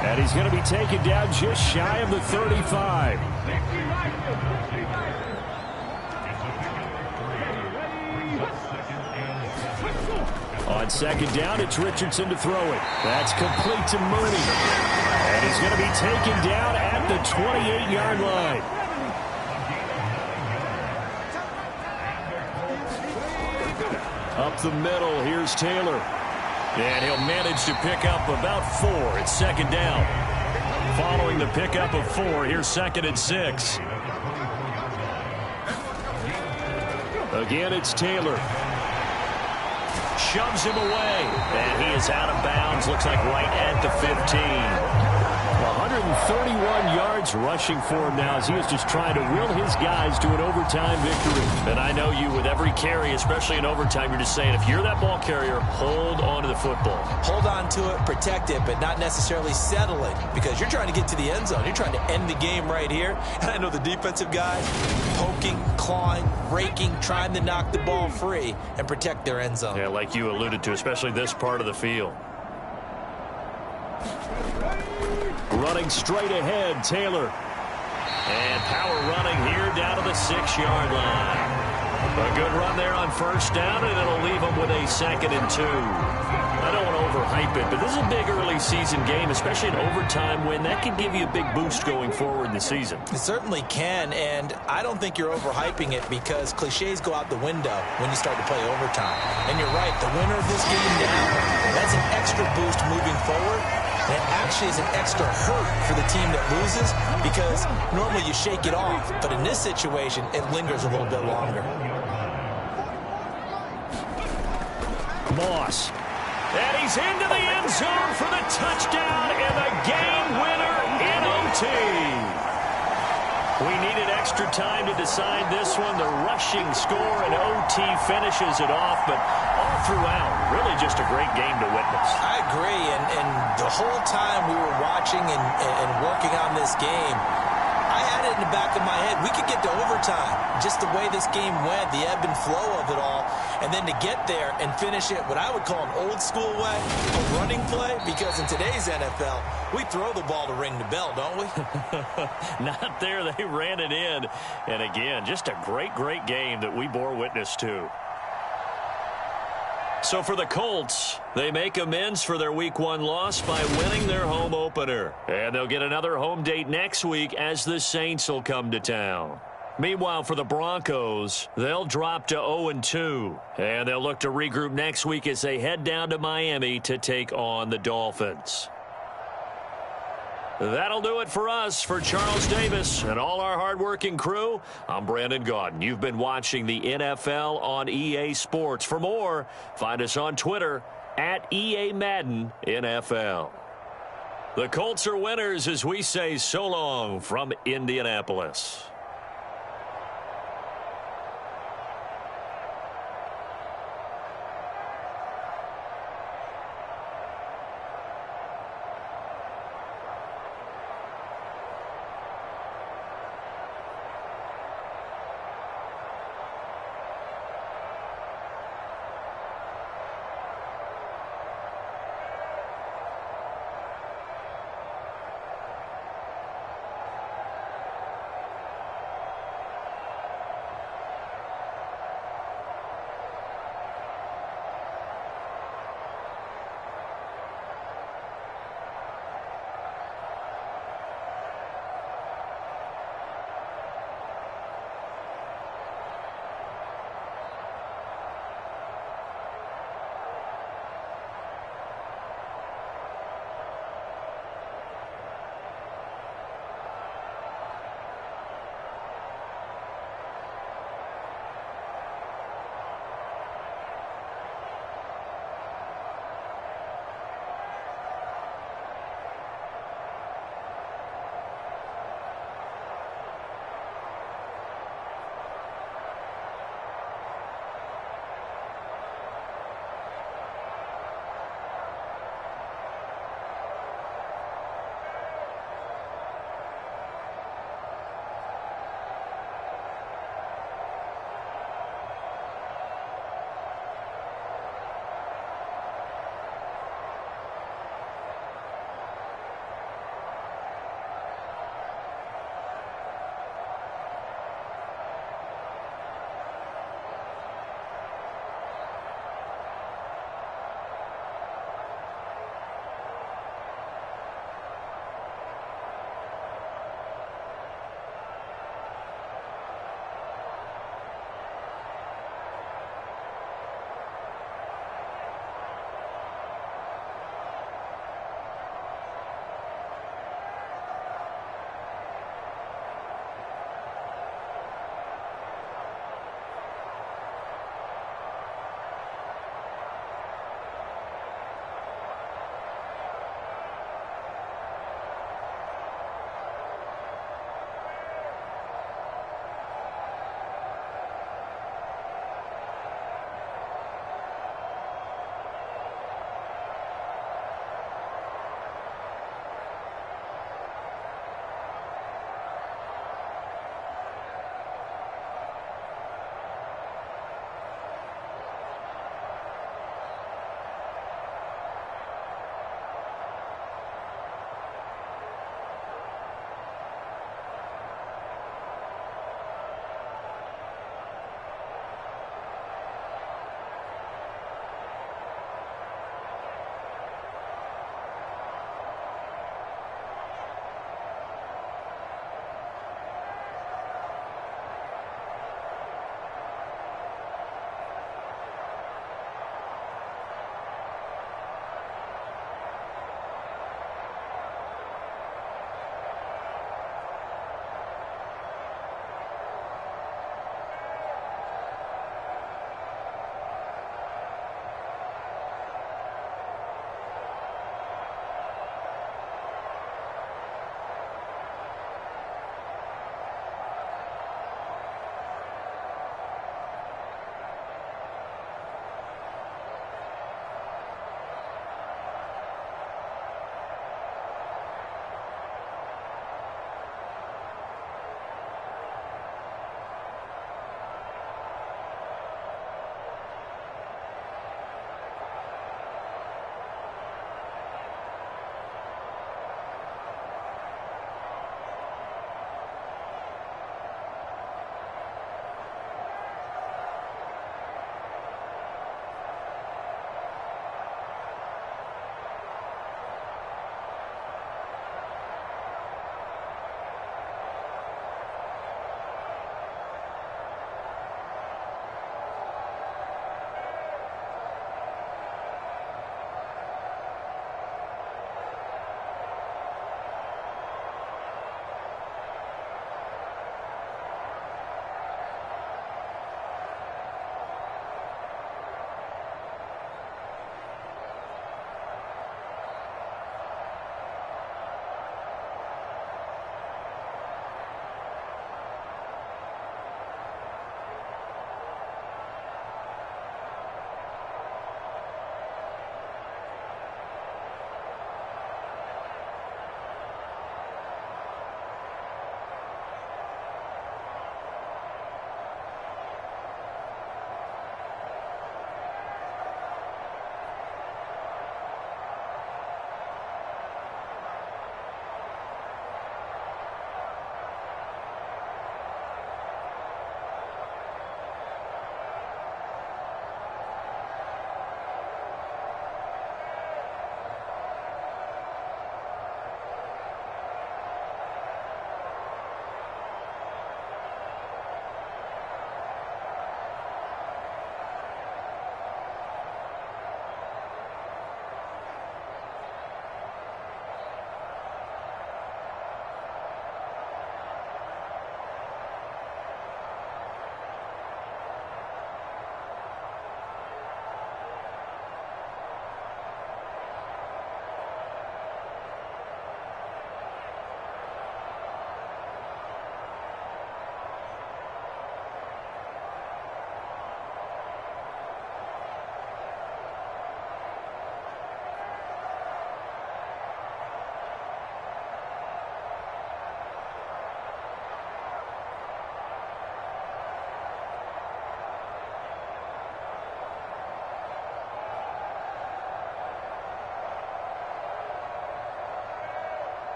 And he's going to be taken down just shy of the 35. On 2nd down, it's Richardson to throw it. That's complete to Mooney. And he's going to be taken down at the 28-yard line. Up the middle, here's Taylor. And he'll manage to pick up about 4. It's 2nd down. Following the pickup of 4, here's 2nd and 6. Again, it's Taylor. Shoves him away. And he is out of bounds. Looks like right at the 15. 131 yards rushing for him now as he is just trying to will his guys to an overtime victory. And I know you, with every carry, especially in overtime, you're just saying, if you're that ball carrier, hold on to the football. Hold on to it, protect it, but not necessarily settle it, because you're trying to get to the end zone. You're trying to end the game right here. And I know the defensive guys poking, clawing, raking, trying to knock the ball free and protect their end zone. Yeah, like you alluded to, especially this part of the field. Running straight ahead, Taylor. And power running here down to the 6-yard line. A good run there on 1st down, and it'll leave them with a 2nd and 2. I don't want to overhype it, but this is a big early season game, especially an overtime win. That can give you a big boost going forward in the season. It certainly can, and I don't think you're overhyping it, because cliches go out the window when you start to play overtime. And you're right, the winner of this game now, that's an extra boost moving forward. And it actually is an extra hurt for the team that loses, because normally you shake it off, but in this situation, it lingers a little bit longer. Moss. And he's into the end zone for the touchdown and the game winner in OT. We needed extra time to decide this one. The rushing score in OT finishes it off, but all throughout, really just a great game to witness. I agree, and the whole time we were watching and working on this game, I had it in the back of my head. We could get to overtime. Just the way this game went, the ebb and flow of it all, and then to get there and finish it what I would call an old school way, a running play, because in today's NFL, we throw the ball to ring the bell, don't we? Not there. They ran it in. And again, just a great, great game that we bore witness to. So for the Colts, they make amends for their Week 1 loss by winning their home opener. And they'll get another home date next week as the Saints will come to town. Meanwhile, for the Broncos, they'll drop to 0-2, and they'll look to regroup next week as they head down to Miami to take on the Dolphins. That'll do it for us. For Charles Davis and all our hardworking crew, I'm Brandon Gaudin. You've been watching the NFL on EA Sports. For more, find us on Twitter at EA Madden NFL. The Colts are winners as we say so long from Indianapolis.